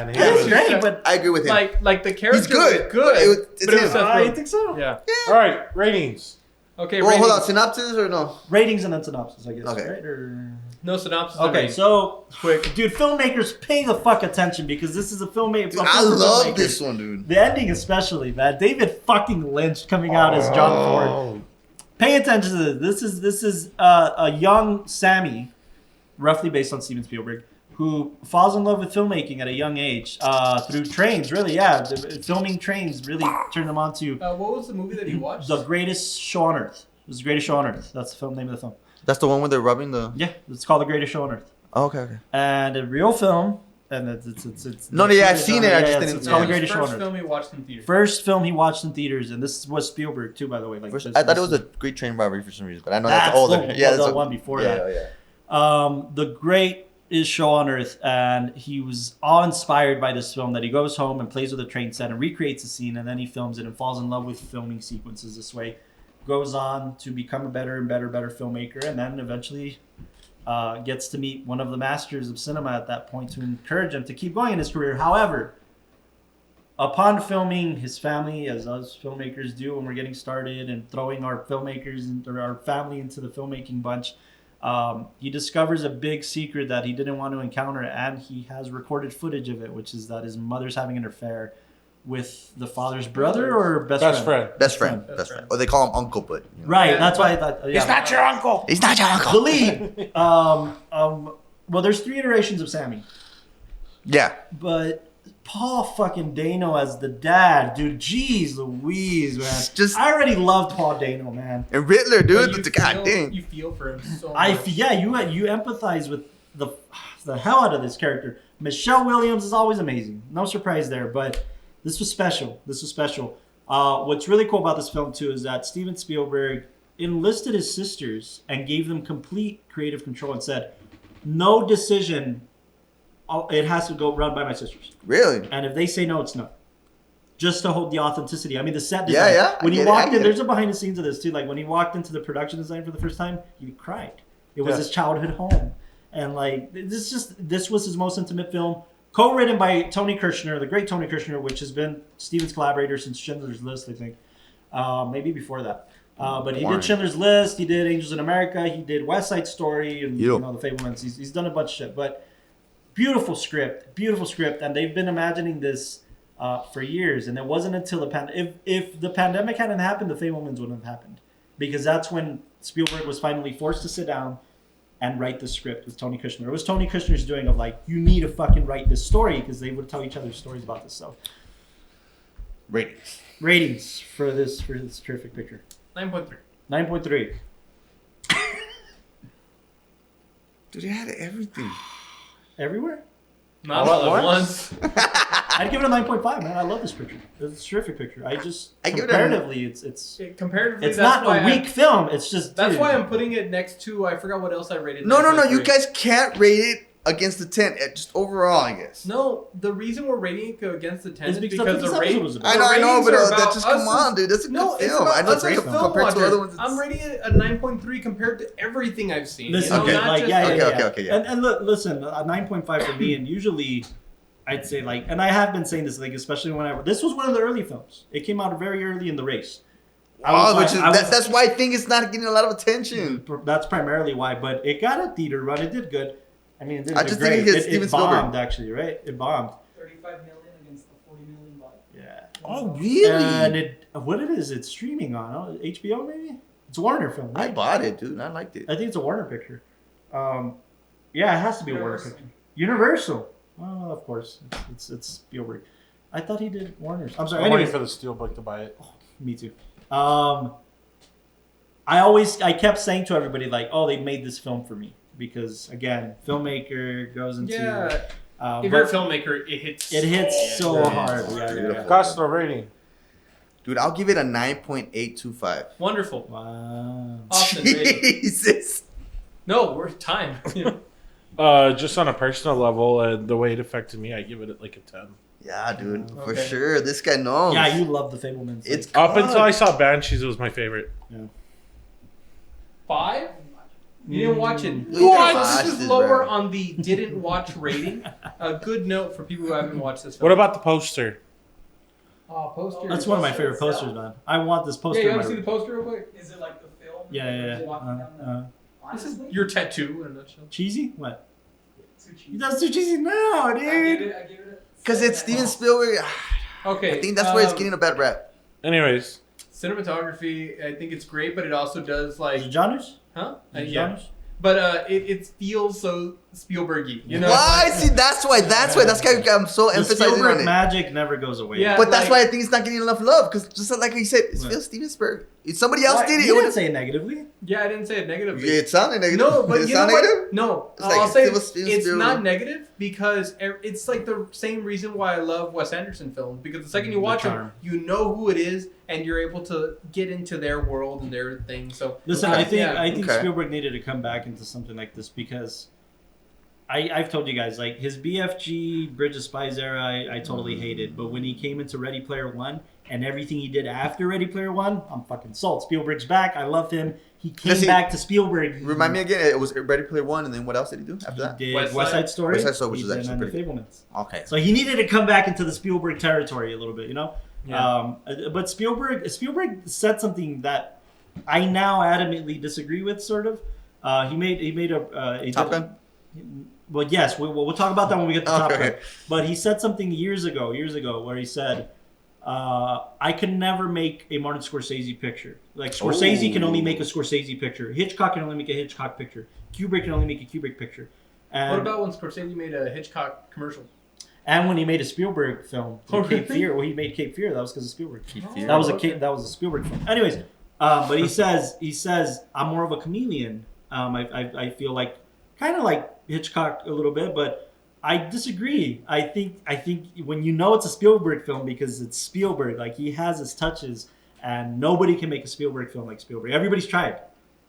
Man, Yeah, he it's was- great, but I agree with him. Like the character He's good, was good, but it's but it was him. Seth I Rogen. think so. Yeah. All right, ratings. Okay. Well, hold on. ratings. Synopsis or no? Ratings and then synopsis, I guess. Okay. Right? Or... No synopsis. or Okay, ratings. so quick, dude. Filmmakers, pay the fuck attention because this is a filmmaker. Dude, I love this one, dude. The ending, especially, man. David fucking Lynch coming out as John Ford. Oh. Pay attention to this. This is a young Sammy, roughly based on Steven Spielberg, who falls in love with filmmaking at a young age through trains. Really, yeah, filming trains really turned him on to what was the movie that you watched? The Greatest Show on Earth. It was The Greatest Show on Earth. That's the name of the film. That's the one where they're rubbing the. Yeah, it's called The Greatest Show on Earth. Oh, okay. And a real film and it's No, yeah, I've seen it. I just didn't. It's called The yeah. Greatest Show on First Earth. film he watched in theater. First film he watched in theaters, and this was Spielberg too, by the way. Like, I thought it was a Great Train Robbery for some reason, but I know that's older. The one before that. Yeah. The Greatest Show on Earth, and he was awe-inspired by this film that he goes home and plays with a train set and recreates the scene, and then he films it and falls in love with filming sequences this way. Goes on to become a better and better filmmaker, and then eventually gets to meet one of the masters of cinema at that point to encourage him to keep going in his career. However, upon filming, his family, as us filmmakers do when we're getting started and throwing our filmmakers and our family into the filmmaking bunch, he discovers a big secret that he didn't want to encounter, and he has recorded footage of it, which is that his mother's having an affair with the father's brother or best friend. Best friend. Or they call him uncle, but Right, that's why I thought. Yeah. He's not your uncle. He's not your uncle. The lead. Well, there's 3 iterations of Sammy, Yeah. but Paul fucking Dano as the dad, dude. Jeez Louise, man. I already loved Paul Dano, man. And Riddler, dude. But It's a goddamn. You feel for him so much. You empathize with the hell out of this character. Michelle Williams is always amazing. No surprise there, but this was special. What's really cool about this film too is that Steven Spielberg enlisted his sisters and gave them complete creative control and said, no decision, it has to go run by my sisters. Really? And if they say no, it's no. Just to hold the authenticity. I mean, the set design. Yeah. When he walked in, there's a behind the scenes of this too. Like when he walked into the production design for the first time, he cried. It was his childhood home. And like, this was his most intimate film. Co-written by Tony Kushner, the great Tony Kushner, which has been Steven's collaborator since Schindler's List, I think. Maybe before that. But he did Schindler's List, he did Angels in America, he did West Side Story, and the Fabelmans. He's done a bunch of shit. But beautiful script, and they've been imagining this for years. And it wasn't until the pandemic. If the pandemic hadn't happened, the Fabelmans wouldn't have happened, because that's when Spielberg was finally forced to sit down and write the script with Tony Kushner. It was Tony Kushner's doing of like, you need to fucking write this story, because they would tell each other stories about this. So, ratings for this terrific picture. 9.3. 9.3. Dude, they had everything. Everywhere? Not all at once. I'd give it a 9.5, man. I love this picture. It's a terrific picture. I give it comparatively, it's Comparatively, not a weak film. It's just that's why I'm putting it next to. I forgot what else I rated. No. You guys can't rate it against the 10. Just overall, I guess. No, the reason we're rating it against the 10 is because because the rating. I know, but that's just come on, dude. That's a good film. I know it's great film compared to other ones. I'm rating it a 9.3 compared to everything I've seen. Listen, Okay. And look, listen, a 9.5 for me, and usually I'd say like, and I have been saying this, like, especially this was one of the early films. It came out very early in the race. That's why I think it's not getting a lot of attention. That's primarily why, but it got a theater run. It did good. I mean, it did just great. think It bombed, actually, right? It bombed. 35 million against the 40 million budget. Yeah. Oh, really? And it's streaming on HBO, maybe? It's a Warner film, right? I bought it, dude. I liked it. I think it's a Warner picture. Yeah, it has to be a Warner picture. Universal. Well, of course. It's Spielberg. I thought he did Warner's. I'm sorry. I'm waiting for the Steelbook to buy it. Oh, me too. I kept saying to everybody, like, oh, they made this film for me. Because, again, filmmaker goes into... Yeah. If you're a filmmaker, it hits... It hits so hard. Yeah. Costa rating. Dude, I'll give it a 9.825. Wonderful. Wow. Austin, rating. Jesus. No, we're time. Just on a personal level, and the way it affected me, I give it like a 10. Yeah, dude. For Okay. sure. This guy knows. Yeah, you love the Fabelmans. It's Up good. until I saw Banshees, it was my favorite. Yeah. 5? You didn't watch it. What? This is lower on the didn't watch rating. A good note for people who haven't watched this film. What about the poster? Oh, poster. That's one of my favorite posters, man. I want this poster. Yeah, you in want to my see the poster real quick? Is it like the film? Yeah. Walking down the... This is Honestly? your tattoo in a nutshell. Cheesy? What? Too cheesy. That's too cheesy now, I dude. give it Because it's Steven Spielberg. Okay. I think that's where it's getting a bad rap. Anyways, Cinematography, I think it's great, but it also does like... Is it genres? Huh? Is it Yeah. genres? But it feels so Spielberg-y. You know? Why? See, that's why I'm so The emphasizing Spielberg on it. magic never goes away. Yeah. But that's like- why I think it's not getting enough love because just like you said, it's Right. Phil Stevensberg. If somebody else Why? did it, You it didn't would. say it negatively. Yeah, I didn't say it negatively. It sounded negative. No, but did it you know sound what? negative? No, It's like I'll say Steven it's Spielberg. not negative because it's like the same reason why I love Wes Anderson films. Because the second you The watch them, charm. you know who it is, and you're able to get into their world and their thing. So Listen, Okay. I think Okay. Spielberg needed to come back into something like this because I've told you guys, like, his BFG Bridge of Spies era, I totally hated. But when he came into Ready Player One and everything he did after Ready Player One, I'm fucking sold. Spielberg's back. I love him. He came Does he- back to Spielberg. Remind me again. It was Ready Player One, and then what else did he do after He that? did West West Side- Side Story. West Side Story, which He is did actually and pretty the Fabelmans. Okay. So he needed to come back into the Spielberg territory a little bit, you know. Yeah. But Spielberg said something that I now adamantly disagree with. Sort of. He made a Top Gun? Well, yes, we'll talk about that when we get to Top Gun. Okay. But he said something years ago, where he said, "I could never make a Martin Scorsese picture. Like Scorsese can only make a Scorsese picture. Hitchcock can only make a Hitchcock picture. Kubrick can only make a Kubrick picture." And, what about when Scorsese made a Hitchcock commercial? And when he made a Spielberg film, Oh, Cape really? Fear, well, he made Cape Fear. That was because of Spielberg. Fear. That was okay. that was a Spielberg film. Anyways, but he says I'm more of a chameleon. I feel like kind of like Hitchcock a little bit, but I disagree. I think when you know it's a Spielberg film because it's Spielberg, like he has his touches, and nobody can make a Spielberg film like Spielberg. Everybody's tried.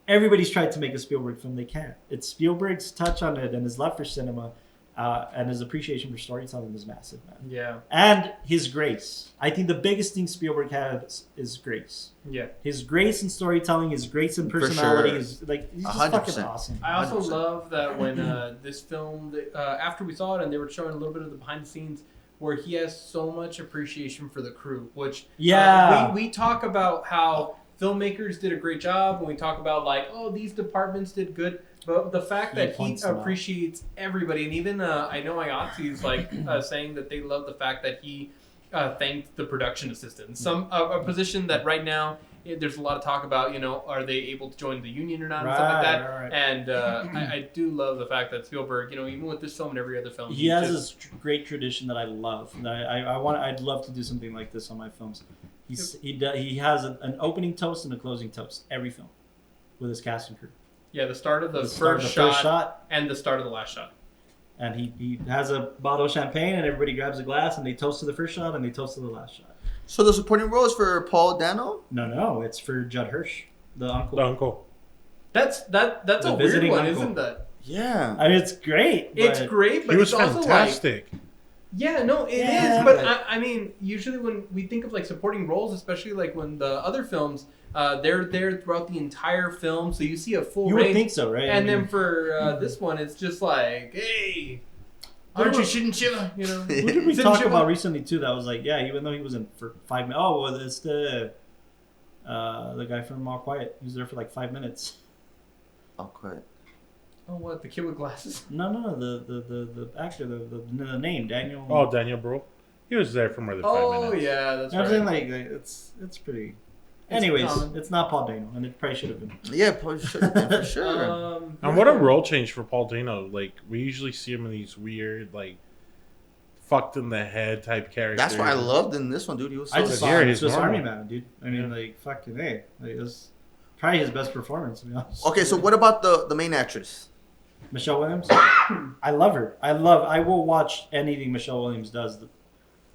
Everybody's tried to make a Spielberg film. They can't. It's Spielberg's touch on it and his love for cinema. And his appreciation for storytelling is massive, man. Yeah. And his grace. I think the biggest thing Spielberg has is grace. Yeah. His grace in storytelling, his grace in personality sure. is like he's just 100%. fucking awesome. I also 100%. love that when this film, after we saw it and they were showing a little bit of the behind the scenes, where he has so much appreciation for the crew, which Yeah. we talk about how filmmakers did a great job, and we talk about like, oh, these departments did good, but the fact that he points them out. appreciates everybody, and even I know IATSE's like saying that they love the fact that he thanked the production assistants, a position that right now there's a lot of talk about, are they able to join the union or not, and stuff like that. Right. And I do love the fact that Spielberg, even with this film and every other film, He has this great tradition that I love. And I'd love to do something like this on my films. He has an opening toast and a closing toast every film with his cast and crew. Yeah, the start of the, start of first, the shot and the start of the last shot. And he has a bottle of champagne and everybody grabs a glass and they toast to the first shot and they toast to the last shot. So the supporting role is for Paul Dano? No, it's for Judd Hirsch, the uncle. The uncle. That's a weird visiting one, uncle. isn't that? Yeah. I mean, it's great. It's but- great, but He was it's also like, fantastic. yeah, no, it is. Yeah, But but- I mean, usually when we think of like supporting roles, especially like when the other films, they're there throughout the entire film, so you see a full You range. would think so, right? And I mean, then for this one, it's just like, hey, aren't you shouldn't Shiva? who did we Sin talk Shiva. about recently too? That was like, yeah, even though he was in for 5 minutes. Oh, well, it's the guy from All Quiet. He was there for like 5 minutes. Oh, quiet. Oh, what, the kid with glasses? No, the actor, the name Daniel. Oh, Daniel Bro. He was there for more than 5 Oh minutes. yeah, that's You know what I'm right. saying? Like it's pretty. It's Anyways, common. it's not Paul Dano, and it probably should have been. Yeah, probably should have been for sure. And what a role change for Paul Dano. Like, we usually see him in these weird, like, fucked in the head type characters. That's what I loved in this one, dude. He was so I just saw here, him in he's Swiss normal. Army Man, dude. I mean, like fucking hey, like, it was probably his best performance. To be honest. Okay, so what about the main actress? Michelle Williams. I love her. I will watch anything Michelle Williams does.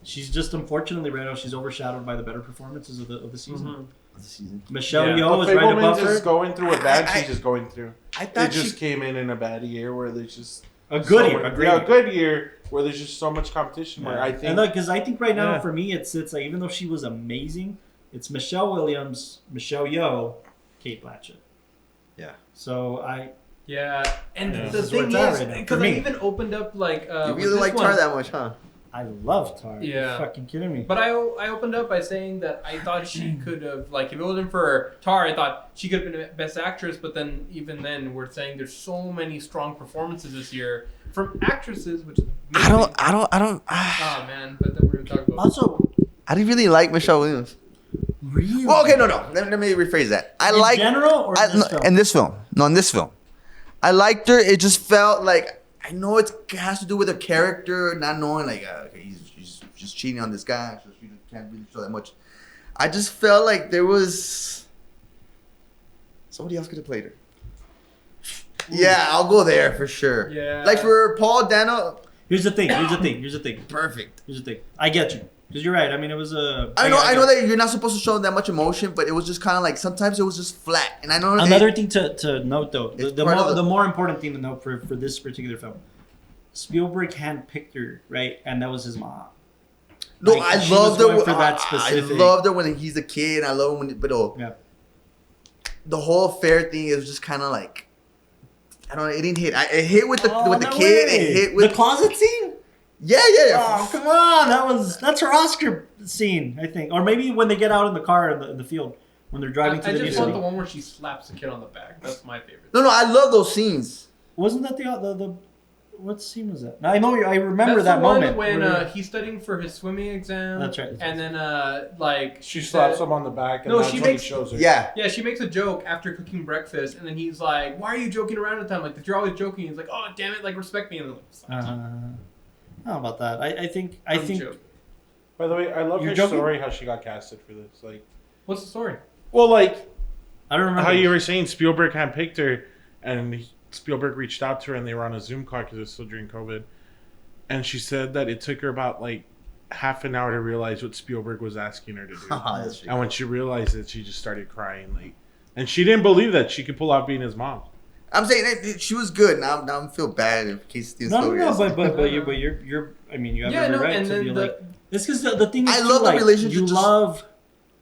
She's just unfortunately right now she's overshadowed by the better performances of the season. Mhm. This season. Michelle Yeah. Yeoh is right above is her. going through what Banshees I- is going through. I It thought just she... came in a bad year where there's just A good so year, much- a great yeah, year. a good year where there's just so much competition. Where I think and because I think right now Yeah. for me it's like even though she was amazing, it's Michelle Williams, Michelle Yeoh, Kate Blanchett. Yeah. So Yeah, and Yeah. the This is where thing it's at is, right now, because for I me. even opened up like You with really this like one, Tar that much, huh? I love Tar. Yeah. You're fucking kidding me. But I opened up by saying that I thought she could have, like, if it wasn't for Tar, I thought she could have been Best Actress. But then, even then, we're saying there's so many strong performances this year from actresses, which is I don't. Oh man, but then we're gonna talk about. Also, I didn't really like Michelle Williams. really? Well, okay, no. Let me rephrase that. I In like general or in this film? in this film. No, in this film, I liked her. It just felt like I know it has to do with the character, not knowing like okay, he's just cheating on this guy, so she can't really show that much. I just felt like there was somebody else could have played her. Yeah, I'll go there for sure. Yeah. Like for Paul Dano. Here's the thing. Perfect. Here's the thing. I get you. Because you're right. I mean, it was a... I know that you're not supposed to show that much emotion, but it was just kind of like, sometimes it was just flat. And I know Another thing to note, though, It's the more important thing to note for this particular film, Spielberg handpicked her, right? And that was his mom. No, Like, I she was loved going her. for that I specific- loved her when he's a kid. I love him when, Yeah. the whole affair thing is just kind of like, I don't know. It didn't hit. It hit with the Oh, the no kid. way. It hit with the closet scene. Yeah. Oh, come on! That's her Oscar scene, I think, or maybe when they get out in the car in the field when they're driving to I the new just want the city. one where she slaps the kid on the back. That's my favorite. No, I love those scenes. Wasn't that the what scene was that? I know I remember That's that the one moment when where- he's studying for his swimming exam. That's right. And then like She slaps him on the back, and No, that's she when makes- he shows her. Yeah. Yeah, she makes a joke after cooking breakfast, and then he's like, "Why are you joking around at the time? Like, you're always joking." He's like, "Oh, damn it! Like, respect me." And then, like, how about that? I think joke. By the way, I love You're her joking? story, how she got casted for this. Like, What's the story? well, like I don't remember how you were saying Spielberg handpicked her, and Spielberg reached out to her, and they were on a Zoom call because it was still during COVID. And she said that it took her about like half an hour to realize what Spielberg was asking her to do. That's true. And when she realized it, she just started crying. Like, and she didn't believe that she could pull off being his mom. I'm saying that she was good. Now I feel bad in case Steven No, Spielberg. but you're. I mean, you have Yeah, every no, right and to then be the- like. It's because the thing is, I too, love the like, relationship You just- love.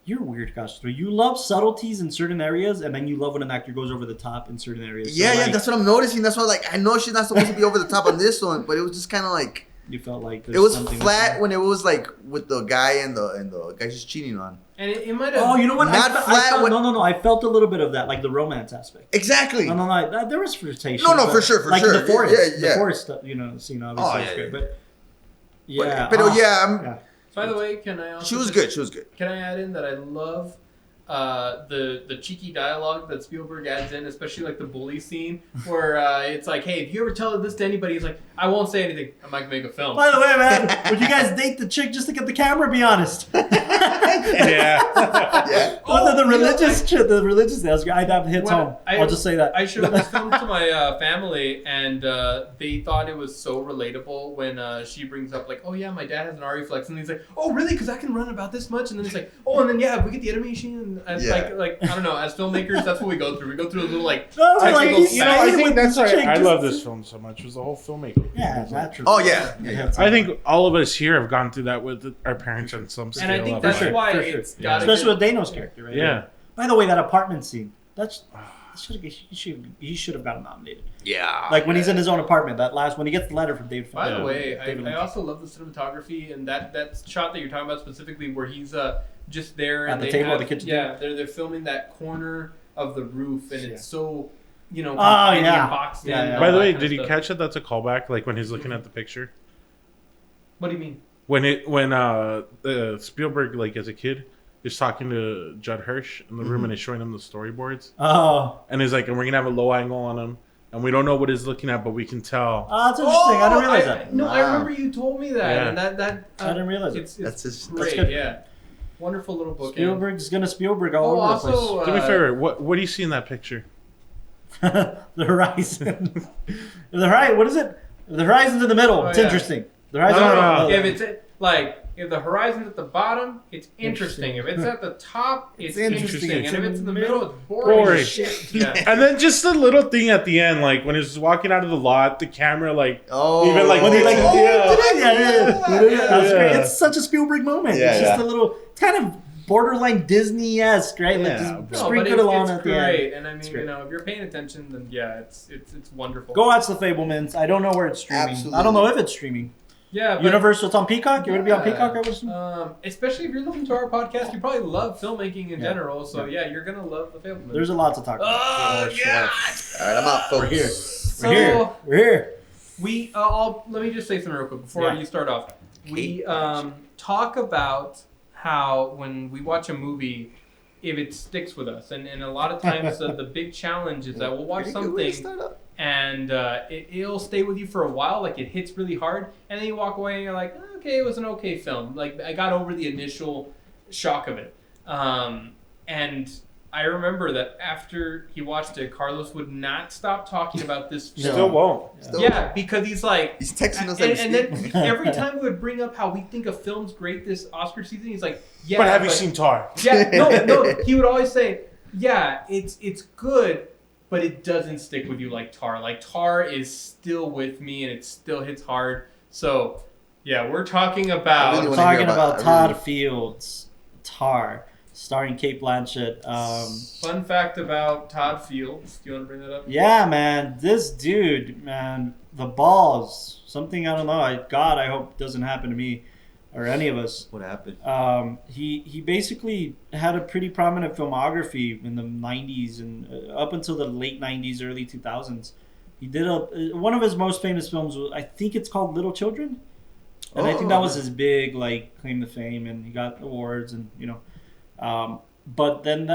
You're weird, gosh. You love subtleties in certain areas, and then you love when an actor goes over the top in certain areas. So, Yeah, like, that's what I'm noticing. That's why, like, I know she's not supposed to be over the top on this one, but it was just kind of like You felt like it was something flat when it was like with the guy and the guy she's cheating on. And it might have. Oh, you know what? Not I flat felt, when- no. I felt a little bit of that, like the romance aspect. Exactly. No. There was flirtation. No, but, for sure, like sure. the forest, Yeah. the forest stuff. Scene obviously. Oh, is yeah, great, yeah. but yeah, But yeah. By the way, can I also? She was just- good. She was good. Can I add in that I love the cheeky dialogue that Spielberg adds in, especially like the bully scene where it's like, "Hey, if you ever tell this to anybody," he's like, "I won't say anything. I might make a film." By the way, man, would you guys date the chick just to get the camera? Be honest. Yeah. Yeah. The religious. That hits When home. I'll just say that. I showed this film to my family, and they thought it was so relatable when she brings up like, "Oh yeah, my dad has an RE Flex," and he's like, "Oh really? Because I can run about this much." And then he's like, "Oh, and then yeah, we get the editing machine." And Yeah. like I don't know. As filmmakers, that's what we go through. We go through a little like. No, I like, technical he's- think, you know, stuff. I with think that's this why chick, I just- love this film so much. Was the whole filmmaking. Yeah, naturally. Oh yeah. I think all of us here have gone through that with our parents on some scale. And I think of that's life. why For it's sure. got Especially with Dano's character, right? Yeah. By the way, that apartment scene. He should have gotten nominated. Yeah. Like when he's in his own apartment, that last when he gets the letter from David. By the Yeah. way, David I Lynch. also love the cinematography and that shot that you're talking about specifically, where he's just there At and the they table have, at the kitchen yeah, they're filming that corner of the roof, and Yeah. it's so Oh, tiny yeah. and boxed Yeah, in. yeah. and By all the that way, kind did of you stuff. catch that? That's a callback. Like when he's looking at the picture. What do you mean? When Spielberg, like as a kid, is talking to Judd Hirsch in the room and is showing him the storyboards, Oh, and he's like, and we're gonna have a low angle on him, and we don't know what he's looking at, but we can tell. that's interesting. I didn't realize that. No, I Wow. remember you told me that, Yeah. and that I didn't realize it. It's That's just- great. that's good. Yeah, wonderful little book. Spielberg's gonna Spielberg all Oh, over also, the Do me a favor. What do you see in that picture? place. The horizon. The horizon. What is it? The horizon's in the middle. Oh, it's yeah. interesting. The horizon. No. If it's if the horizon's at the bottom, it's interesting. If it's at the top, it's interesting. Interesting. And if it's in the middle, it's boring. Boring. as shit. Yeah. And then just the little thing at the end, like when he's walking out of the lot, the camera, like Oh. even like When they like, yeah. yeah. That's Yeah. great. It's such a Spielberg moment. Yeah, It's just yeah. a little, it's kind of borderline Disney-esque, right? Like Yeah, just bro. No, but sprinkle it along it's at the great. end. And I mean, great. you know, if you're paying attention, then yeah, it's wonderful. Go watch the Fabelmans. I don't know where it's streaming. Absolutely. I don't know if it's streaming. Yeah, but Universal, it's on Peacock. You're gonna be on Yeah. Peacock, I would assume. especially if you're listening to our podcast, you probably love filmmaking in Yeah. general. So yeah, you're gonna love the Fabelmans. There's a lot to talk about. Oh For sure. yeah. All right, I'm out, folks. We're here. So We're here. We're here. we let me just say something real quick before Yeah. you start off. We talk about how when we watch a movie, if it sticks with us, and a lot of times the big challenge is that we'll watch Pretty good way to something start up. and it'll stay with you for a while. Like it hits really hard, and then you walk away and you're like, okay, it was an okay film. Like I got over the initial shock of it, and I remember that after he watched it, Carlos would not stop talking about this film. Still won't. Yeah, because he's like... He's texting us and then every time we would bring up how we think a film's great this Oscar season, he's like, yeah, But have you seen Tar? Yeah, no, he would always say, yeah, it's good, but it doesn't stick with you like Tar. Like, Tar is still with me, and it still hits hard. So, yeah, we're talking about... really We're wanna talking hear about about- Todd Fields, Tar, starring Kate Blanchett. Fun fact about Todd Fields. Do you want to bring that up? Yeah, man, this dude, man, the balls. Something I don't know. God, I hope doesn't happen to me or any of us. What happened? He basically had a pretty prominent filmography in the 90s and up until the late 90s, early 2000s. He did one of his most famous films. I think it's called Little Children, and I think that was his big claim to fame, and he got awards and but then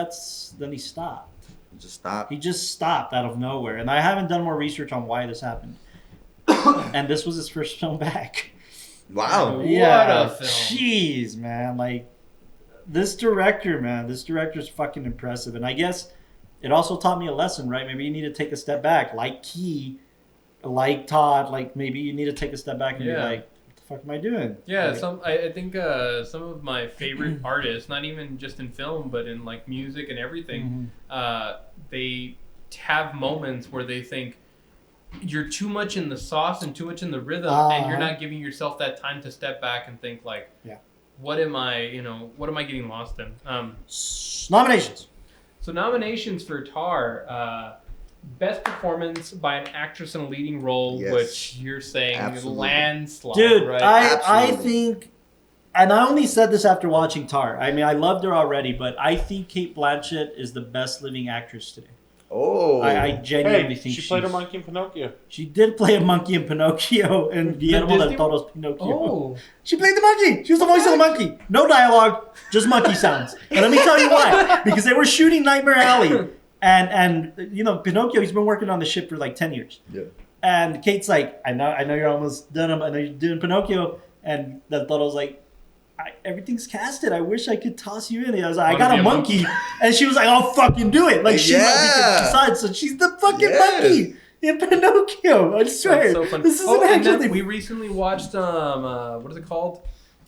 he stopped. Just stop. He just stopped out of nowhere, and I haven't done more research on why this happened. And this was his first film back. Wow. Yeah, What a film. jeez, man. Like this director's fucking impressive, and I guess it also taught me a lesson, right? Maybe you need to take a step back, like Key, like Todd. Like maybe you need to take a step back and be like, "What the fuck am I doing?" Yeah, Like, I think some of my favorite artists, not even just in film, but in like music and everything, they have moments where they think you're too much in the sauce and too much in the rhythm, and you're not giving yourself that time to step back and think like, what am I getting lost in? Nominations. So nominations for Tar, best performance by an actress in a leading role, Yes. which you're saying Absolutely. landslide, Dude, right? I Absolutely. think, and I only said this after watching Tar. I mean, I loved her already, but I think Kate Blanchett is the best living actress today. Oh. I genuinely Hey, think she played a monkey in Pinocchio. She did play a monkey in Pinocchio and Guillermo del Disney- Toro's Pinocchio. Oh. She played the monkey. She was the voice of the monkey. No dialogue, just monkey sounds. And let me tell you why. Because they were shooting Nightmare Alley. And you know, Pinocchio, he's been working on the ship for like 10 years. Yeah. And Kate's like, I know you're almost done. I know you're doing Pinocchio. And Del Toro's like, everything's casted. I wish I could toss you in. And I was like, I got a monkey. And she was like, I'll fucking do it. Like, she decides. So she's the fucking monkey in Pinocchio. I swear. So fun. This is and an then actually. we recently watched what is it called?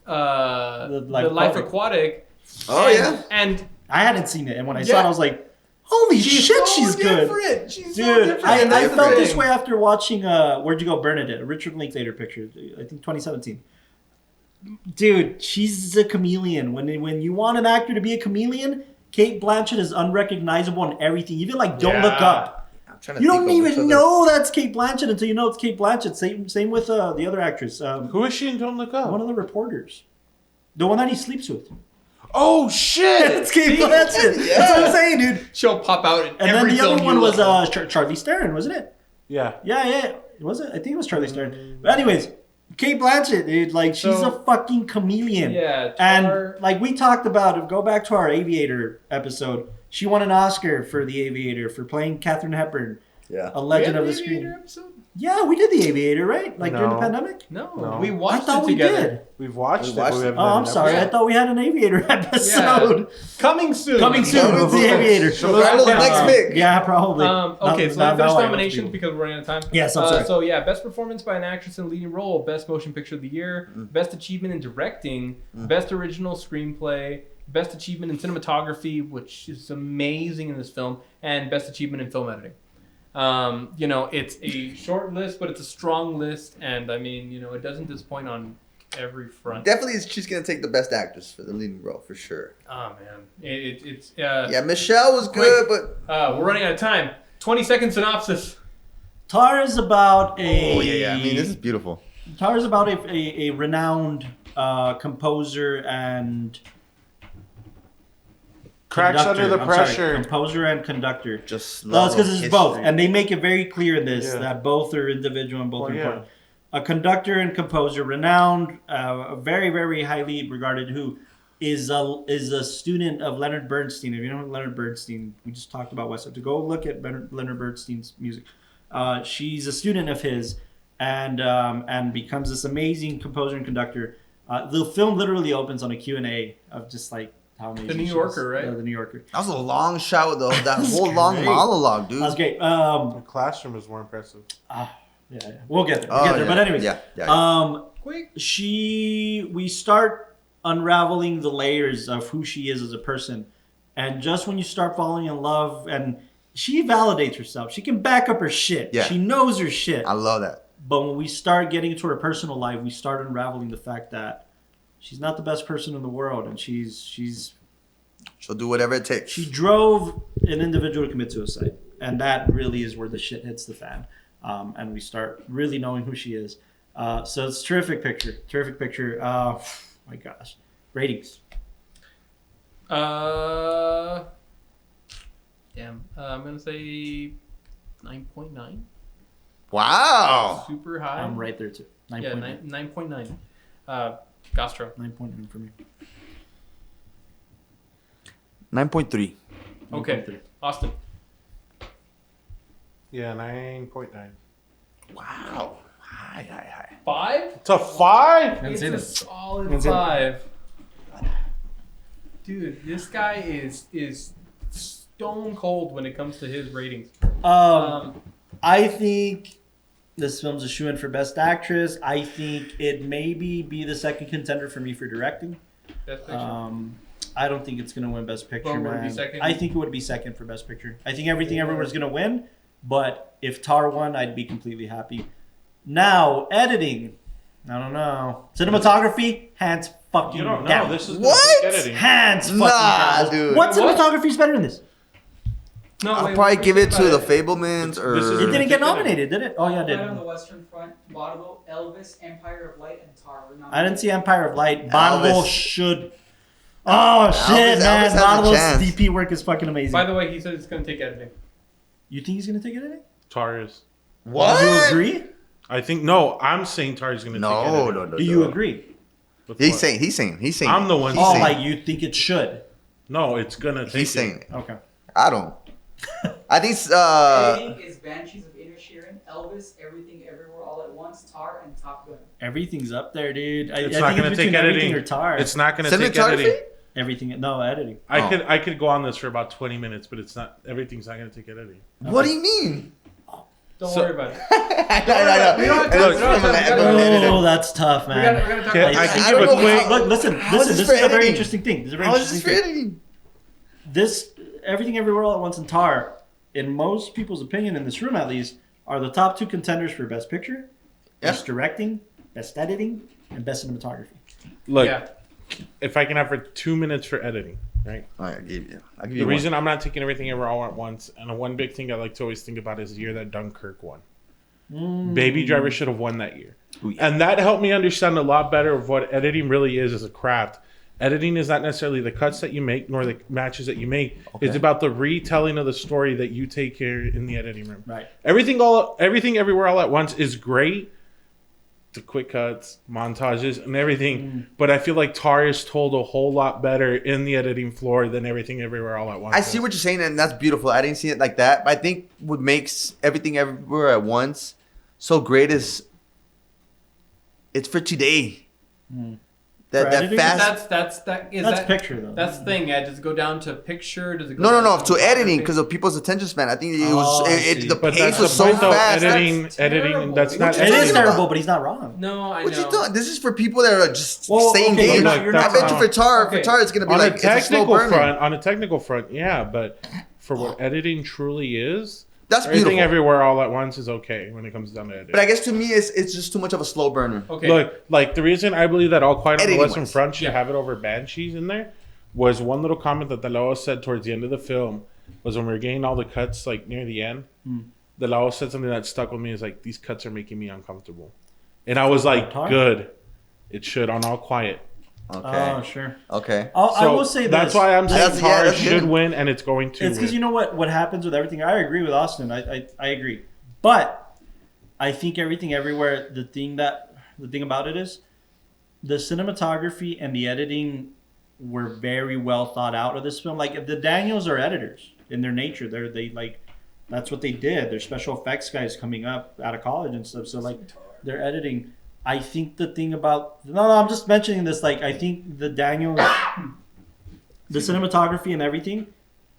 The Life Life Aquatic. Aquatic. Oh, yeah. And I hadn't seen it. And when I saw it, I was like, holy shit, she's good. different. She's so Dude, different. I And that's the felt this thing. way after watching Where'd You Go, Bernadette, a Richard Linklater picture, I think 2017. Dude, she's a chameleon. When you want an actor to be a chameleon, Kate Blanchett is unrecognizable in everything. Even like Don't Look Up. I'm trying to You think don't of which even other- know that's Kate Blanchett until you know it's Kate Blanchett. Same with the other actress. Who is she in Don't Look Up? One of the reporters. The one that he sleeps with. Oh, shit! It's Kate Blanchett. Yeah. That's what I'm saying, dude. She'll pop out in And every then the other film one you was love. Charlize Theron, wasn't it? Yeah. Yeah. Was it? I think it was Charlize Theron. But anyways, Kate Blanchett, dude, like she's So- a fucking chameleon. Yeah, And like we talked about, go back to our Aviator episode. She won an Oscar for The Aviator for playing Katharine Hepburn, Yeah. a legend of the Aviator screen. episode? Yeah, we did The Aviator, right? Like during the No. pandemic. No, No. we I watched thought it we together. did. We've watched it, watched but we it. haven't Oh, done I'm an sorry. episode. I thought we had an Aviator episode. Coming soon. Coming soon. Coming It's The soon. Aviator. So Carlos next pick. Yeah, probably. Okay, so Now- that now first I know nominations what to do. because we're running out of time. Yes, I'm sorry. So yeah, best performance by an actress in a leading role, best motion picture of the year, best achievement in directing, best original screenplay, best achievement in cinematography, which is amazing in this film, and best achievement in film editing. You know, it's a short list, but it's a strong list, and I mean, you know, it doesn't disappoint on every front. Definitely, she's gonna take the best actress for the leading role for sure. Oh man, it's Yeah, Michelle was good, but we're running out of time. 20-second synopsis. Tar is about a. oh yeah. I mean, this is beautiful. Tar is about a renowned composer and Cracks conductor. under the I'm sorry, pressure. composer and conductor. Just No, it's because it's history. both, and they make it very clear in this Yeah. that both are individual and both Well, are yeah. important. A conductor and composer, renowned, very very highly regarded, who is a student of Leonard Bernstein. If you know Leonard Bernstein, we just talked about West Side. To go look at Leonard Bernstein's music. She's a student of his, and becomes this amazing composer and conductor. The film literally opens on a Q&A of just like how amazing The New she is. Yorker, right? The New Yorker. That was a long shot though. That was whole long great. monologue, dude. That was great. The classroom is more impressive. Yeah. We'll get there. Oh, yeah. But anyways, Yeah. Quick. we start unraveling the layers of who she is as a person, and just when you start falling in love, and she validates herself, she can back up her shit. Yeah. She knows her shit. I love that. But when we start getting into her personal life, we start unraveling the fact that she's not the best person in the world, and She'll do whatever it takes. she drove an individual to commit suicide, and that really is where the shit hits the fan, and we start really knowing who she is. So it's terrific picture. My gosh, ratings. Damn. I'm gonna say 9.9. Wow. Super high. I'm right there too. 9.9. 9.9. Gastro. 9.9 for me. 9.3. Okay. 9.3. Austin. Yeah, 9.9. Wow. Hi. 5? It's a 5? Haven't It's seen a it. solid Haven't seen it. 5. Dude, this guy is stone cold when it comes to his ratings. I think this film's a shoo-in for Best Actress. I think it maybe be the second contender for me for directing. Best picture. I don't think it's going to win Best Picture, Well, would it be man. second? I think it would be second for Best Picture. I think Everything Everywhere's going to win, but if Tar won, I'd be completely happy. Now, editing. I don't know. Cinematography, hands fucking You don't know. down. This is What? editing. Hands fucking Nah, down. dude. What What? cinematography is better than this? No, I'll wait, probably what give was it to the about Fabelmans or. This is- It didn't get Editing. nominated, did it? Oh, yeah, it Right on did. the western front, Vaudeville, Elvis, Empire of Light, and Tar were I didn't see Empire of Light. Elvis. Vaudeville should. Oh, shit, Elvis man. has a Vaudeville's chance. DP work is fucking amazing. By the way, he said it's going to take editing. You think he's going to take editing? Tar is. What? Do you agree? I think, no, I'm saying Tar is going to take No, editing. no. Do you agree? With He's what? saying. He's saying. I'm the one He's Oh, saying. like you think it should. No, it's going to take He's it. saying. Okay. I don't. I think. Editing is Banshees of Inisherin, Elvis, Everything Everywhere All at Once, Tar, and Top Gun. Everything's up there, dude. It's I not think going it's to take between everything editing. or Tar. It's not going to take Cinematography? editing. Everything. No, editing. I could go on this for about 20 minutes, but it's not. Everything's not going to take editing. What do you mean? Don't So- worry about it. I We don't have know. time. Look, We don't have time. I'm We gonna gotta- edit it. Oh, that's tough, We man. gotta talk Okay, about I this. can I give don't a know quick. how- Look, listen. How is This this is for a very editing? interesting thing. This is a very How is this interesting for thing. editing? This Everything Everywhere All at Once and Tar, in most people's opinion, in this room at least, are the top two contenders for Best Picture, Yeah. Best Directing, Best Editing, and Best Cinematography. Look, Yeah. if I can have for 2 minutes for editing, right? All right, I'll give you. The reason I'm not taking everything ever all at once, and one big thing I like to always think about is the year that Dunkirk won. Baby Driver should have won that year. Ooh, yeah. And that helped me understand a lot better of what editing really is as a craft. Editing is not necessarily the cuts that you make nor the matches that you make. Okay. It's about the retelling of the story that you take care in the editing room. Right. Everything everywhere all at once is great. The quick cuts, montages, and everything. But I feel like Tar is told a whole lot better in the editing floor than Everything Everywhere All at Once. I see what you're saying, and that's beautiful. I didn't see it like that. But I think what makes Everything Everywhere at Once so great is it's for today. For That editing? fast. That's Picture, though. That's the thing. Yeah, does it go down to picture? Does it go No, down to editing photography? because of people's attention span. I think it Oh, was I see. the But pace that's was the so point, though. fast. Editing, That's terrible. that's What not you It talking is about? terrible, but he's not wrong. No, I What know. you doing? This is for people that are just Well, staying okay, engaged. you're not- I bet you for Tar, Okay. it's gonna be on like a it's a slow technical burner. front, on a technical front, yeah, but for what editing truly is, That's everything beautiful. everywhere all at once is okay when it comes down to editing. But I guess to me, it's just too much of a slow burner. Okay. Look, like the reason I believe that All Quiet on the Editing Western wise. Front should Yeah. have it over Banshees in there was one little comment that Delao said towards the end of the film was when we were getting all the cuts like near the end. Delao said something that stuck with me is like, these cuts are making me uncomfortable. And I was like, Tar? good. It should on All Quiet. Okay. Oh, sure. Okay. I So will say this. that's why I'm saying That's- yeah, Tar that's should good. win and it's going to It's because win. you know what happens with everything. I agree with Austin. I agree, but I think Everything Everywhere. The thing about it is the cinematography and the editing were very well thought out of this film. Like the Daniels are editors in their nature. That's what they did. There's special effects guys coming up out of college and stuff. So like they're editing. I think the thing about I'm just mentioning this. Like I think the cinematography and everything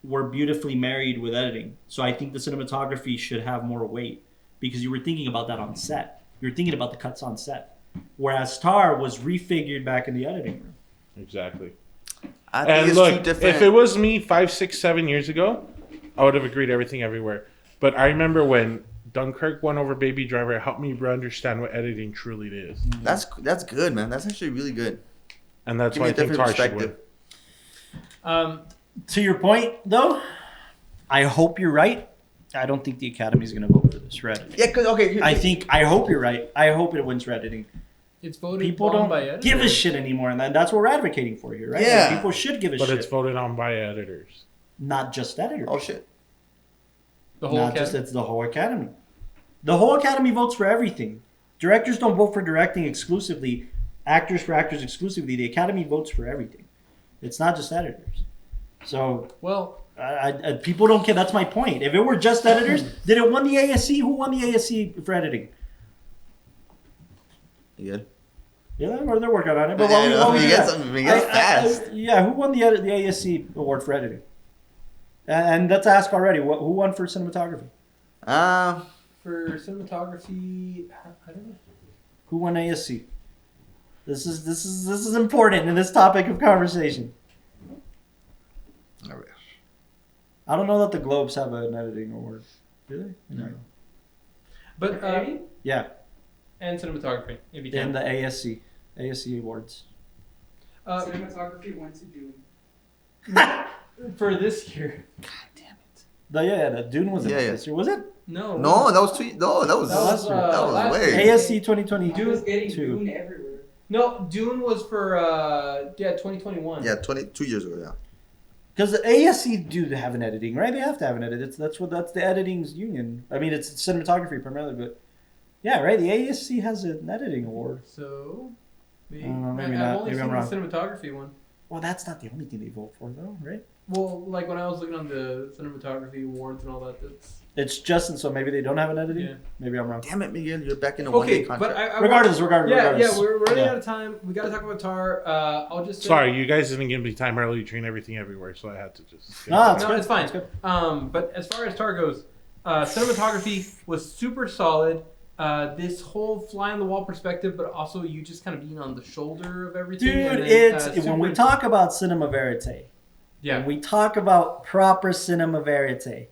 were beautifully married with editing. So I think the cinematography should have more weight because you were thinking about that on set. You were thinking about the cuts on set, whereas Tar was refigured back in the editing room. Exactly. I think And it's look, two different. if it was me 5, 6, 7 years ago, I would have agreed everything everywhere. But I remember when Dunkirk won over Baby Driver, it helped me understand what editing truly is. That's good, man. That's actually really good. And that's Give why me I a think different Tar should win. perspective. To your point, though, I hope you're right. I don't think the Academy's going to vote for this for editing. Yeah, because I hope you're right. I hope it wins for editing. It's voted People on don't by editors. give a shit anymore, and that's what we're advocating for here, right? Yeah. Like, people should give a But shit. it's voted on by editors. Not just editors. oh shit. The whole Not just Academy? it's the whole Academy. The whole Academy votes for everything. Directors don't vote for directing exclusively. Actors for actors exclusively. The Academy votes for everything. It's not just editors. So Well, people don't care. That's my point. If it were just editors, did it won the ASC? Who won the ASC for editing? You good? Yeah, they're working on it. But Yeah, what we you do get that? something. You get fast. Yeah, who won the ASC award for editing? And let's ask already. Who won for cinematography? for cinematography, I don't know. Who won ASC? This is important in this topic of conversation. I don't know that the Globes have an editing award. Do they? No. But Yeah, and cinematography, if you can. in the ASC awards. Cinematography went to Dune. For this year. The Dune was in this year, was it? No. No, that was that was last year. Last way. year. ASC 2022. Dune was getting Dune everywhere. No, Dune was for 2021. Yeah, 22 years ago. Yeah. Because the ASC do have an editing, right? They have to have an edit. That's the editing's union. I mean, it's cinematography primarily, but yeah, right. The ASC has an editing award. So maybe, maybe I've not. only Maybe seen I'm the wrong. cinematography one. Well, that's not the only thing they vote for, though, right? Well, like when I was looking on the cinematography awards and all that, It's Justin, so maybe they don't have an editing. Yeah. Maybe I'm wrong. Damn it, Miguel, you're back in a okay. one-day But contract. Regardless, yeah, we're running out of time. We got to talk about Tar. I'll just say, Sorry, you guys didn't give me time early to train everything everywhere, so I had to just. No, it's No, good. it's fine. It's good. But as far as Tar goes, cinematography was super solid. This whole fly on the wall perspective, but also you just kind of being on the shoulder of everything. Dude, and then, it's super- when we talk about cinema verite, yeah, when we talk about proper cinema verite.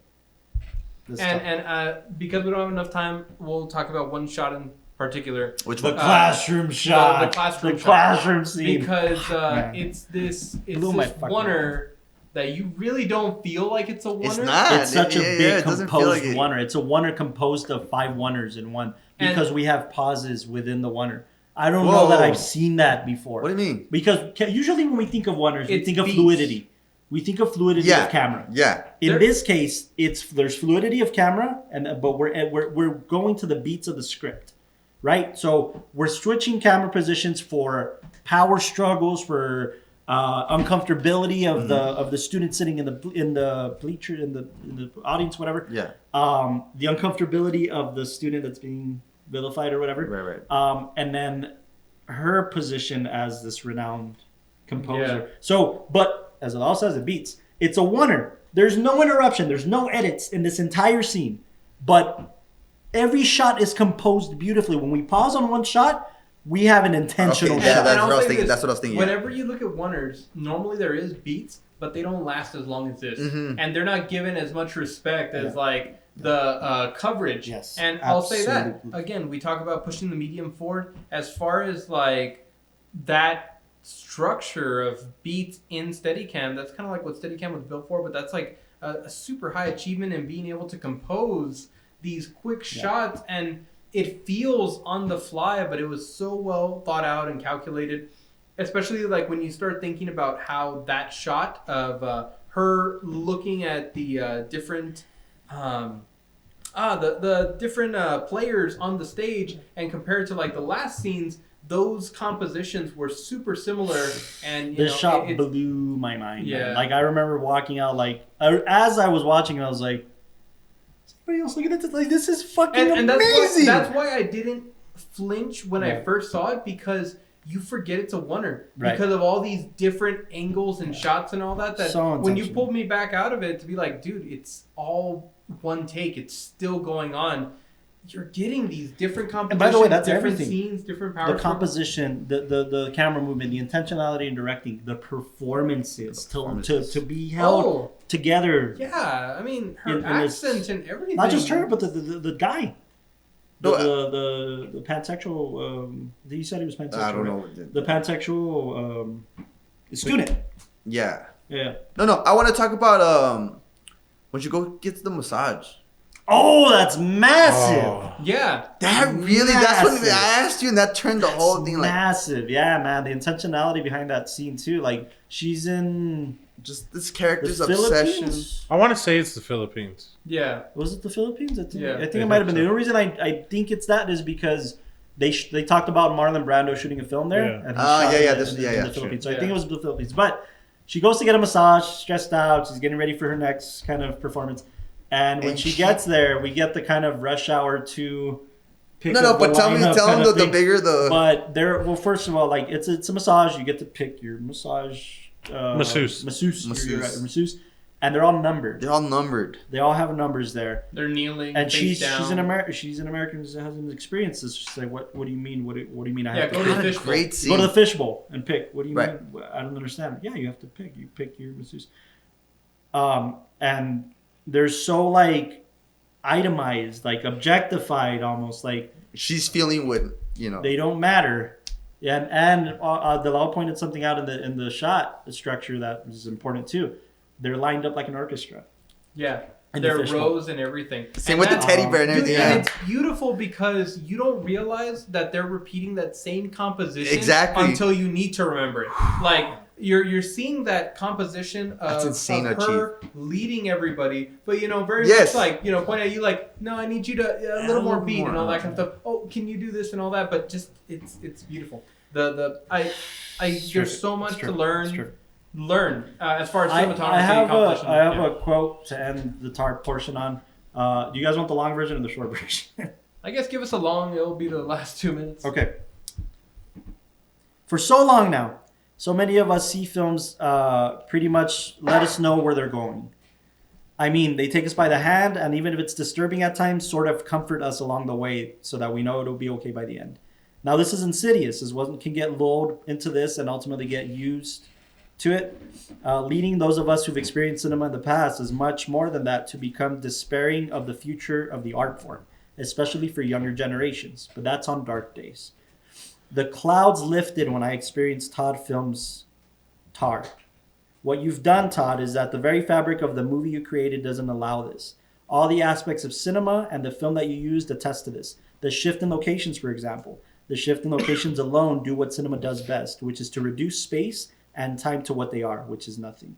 this stuff. and because we don't have enough time, we'll talk about one shot in particular. Which the one? classroom shot, the classroom shot. classroom scene. Because Man. it's this Blew my fucking oneer that you really don't feel like it's a oneer. It's not. It's such a Yeah, big it doesn't feel composed like it. oneer. It's a oneer composed of 5 oneers in one because we have pauses within the oneer. I don't know that Whoa. I've seen that before. What do you mean? Because usually when we think of oneers, we It's think of beats. fluidity. We think of fluidity Yeah. of camera. Yeah. In There- this case, there's fluidity of camera, but we're going to the beats of the script, right? So we're switching camera positions for power struggles, for uncomfortability of the student sitting in the bleacher in the audience, whatever. Yeah. The uncomfortability of the student that's being vilified or whatever. Right. And then her position as this renowned composer. Yeah. So, but as it all says, it beats. It's a oneer. There's no interruption. There's no edits in this entire scene. But every shot is composed beautifully. When we pause on one shot, we have an intentional Okay, yeah, shot. that's And I'll what I was say thinking. this, That's what I was thinking. Whenever you look at oneers, normally there is beats, but they don't last as long as this, Mhm. and they're not given as much respect as like the coverage. Yes, and I'll say that absolutely. again. We talk about pushing the medium forward as far as like that structure of beats in Steadicam. That's kind of like what Steadicam was built for, but that's like a super high achievement in being able to compose these quick shots, and it feels on the fly, but it was so well thought out and calculated. Especially like when you start thinking about how that shot of her looking at the different the different players on the stage, and compared to like the last scenes, those compositions were super similar. And This shot blew my mind. Yeah. Man. Like I remember walking out, like as I was watching it, I was like, Everybody else looking at this like, this is fucking and amazing. that's why I didn't flinch when I first saw it, because you forget it's a oneer because of all these different angles and shots and all that. That So when you pulled me back out of it to be like, dude, it's all one take. It's still going on. You're getting these different compositions. And by the way, that's different everything. Scenes, different power. The composition, the camera movement, the intentionality in directing, the performances to be held together. Yeah, I mean her in accent and everything. Not just her, but the guy. The pansexual. You said he was pansexual. I don't know. Right? The pansexual student. Yeah. Yeah. No. I want to talk about when you go get the massage. Oh, that's massive. Oh. Yeah. That really. That's when I asked you, and that turned the whole thing like massive. Yeah, man. The intentionality behind that scene too. Like she's in just this character's the obsession. Philippines? I want to say it's the Philippines. Yeah. Was it the Philippines? I think I it might have been. The only reason I think it's that is because they talked about Marlon Brando shooting a film there. Yeah. And he shot yeah, in the Philippines. So Yeah. I think it was the Philippines. But she goes to get a massage, stressed out. She's getting ready for her next kind of performance. And when she gets there, we get the kind of rush hour to pick up but tell them the bigger the. But first of all, like it's a massage. You get to pick your massage. Masseuse. You're right, masseuse. And they're all numbered. They're all numbered. They all have numbers there. They're kneeling. And she's down. an American. She's an American who hasn't experienced this. She's like, what do you mean? What do you mean? I have go to to the pick? fishbowl. Great scene. Go to the fishbowl and pick. What do you Right. mean? I don't understand. Yeah, you have to pick. You pick your masseuse. And they're so like itemized, like objectified, almost like She's feeling with they don't matter. Yeah, and Dalal pointed something out in the shot structure that is important too. They're lined up like an orchestra. Yeah. And the Their fishbowl. rows and everything. Same And with the that- teddy bear and Dude, everything. and Yeah. it's beautiful because you don't realize that they're repeating that same composition Exactly. until you need to remember it. Like you're seeing that composition That's of insane to her leading everybody, but very Yes. much like point at you like, no, I need you to a little more beat and all that kind of stuff. Oh, can you do this and all that? But just it's beautiful. There's so much to learn. As far as cinematography. I have composition. a quote to end the TAR portion on. Do you guys want the long version or the short version? I guess give us a long. It'll be the last 2 minutes. Okay. For so long now, so many of us see films pretty much let us know where they're going. I mean, they take us by the hand, and even if it's disturbing at times, sort of comfort us along the way so that we know it'll be okay by the end. Now, this is insidious, as one can get lulled into this and ultimately get used to it. Leading those of us who've experienced cinema in the past is much more than that to become despairing of the future of the art form, especially for younger generations. But that's on dark days. The clouds lifted when I experienced Todd Films' Tar. What you've done, Todd, is that the very fabric of the movie you created doesn't allow this. All the aspects of cinema and the film that you used attest to this. The shift in locations, for example. The shift in locations alone do what cinema does best, which is to reduce space and time to what they are, which is nothing.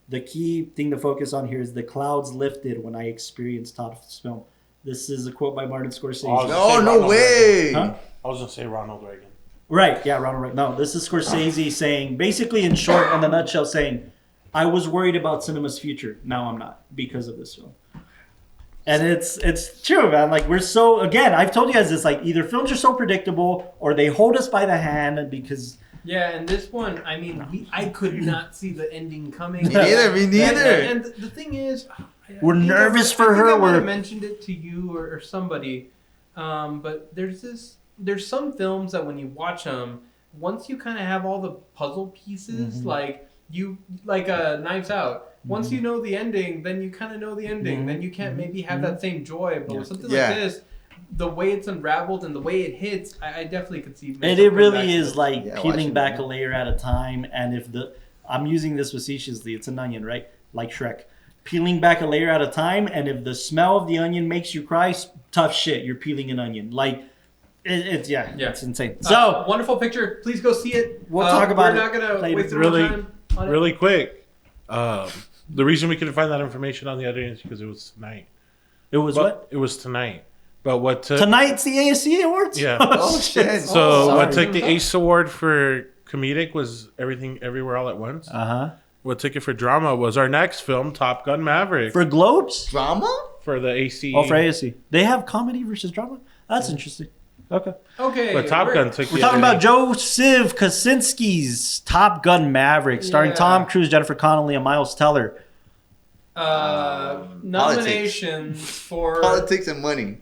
The key thing to focus on here is the clouds lifted when I experienced Todd's film. This is a quote by Martin Scorsese. Oh, no way. Huh? I was going to say Ronald Reagan. Right, yeah, Ronald Reagan. No, this is Scorsese saying, basically in short, in a nutshell, saying, I was worried about cinema's future. Now I'm not because of this film. And it's true, man. Like we're so, again, I've told you guys this, like either films are so predictable or they hold us by the hand because... Yeah, and this one, I mean, I could not see the ending coming. Me neither. And the thing is, we're nervous for her. I might have mentioned it to you or somebody, but there's some films that when you watch them, once you kind of have all the puzzle pieces, like Knives Out. Once you know the ending, then you kind of know the ending. Then you can't maybe have that same joy. But with something like this, the way it's unraveled and the way it hits, I definitely could see. And it really is like peeling back a layer at a time. And if I'm using this facetiously, it's an onion, right? Like Shrek. Peeling back a layer at a time. And if the smell of the onion makes you cry, tough shit. You're peeling an onion. Like, it's insane. So, wonderful picture. Please go see it. We'll talk about it. it. We're not going to waste really, time on it. really quick. The reason we couldn't find that information on the other end is because it was tonight. It was what? It was tonight. But what took... Tonight's the ASC Awards? Yeah. Oh, shit. So what took the ACE Award for comedic was Everything Everywhere All at Once. Uh-huh. What took it for drama was our next film, Top Gun Maverick. For Globes? Drama? for the ACE. Oh, for ASC. They have comedy versus drama? That's interesting. Okay. Okay. But Top Gun took. We're talking about Joseph Kosinski's Top Gun Maverick, starring Tom Cruise, Jennifer Connelly, and Miles Teller. Nominations for politics and money.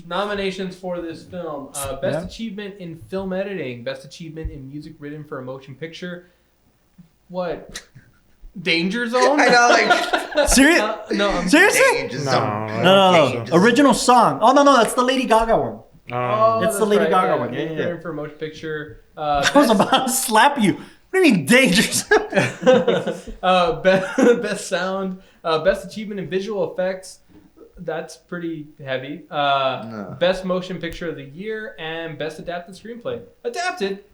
Nominations for this film: Best Achievement in Film Editing, Best Achievement in Music Written for a Motion Picture. What? Danger Zone? I know, like Serious? No. Seriously? No. Original song. Oh, no, that's the Lady Gaga one. Oh, It's the that's Lady right, Gaga one. Music Yeah. Written for a Motion Picture. I was about to slap you. What do you mean, dangerous? Best sound, best achievement in visual effects. That's pretty heavy. Best motion picture of the year and best adapted screenplay. Adapted.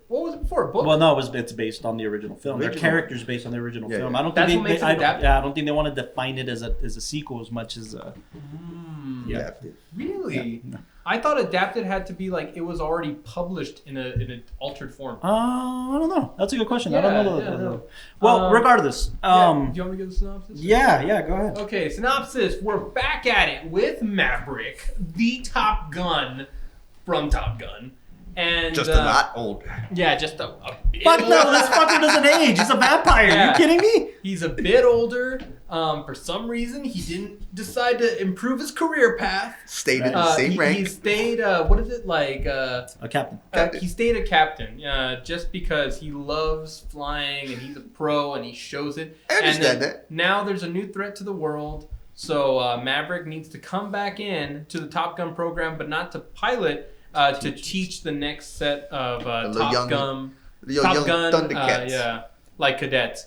What was it before? A book? Well, no, it's based on the original film. Their characters based on the original film. I don't That's think what makes it adapted? I don't think they want to define it as a sequel as much as adapted. Really? Yeah. I thought adapted had to be like it was already published in an altered form. I don't know. That's a good question. I Yeah, don't know. yeah, no. Well, regardless. Do you want me to give the synopsis? Yeah, go ahead. Okay, synopsis. We're back at it with Maverick, the Top Gun from Top Gun. And Just a lot older. Yeah, just a bit Fuck older. no, this fucker doesn't age. He's a vampire. Yeah. Are you kidding me? He's a bit older. For some reason, he didn't decide to improve his career path. Stayed in the same rank. He stayed, what is it, like... A captain. He stayed a captain just because he loves flying and he's a pro and he shows it. I understand and that. Now there's a new threat to the world, so Maverick needs to come back in to the Top Gun program, but not to pilot, to teach the next set of Top Gun Thundercats. like cadets.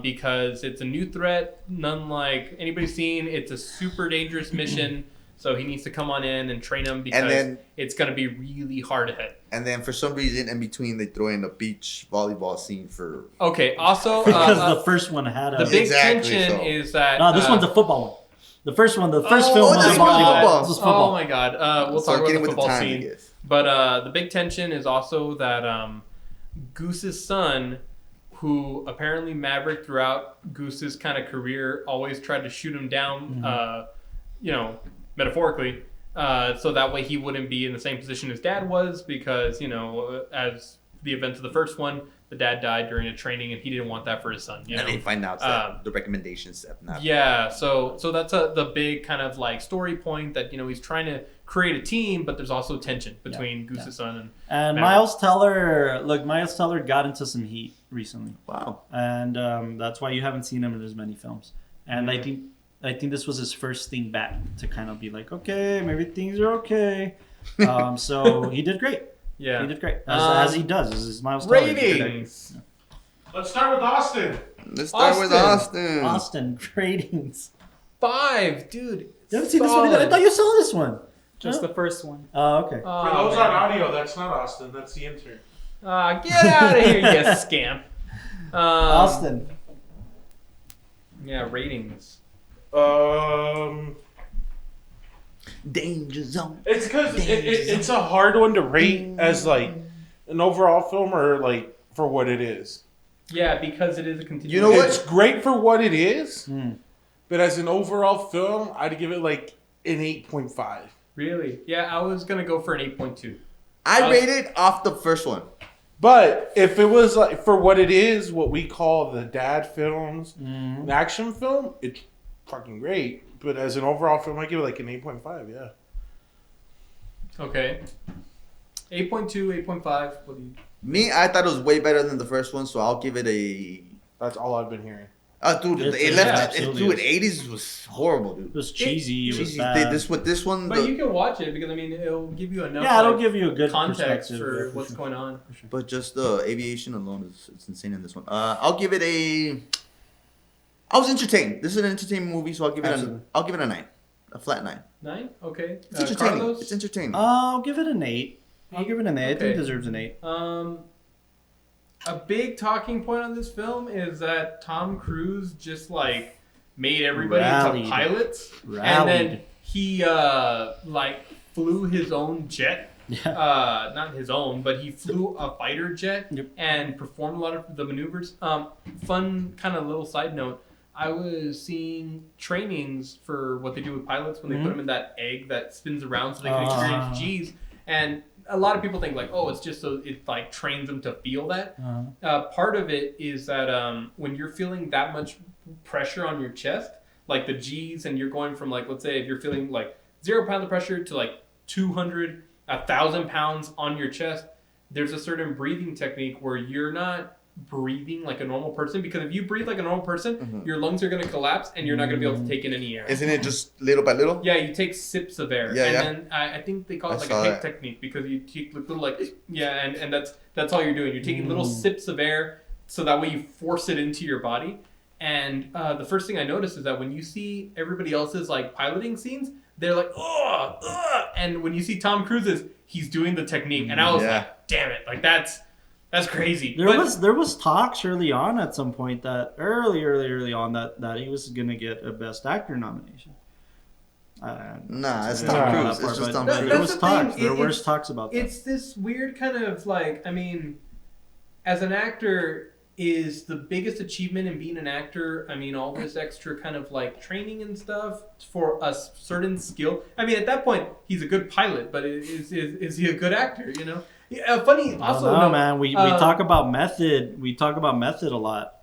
Because it's a new threat, none like anybody's seen. It's a super dangerous mission, so he needs to come on in and train them because it's going to be really hard to hit. And then for some reason, in between, they throw in a beach volleyball scene for... Okay, also... Because the first one had a... The big tension is that... No, this one's a football one. The first film was football. This was football. Oh my god. We'll talk about the football scene. But the big tension is also that Goose's son... who apparently Maverick throughout Goose's kind of career always tried to shoot him down, metaphorically, so that way he wouldn't be in the same position his dad was because, as the events of the first one, the dad died during a training and he didn't want that for his son. And they find out that the recommendations have not... Yeah, so that's the big kind of like story point that, he's trying to create a team, but there's also tension between Goose's son and Maverick. Miles Teller got into some heat recently. Wow. And that's why you haven't seen him in as many films. And I think this was his first thing back to kind of be like, okay, maybe things are okay. So he did great. Yeah. He did great. As he does. This is Miles Teller. Ratings. Let's start with Austin. Let's start with Austin. Austin, ratings. 5, dude. You haven't seen this one either? I thought you saw this one. Just the first one. Oh, okay. For those on audio, that's not Austin. That's the intern. Get out of here, you scamp. Austin. Yeah, ratings. Danger Zone. It's because it's a hard one to rate as like an overall film or like for what it is. Yeah, because it is a continuation. You know what? It's great for what it is, but as an overall film, I'd give it like an 8.5. Really? Yeah, I was going to go for an 8.2. I rated off the first one. But if it was like for what it is, what we call the dad films, an action film, it's fucking great. But as an overall film, I give it like an 8.5, yeah. Okay. 8.2, 8.5. What do you... Me, I thought it was way better than the first one, so I'll give it a... That's all I've been hearing. Dude, it absolutely dude, 80s was horrible, dude. It was cheesy. It was Cheesy. bad. This one... But you can watch it because, it'll give you enough it'll give you a good context perspective, for what's going on. But just the aviation alone it's insane in this one. I'll give it a... I was entertained. This is an entertaining movie, so I'll give it a 9. A flat 9. 9? Okay. It's entertaining. Carlos? It's entertaining. I'll give it an 8. I think it deserves an 8. A big talking point on this film is that Tom Cruise just made everybody into pilots, and then he flew his own jet. Yeah. Not his own, but he flew a fighter jet and performed a lot of the maneuvers. Fun kind of little side note. I was seeing trainings for what they do with pilots when they put them in that egg that spins around so they can experience G's. And a lot of people think like, oh, it's just so it like trains them to feel that. Part of it is that when you're feeling that much pressure on your chest, like the G's, and you're going from like, let's say if you're feeling like 0 pounds of pressure to like 200, 1,000 pounds on your chest, there's a certain breathing technique where you're not breathing like a normal person, because if you breathe like a normal person, your lungs are going to collapse and you're not going to be able to take in any air. Isn't it just little by little? Yeah, you take sips of air. Then I think they call it like a hip technique, because you take little like, and that's all you're doing. You're taking little sips of air so that way you force it into your body. And the first thing I noticed is that when you see everybody else's like piloting scenes, they're like, oh, and when you see Tom Cruise's, he's doing the technique, and I was like, damn it, like that's crazy. There was talks early on at some point that early on that he was gonna get a Best Actor nomination. Nah, it's Tom Cruise. It's just Tom Cruise. There was talks. There were talks about that. It's this weird kind of like, I mean, as an actor, is the biggest achievement in being an actor, I mean, all this extra kind of like training and stuff for a certain skill. I mean, at that point, he's a good pilot, but is he a good actor, you know? Yeah, funny, also... No, man, we talk about method. We talk about method a lot.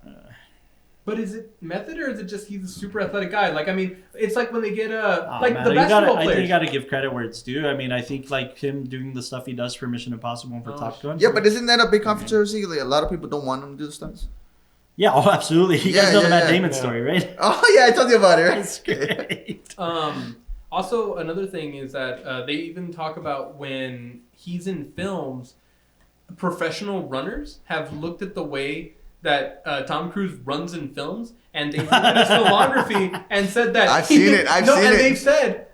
But is it method, or is it just he's a super athletic guy? Like, I mean, it's like when they get man, the basketball players. I think you got to give credit where it's due. I mean, I think like him doing the stuff he does for Mission Impossible and for Top Gun. Yeah, but isn't that a big controversy? Like, a lot of people don't want him to do the stunts. Yeah, oh, absolutely. You guys know the Matt Damon story, right? Oh, yeah, I told you about it, right? That's great. Also, another thing is that they even talk about when he's in films, professional runners have looked at the way that Tom Cruise runs in films, and they've looked at his filmography and said that I've seen it. They've said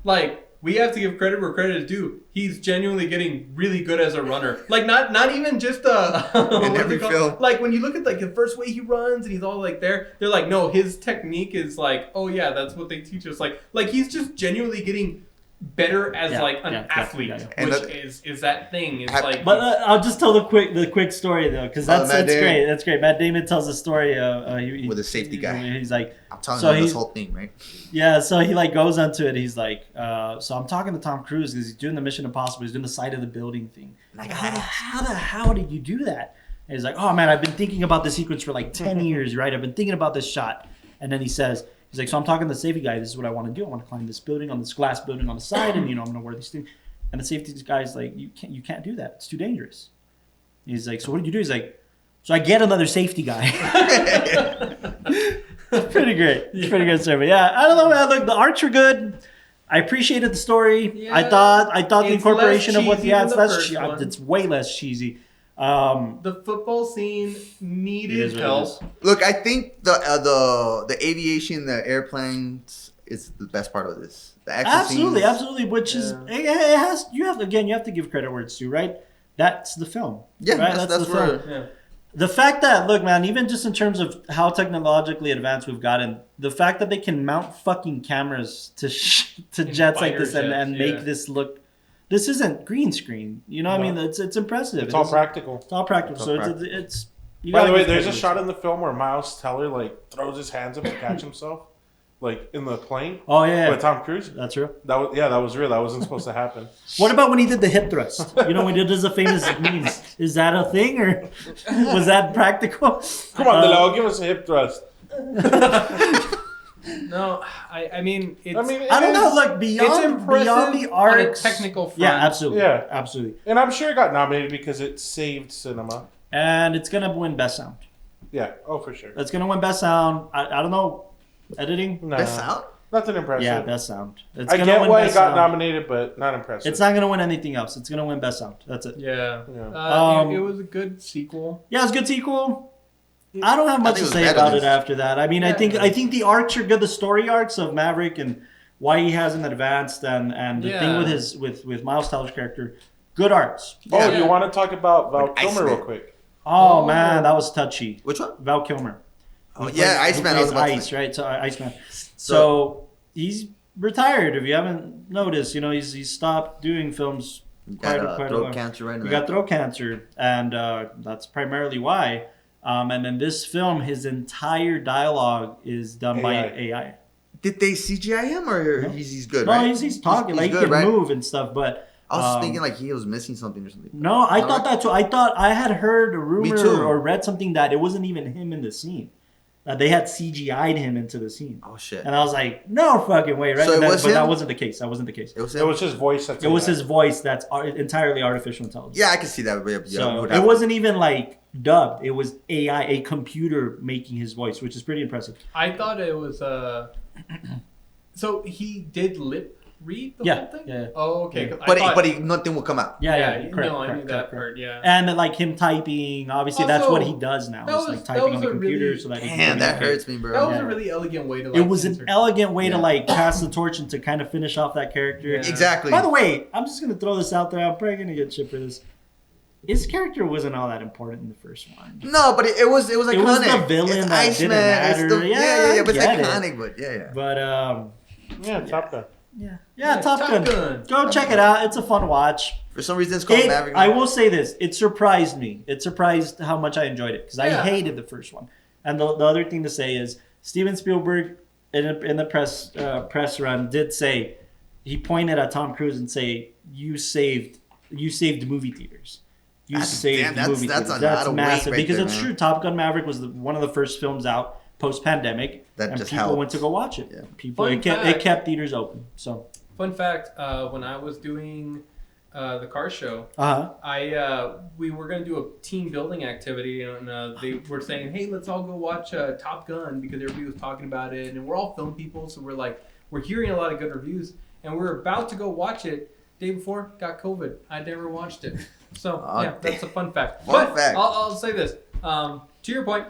like, we have to give credit where credit is due. He's genuinely getting really good as a runner. Like not even just in every film. Like when you look at like the first way he runs and he's all like there, they're like, no, his technique is like, oh yeah, that's what they teach us. Like he's just genuinely getting better as an athlete, which is that thing. It's like, but I'll just tell the quick story though, because that's great. That's great. Matt Damon tells a story with a safety guy. He's like, I'm telling you this whole thing, right? Yeah, so he like goes onto it. He's like, so I'm talking to Tom Cruise because he's doing the Mission Impossible. He's doing the side of the building thing. Like, how the hell did you do that? And he's like, oh man, I've been thinking about this sequence for like 10 years, right? I've been thinking about this shot. And then he says, he's like, so I'm talking to the safety guy. This is what I want to do. I want to climb this building, on this glass building on the side, and I'm going to wear these things. And the safety guy's like, you can't do that. It's too dangerous. He's like, so what did you do? He's like, so I get another safety guy. It's pretty great. It's pretty good story. But yeah, I don't know, man. Look, the arts were good. I appreciated the story. Yeah, I thought the incorporation of what it's way less cheesy. The football scene needed help. Look, I think the aviation, the airplanes is the best part of this. The action absolutely. Which is it has you have to give credit where it's due, right? That's the film. Yeah, right? that's the film. Yeah. The fact that, look, man, even just in terms of how technologically advanced we've gotten, the fact that they can mount fucking cameras to jets like this and make this look. This isn't green screen. You know what I mean? It's impressive. It's all practical. It's all practical. So it's by the way, there's a shot in the film where Miles Teller like throws his hands up to catch himself, like in the plane. Oh yeah, with Tom Cruise. That's real. That was real. That wasn't supposed to happen. What about when he did the hip thrust? You know, when he did a famous meme. Is that a thing or was that practical? Come on, Delo, give us a hip thrust. No, I mean, I don't know. Like beyond the arcs, on a technical front. Yeah, absolutely. And I'm sure it got nominated because it saved cinema. And it's gonna win Best Sound. Yeah, for sure. It's gonna win Best Sound. I don't know, editing. No. Best Sound. Nothing impressive. Yeah, Best Sound. I get why it got nominated, but not impressive. It's not gonna win anything else. It's gonna win Best Sound. That's it. Yeah. It was a good sequel. Yeah, it's a good sequel. I don't have much to say about it after that. I mean, I think the arcs are good. The story arcs of Maverick and why he hasn't advanced and the thing with Miles Teller's character, good arcs. You want to talk about Val Kilmer real quick? Oh man, that was touchy. Which one? Val Kilmer. Oh yeah, Iceman. Ice, right? So Iceman. So he's retired. If you haven't noticed, you know he's stopped doing films. Quite a throat cancer right now. He got throat cancer, and that's primarily why. And in this film, his entire dialogue is done by AI. Did they CGI him or he's good? No, right? he's talking like he good, can right? move and stuff, but. I was thinking like he was missing something or something. No, I thought that too. I thought I had heard a rumor too. or read something that it wasn't even him in the scene. That they had CGI'd him into the scene. Oh shit! And I was like, no fucking way, right? So but him? that wasn't the case. That wasn't the case. It was It was his voice. It was his voice that's entirely artificial intelligence. Yeah, I can see that. Yeah, So it wasn't even like dubbed. It was AI, a computer making his voice, which is pretty impressive. I thought it was so he did lip read the whole thing? Yeah. Oh, okay. Yeah. But nothing will come out. Yeah, correct, no, I knew correct, that correct. part. Yeah. And like him typing, obviously that's Also, what he does now. that It's was- like that typing was on the a computer really- so that he can Damn, that communicate. hurts me, bro. That was Yeah. a really elegant way to like It was an insert- elegant way to Yeah. like pass the torch and to kind of finish off that character. Yeah. Exactly. By the way, I'm just gonna throw this out there. I'm probably gonna get shit for this. His character wasn't all that important in the first one. No, but it was iconic. It was the villain It's that Iceman. didn't It's matter. the, Yeah, but it's I get iconic. But yeah. But Yeah, Top Gun. yeah, Top Gun. Gun. Go check it out. It's a fun watch. For some reason, it's called Maverick. I will say this: it surprised me. It surprised how much I enjoyed it because I Yeah. hated the first one. And the other thing to say is Steven Spielberg in the press run did say he pointed at Tom Cruise and say you saved movie theaters. You saved movie theaters. That's massive right because there, it's man. true. Top Gun Maverick was one of the first films out post pandemic, That and just people helped. went to go watch it. Yeah. People Fun it fact. kept theaters open. So Fun fact: when I was doing the car show, we were gonna do a team building activity, and they were saying, "Hey, let's all go watch Top Gun," because everybody was talking about it, and we're all film people, so we're hearing a lot of good reviews, and we're about to go watch it. Day before, got COVID. I never watched it, so that's a fun fact. Fact. I'll say this to your point.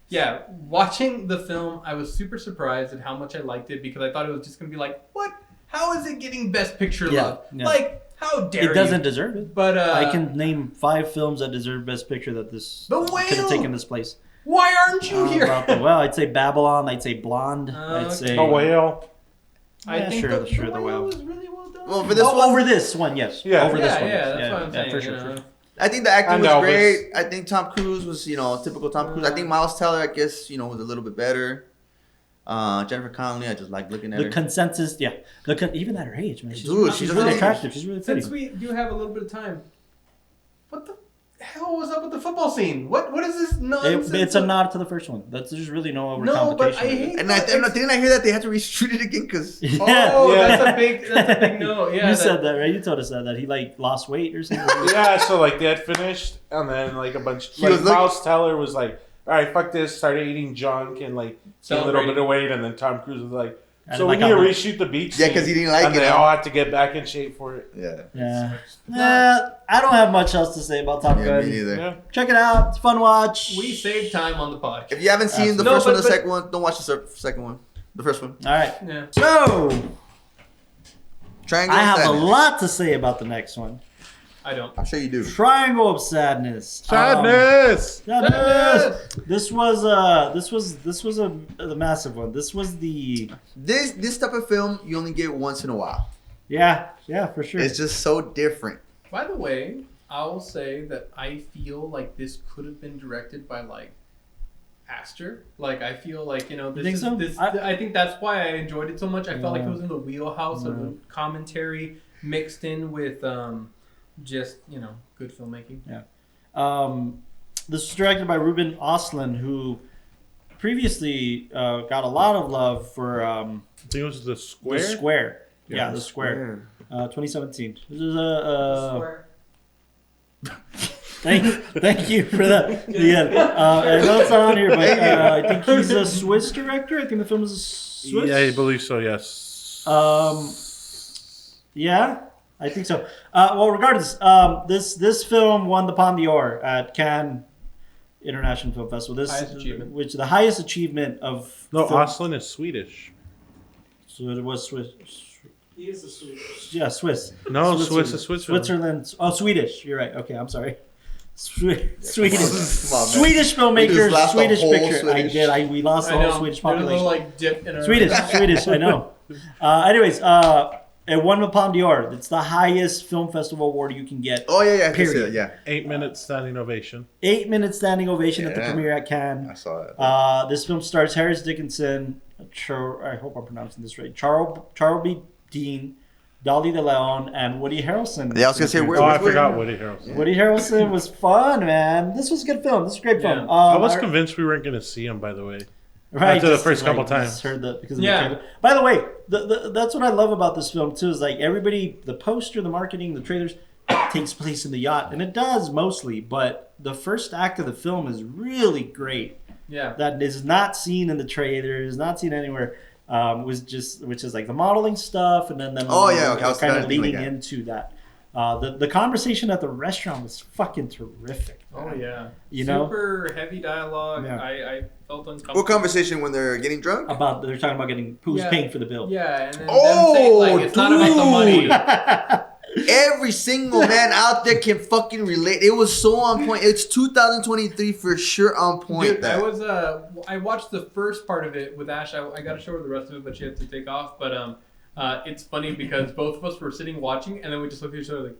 Yeah, watching the film, I was super surprised at how much I liked it because I thought it was just gonna be like, what? How is it getting Best Picture love? Yeah. Like, how dare it doesn't you? deserve it. But I can name 5 films that deserve Best Picture that this The could Whale! have taken this place. Why aren't you here? Well, I'd say Babylon. I'd say Blonde. I'd say The Whale. I Yeah, think sure, the the Whale Whale. was really well done. Well, for this one, over this one, yes. Yeah. Over this yeah, one. yeah, yes. that's what I'm saying. for you sure. know. I think the acting And was Elvis. great. I think Tom Cruise was, typical Tom Cruise. I think Miles Teller, I guess, was a little bit better. Jennifer Connelly, I just like looking at The her. consensus, yeah. Even at her age, man. Dude, She's she's really amazing. attractive. She's really pretty. Since we do have a little bit of time, what the hell was up with the football scene? What is this nonsense? It's a nod to the first one. There's really no over No, but competition. I hate And that. didn't I hear that they had to reshoot it again? Because Yeah. Oh, Yeah. that's a big no. Yeah, you said that, right? You told us that he like lost weight or something. Yeah, so like they had finished, and then like a bunch. He was Miles Teller was like, "All right, fuck this." Started eating junk and like gained a little Celebrating. bit of weight, and then Tom Cruise was like, I "So didn't we like need to how much- reshoot the beach." Yeah, 'cause scene." he didn't like and it, they huh? all had to get back in shape for it. yeah. Yeah. I don't have much else to say about Top Yeah, Gun. me neither. Yeah. Check it out. It's a fun watch. We saved time on the podcast. If you haven't seen the No, first one or but- the second one, don't watch the second one. The first one. All right. Yeah. So Triangle I of have a Sadness. lot to say about the next one. I don't. I'm sure you do. Triangle of Sadness. Sadness. Sadness. This was a massive one. This was the This type of film you only get once in a while. yeah for sure. It's just so different. By the way, I will say that I feel like this could have been directed by like Aster. Like I feel like this think is so? this. I think that's why I enjoyed it so much. I felt like it was in the wheelhouse of the commentary mixed in with just good filmmaking. This was directed by Ruben Östlund, who previously got a lot of love for I think it was the Square. The Square. Yeah, Yeah, The Square. 2017. This is a. Swear. Thank you for that. Yeah, I know it's not on here, but I think he's a Swiss director. I think the film is a Swiss. Yeah, I believe so. Yes. Yeah, I think so. Well, regardless, this film won the Palme d'Or at Cannes International Film Festival. Highest achievement. Which the highest achievement of. No, film. Östlund is Swedish. So it was Swiss. He is a Swedish. Yeah, Swiss. No, Swiss is Switzerland. Switzerland. Oh, Swedish. You're right. Okay, I'm sorry. Swedish. Come on, man. Swedish We filmmakers. just lost the Swedish whole picture. Swedish. We lost the I whole know. Swedish There's a little population. like dip in our Swedish. I know. Anyways, It won the Palme d'Or. It's the highest film festival award you can get. Oh yeah, I can see Period. it. Yeah, 8 minutes standing ovation. 8-minute standing ovation at the Yeah. premiere at Cannes. I saw it. This film stars Harris Dickinson, I hope I'm pronouncing this right, Charles B. Dean, Dolly DeLeon, and Woody Harrelson. Yeah, I was gonna say, Oh, I forgot Woody Harrelson. Woody Harrelson was fun, man. This was a good film. This is a great film. Yeah. I was convinced we weren't going to see him, by the way. Right, After the just, first couple like, times. just heard that because of Yeah. the trailer. By the way, that's what I love about this film too. Is like everybody, the poster, the marketing, the trailers takes place in the yacht, and it does mostly. But the first act of the film is really great. Yeah. That is not seen in the trailers, not seen anywhere. Which is like the modeling stuff, and then Oh, yeah, okay, I was kind of kinda thinking leading like that. into that. The conversation at the restaurant was fucking terrific. Oh yeah. You know? Super heavy dialogue. Yeah. I felt uncomfortable. What conversation when they're getting drunk? They're talking about getting who's Yeah. paying for the bill. Yeah, and then Oh, them saying like it's not about the money. dude. Every single man out there can fucking relate. It was so on point. It's 2023 for sure on point. Dude, that. I watched the first part of it with Ash. I got to show her the rest of it, but she had to take off. But it's funny because both of us were sitting watching, and then we just looked at each other like,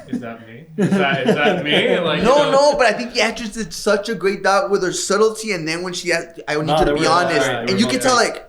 "Is that me? Is that me?" And like, No, but I think the actress did such a great job with her subtlety, and then when she had, I need you to be honest, right, and you right. can tell like,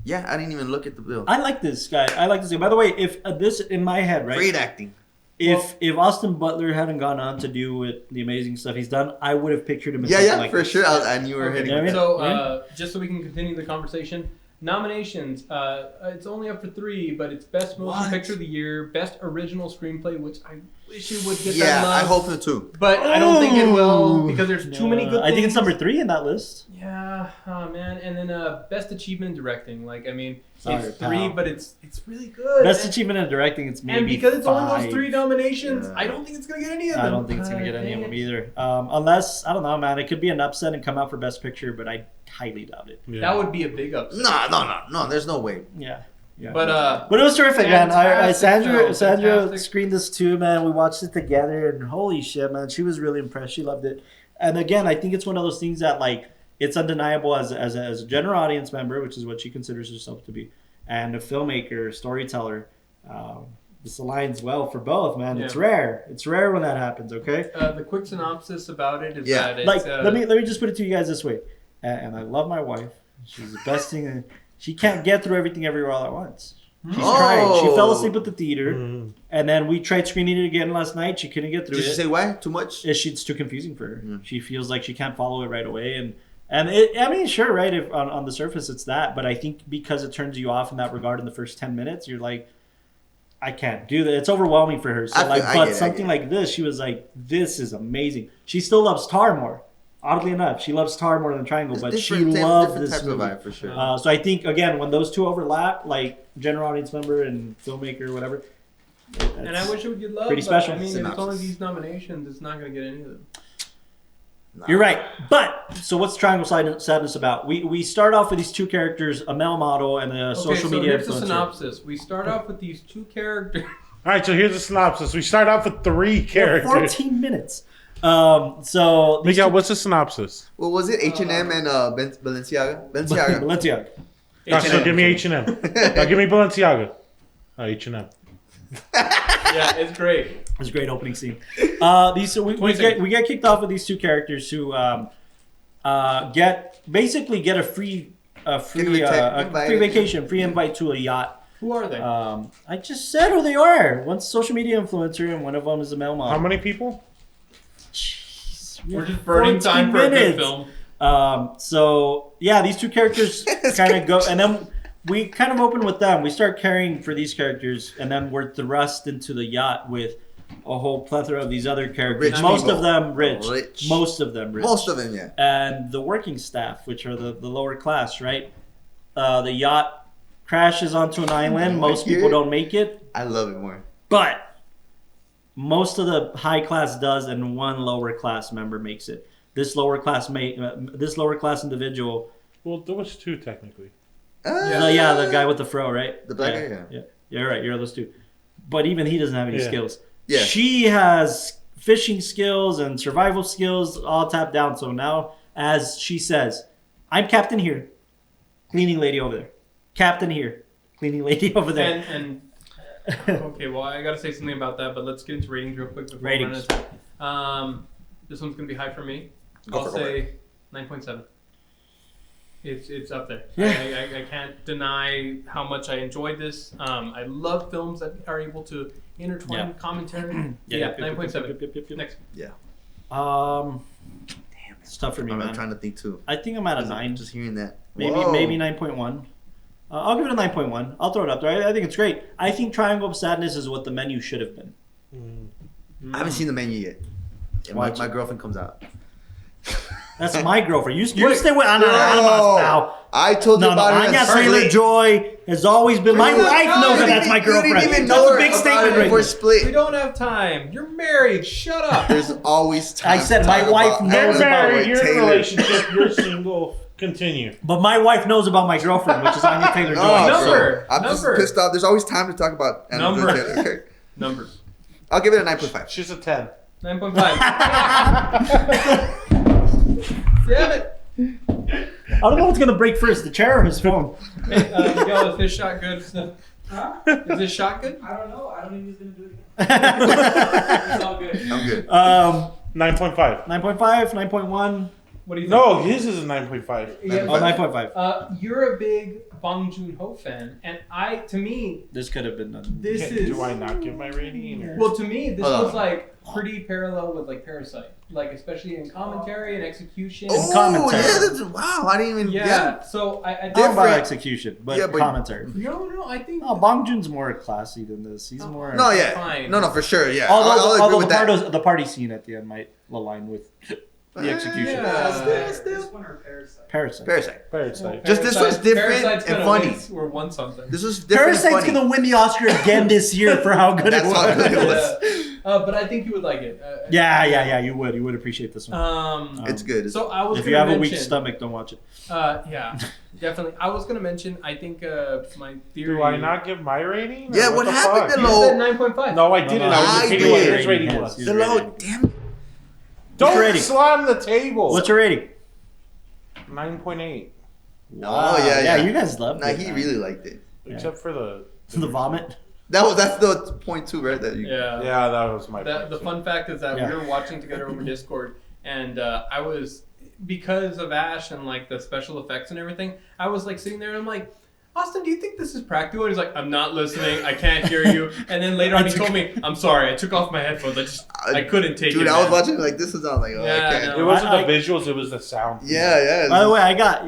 yeah, I didn't even look at the bill. I like this guy. I like this guy. By the way, if this in my head, right? Great acting. If Austin Butler hadn't gone on to do with the amazing stuff he's done, I would have pictured him. In Yeah, something yeah, like for this. sure. I knew you were Okay, hitting. Yeah, I mean- so just so we can continue the conversation, nominations. It's only up for 3, but it's Best Motion What? Picture of the Year, Best Original Screenplay, which I wish it would get Yeah, that love. I hope so too. But I don't think it will because there's too many good I think it's things. number 3 in that list. Yeah, oh man. And then Best Achievement in Directing. Like, I mean, Sorry, it's 3, pal. but it's really good. Best And- achievement in directing, it's maybe And because it's only 5. those 3 nominations, Yeah. I don't think it's going to get any of them. I don't think it's gonna get any of Dang them it. either. Unless I don't know, man. It could be an upset and come out for Best Picture, but I highly doubt it. Yeah. That would be a big upset. No. There's no way. Yeah. Yeah. But it was terrific, man. Fantastic Sandra film, fantastic. screened this too, man. We watched it together, and holy shit, man, she was really impressed. She loved it. And again, I think it's one of those things that like it's undeniable as a general audience member, which is what she considers herself to be, and a filmmaker, storyteller. This aligns well for both, man. Yeah. It's rare. It's rare when that happens. Okay. The quick synopsis about it is Yeah. that it's Like let me just put it to you guys this way. And I love my wife. She's the best thing. She can't get through everything everywhere all at once. She's tried. She fell asleep at the theater, and then we tried screening it again last night. She couldn't get through Did it. you say why? Too much? It's too confusing for her. She feels like she can't follow it right away, and it, I mean, sure, right? If on the surface it's that, but I think because it turns you off in that regard in the first 10 minutes, you're like, I can't do that. It's overwhelming for her. So I get it. something like this, she was like, this is amazing. She still loves Tar more. Oddly enough, she loves Tar more than Triangle, It's but she different loved different this types of movie. vibe for sure. So I think again, when those two overlap, like general audience member and filmmaker, or whatever. and I wish it would get love. pretty but, special. I mean, if it's Synopsis. only these nominations, it's not going to get any of them. You're right. But so what's Triangle Sadness about? We start off with these two characters, a male model and a social media here's the influencer. synopsis. We start off with these 2 characters. All right, so here's the synopsis. We start off with 3 Yeah, characters. 14 minutes. So these Miguel, what's the synopsis? What was it? H&M and Balenciaga? Balenciaga. Balenciaga. So give me H&M. Now give me Balenciaga. Oh, H&M. Yeah, it's great. It's a great opening scene. So we 20 seconds. get kicked off with these two characters who get a free vacation, free invite to a yacht. Who are they? I just said who they are. One's a social media influencer and one of them is a male model. How many people? Jeez, We're just burning 14 time for a good minutes. film. So yeah, these two characters kind of go, and then we kind of open with them. We start caring for these characters, and then we're thrust into the yacht with a whole plethora of these other characters. Rich Most people. of them rich. Rich. Most of them rich. Most of them, yeah. And the working staff, which are the lower class, right? The yacht crashes onto an island. Most people don't make it, I love it more. but most of the high class does, and one lower class member makes it. This lower class individual, Well, there was 2 technically. the guy with the fro, right? The black guy, yeah. You're right. You're those two, but even he doesn't have any Yeah. skills. Yeah. She has fishing skills and survival skills all tapped down. So now, as she says, "I'm captain here, cleaning lady over there. Captain here, cleaning lady over there." And Okay, well, I gotta say something about that, but let's get into ratings real quick before we run out of time. This one's gonna be high for me. I'll say 9.7. It's up there. Yeah. I can't deny how much I enjoyed this. I love films that are able to intertwine commentary. Yeah, 9.7. Next. Yeah. It's tough for me, I'm man. trying to think too. I think I'm at a 9. Just hearing that. Maybe Whoa. 9.1. I'll give it a 9.1. I'll throw it up there. I think it's great. I think Triangle of Sadness is what the menu should have been. I haven't seen the menu yet. And Watch my it. girlfriend comes out. That's my girlfriend. You stay with Ana now. I told you No, about it. Anya Split. Taylor-Joy has always been. My wife knows that that's my You didn't girlfriend. even That's know a her big about statement it right before there. Split. We don't have time. You're married. Shut up. There's always time. I said to my talk wife about knows You're Anya about married, with you're in a Taylor. relationship, you're single. Continue. But my wife knows about my girlfriend, which is Anya Taylor-Joy. No, Number. bro. I'm just Number. pissed off. There's always time to talk about Anya Number. Taylor. Okay? Numbers. I'll give it a 9.5. She's a 10. 9.5. Damn it. I don't know what's gonna break first, the chair or his phone. Hey, Miguel, is this shot good? Huh? Is this shot good? I don't know. I don't think he's gonna do it again. It's all good. I'm good. 9.5. 9.5, 9.1. What do you think? No, his is a 9.5. Yeah, Oh, 9.5. you're a big Bong Joon-ho fan, and to me, This could have been done. this Okay, is... do I not give my rating? Or? Well, to me, this Hold was on. like pretty parallel with like Parasite, like especially in commentary and execution. Oh, commentary. yeah. Wow. I didn't even. Yeah, so I Not about Different. execution, but Yeah, but- commentary. no, I think Oh, Bong Joon's more classy than this. He's more. No, yeah. Fine. No, for sure. Yeah. Although, I'll agree although with that. the party scene at the end might align with the execution. Yeah. This one or Parasite? Parasite. Parasite. Parasite. Just this one's different Parasite's and gonna funny. win, or won something. This was different. and Parasite's funny. gonna win the Oscar again this year for how good That's it how was. good it was. But I think you would like it. Yeah. You would appreciate this one. It's good. So I was If gonna you have mention, a weak stomach, don't watch it. Yeah, definitely. I was gonna mention. I think my theory. Do I not give my rating? Yeah, Or what the happened fuck? to You Lo? said 9.5. No, I didn't. I was I repeating what did. his rating Yes, was. yes. The low. Damn it. What's your Don't rating? slam the table. What's your rating? 9.8. Oh, yeah. You guys loved Nah, it. he man. really liked it. Except for the the vomit. That's the point too, right? That you. Yeah. Yeah, that was my The point. fun fact is that Yeah. we were watching together over Discord, and I was, because of Ash and like the special effects and everything, I was like sitting there and I'm like, Austin, do you think this is practical? And he's like, I'm not listening. I can't hear you. And then later on he told me, I'm sorry. I took off my headphones. I couldn't take it. Dude, I was man." watching like this. Is on like, oh, Yeah, I can't. no. It wasn't I- the visuals, it was the sound. Yeah. By the way, I got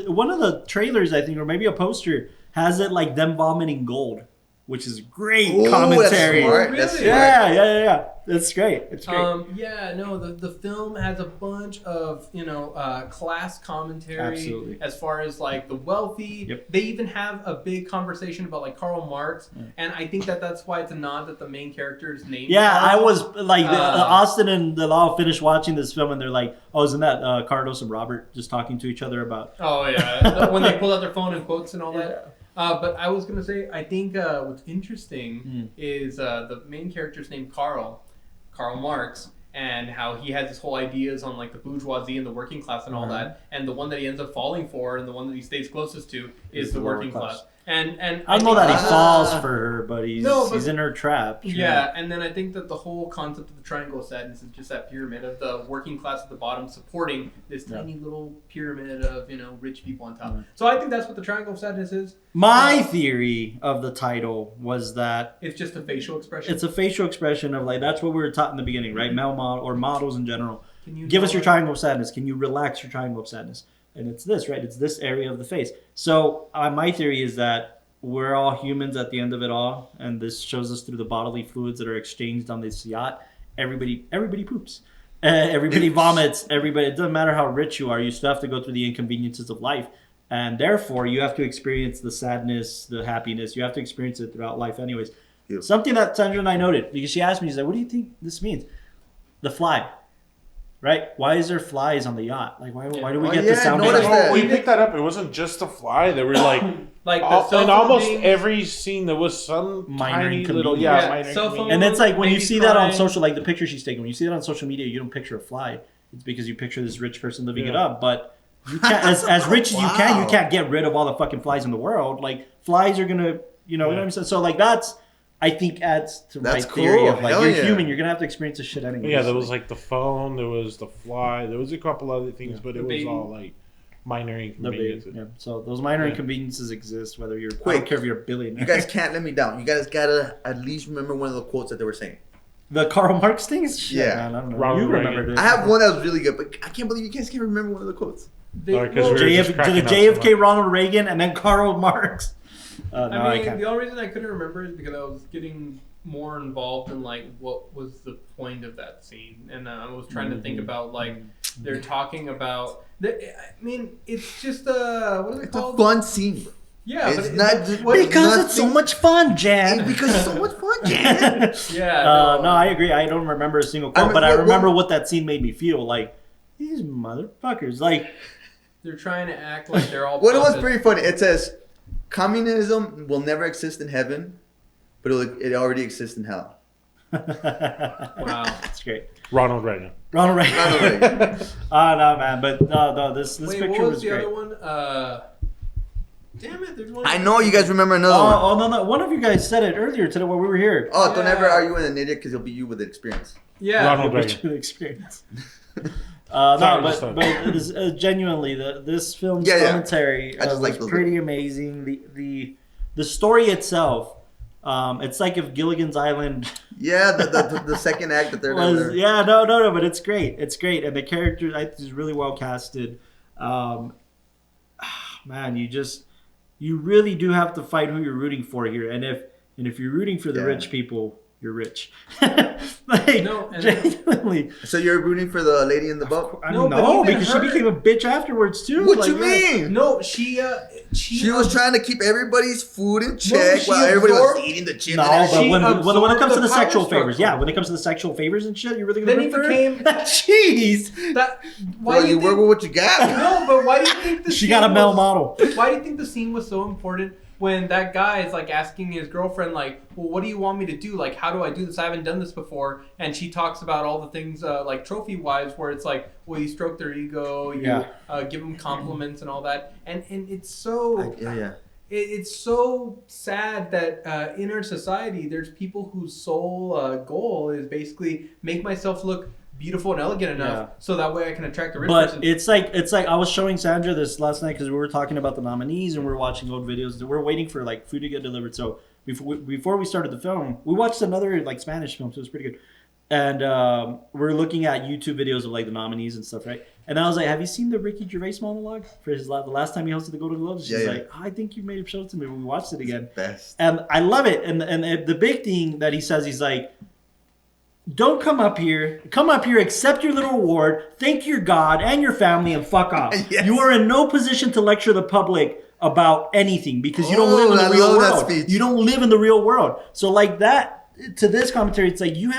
one of the trailers, I think, or maybe a poster has it like them vomiting gold, which is great Ooh, commentary. That's smart. Really? That's smart. Yeah. It's great. It's great. The film has a bunch of class commentary. Absolutely. As far as like the wealthy. Yep. They even have a big conversation about like Karl Marx, and I think that's why it's a nod that the main character's name. Yeah, I Karl. was like, Uh, Austin and the Law finished watching this film, and they're like, "Oh, isn't that Carlos and Robert just talking to each other about?" Oh yeah, when they pull out their phone and quotes and all that. But I was gonna say, I think what's interesting is the main character's named Karl Marx, and how he has his whole ideas on like the bourgeoisie and the working class and all that, and the one that he ends up falling for and the one that he stays closest to is the working class. And I don't know think that he falls for her, but he's in her trap. Sure. Yeah, and then I think that the whole concept of the triangle of sadness is just that pyramid of the working class at the bottom supporting this tiny little pyramid of rich people on top. So I think that's what the triangle of sadness is. My theory of the title was that It's just a facial expression. it's a facial expression of like that's what we were taught in the beginning, right? Male model or models in general. Can you Give us your draw- triangle of sadness. Can you relax your triangle of sadness? And it's this, right? It's this area of the face. So my theory is that we're all humans at the end of it all, and this shows us through the bodily fluids that are exchanged on this yacht. Everybody poops. Everybody vomits. Everybody. It doesn't matter how rich you are. You still have to go through the inconveniences of life, and therefore you have to experience the sadness, the happiness. You have to experience it throughout life, anyways. Yep. Something that Sandra and I noted because she asked me, she's like, "What do you think this means?" The fly. Right? Why is there flies on the yacht? Like, why do we Oh, get yeah, the sound? notice effect? that. No, we picked that up. It wasn't just a fly. They were like, like the cell in phone almost things. every scene, there was some Minor tiny little, inconvenience. Yeah, minor cell phone- inconvenience. And it's like when you Baby see that on crying. social, like the picture she's taking, when you see that on social media, you don't picture a fly. It's because you picture this rich person living it Yeah. up. But you can't, as rich as you can, you Wow. can't get rid of all the fucking flies in the world. Like flies are gonna, you know what I'm saying? So like that's I think adds to That's my theory cool. of like Hell you're yeah. human, you're gonna have to experience this shit anyway. Yeah, there was like the phone, there was the fly, there was a couple other things, but it was baby. all like minor the big, inconveniences. yeah. So those minor Yeah. inconveniences exist whether you're I Quick. don't care if you're a billionaire. You guys can't let me down. You guys gotta at least remember one of the quotes that they were saying. the Karl Marx things? Shit, Yeah. man, I don't know. Ronald You remember Reagan. it. I have one that was really good, but I can't believe you guys can't remember one of the quotes. Sorry, 'cause we were just to cracking the up so JFK, much. Ronald Reagan, and then Karl Marx. No, I I mean, can't. the only reason I couldn't remember is because I was getting more involved in like what was the point of that scene, and I was trying to think about like they're talking about. I mean, it's just what is it It's a called? fun scene. Bro. Yeah, It's but not what- Because it's so much fun, Jan. Because it's so much fun, Jan. Yeah, No, I agree. I don't remember a single quote, mean, but I what- remember what that scene made me feel like. These motherfuckers, like. they're trying to act like they're all. What was positive. pretty funny? It says, "Communism will never exist in heaven, but it already exists in hell." Wow. That's great. Ronald Reagan. Ronald Reagan. Ronald Reagan. Oh no, man! But no, this Wait, picture what was was the great. other one? Damn it! There's one. I know you guys remember another one. Oh no! One of you guys said it earlier today when we were here. Oh, don't Yeah. ever argue with an idiot because it'll be you with experience. Yeah. Ronald Which Reagan. you experience. Sorry, No, just but thought- it is, genuinely this film's Yeah, yeah. commentary I just was like those pretty amazing. The story itself, it's like if Gilligan's Island Yeah, the second act that they're was there. yeah no, but it's great. It's great, and the character I think is really well casted. Man, you really do have to fight who you're rooting for here, and if you're rooting for the Yeah. rich people, you're rich. Like, No, and- genuinely. So you're rooting for the lady in the boat? I No, know, but even because her- she became a bitch afterwards too. What Like, you mean? No, she She was trying to keep everybody's food in check she while everybody was absorbed- eating the chips. No, and everything. but She when it absorbed comes to the the sexual power favors, struggle. yeah, when it comes to the sexual favors and shit, you're really gonna Then root he for her? became- Jeez. that. Why Bro, do you you work think? with what you got. No, but why do you think the She scene got a male was- model. Why do you think the scene was so important when that guy is like asking his girlfriend, like, well, what do you want me to do? Like, how do I do this? I haven't done this before. And she talks about all the things, like trophy wise, where it's like, well, you stroke their ego, you Yeah. give them compliments and all that. And it's so. Yeah. It's so sad that in our society, there's people whose sole goal is basically make myself look beautiful and elegant enough, Yeah. so that way I can attract the rich But person. it's like I was showing Sandra this last night because we were talking about the nominees and we were watching old videos. We're waiting for like food to get delivered. So before we started the film, we watched another like Spanish film, so it was pretty good. And we're looking at YouTube videos of like the nominees and stuff, right? And I was like, "Have you seen the Ricky Gervais monologue for the last time he hosted the Golden Globes?" She's Yeah. like, "I think you made it show it to me when we watched it again." Best. And I love it. And the big thing that he says, he's like, don't come up here, accept your little award, thank your God and your family, and fuck off. Yes. You are in no position to lecture the public about anything because you don't live in I the real love that world. speech. You don't live in the real world. So like that, to this commentary, it's like you're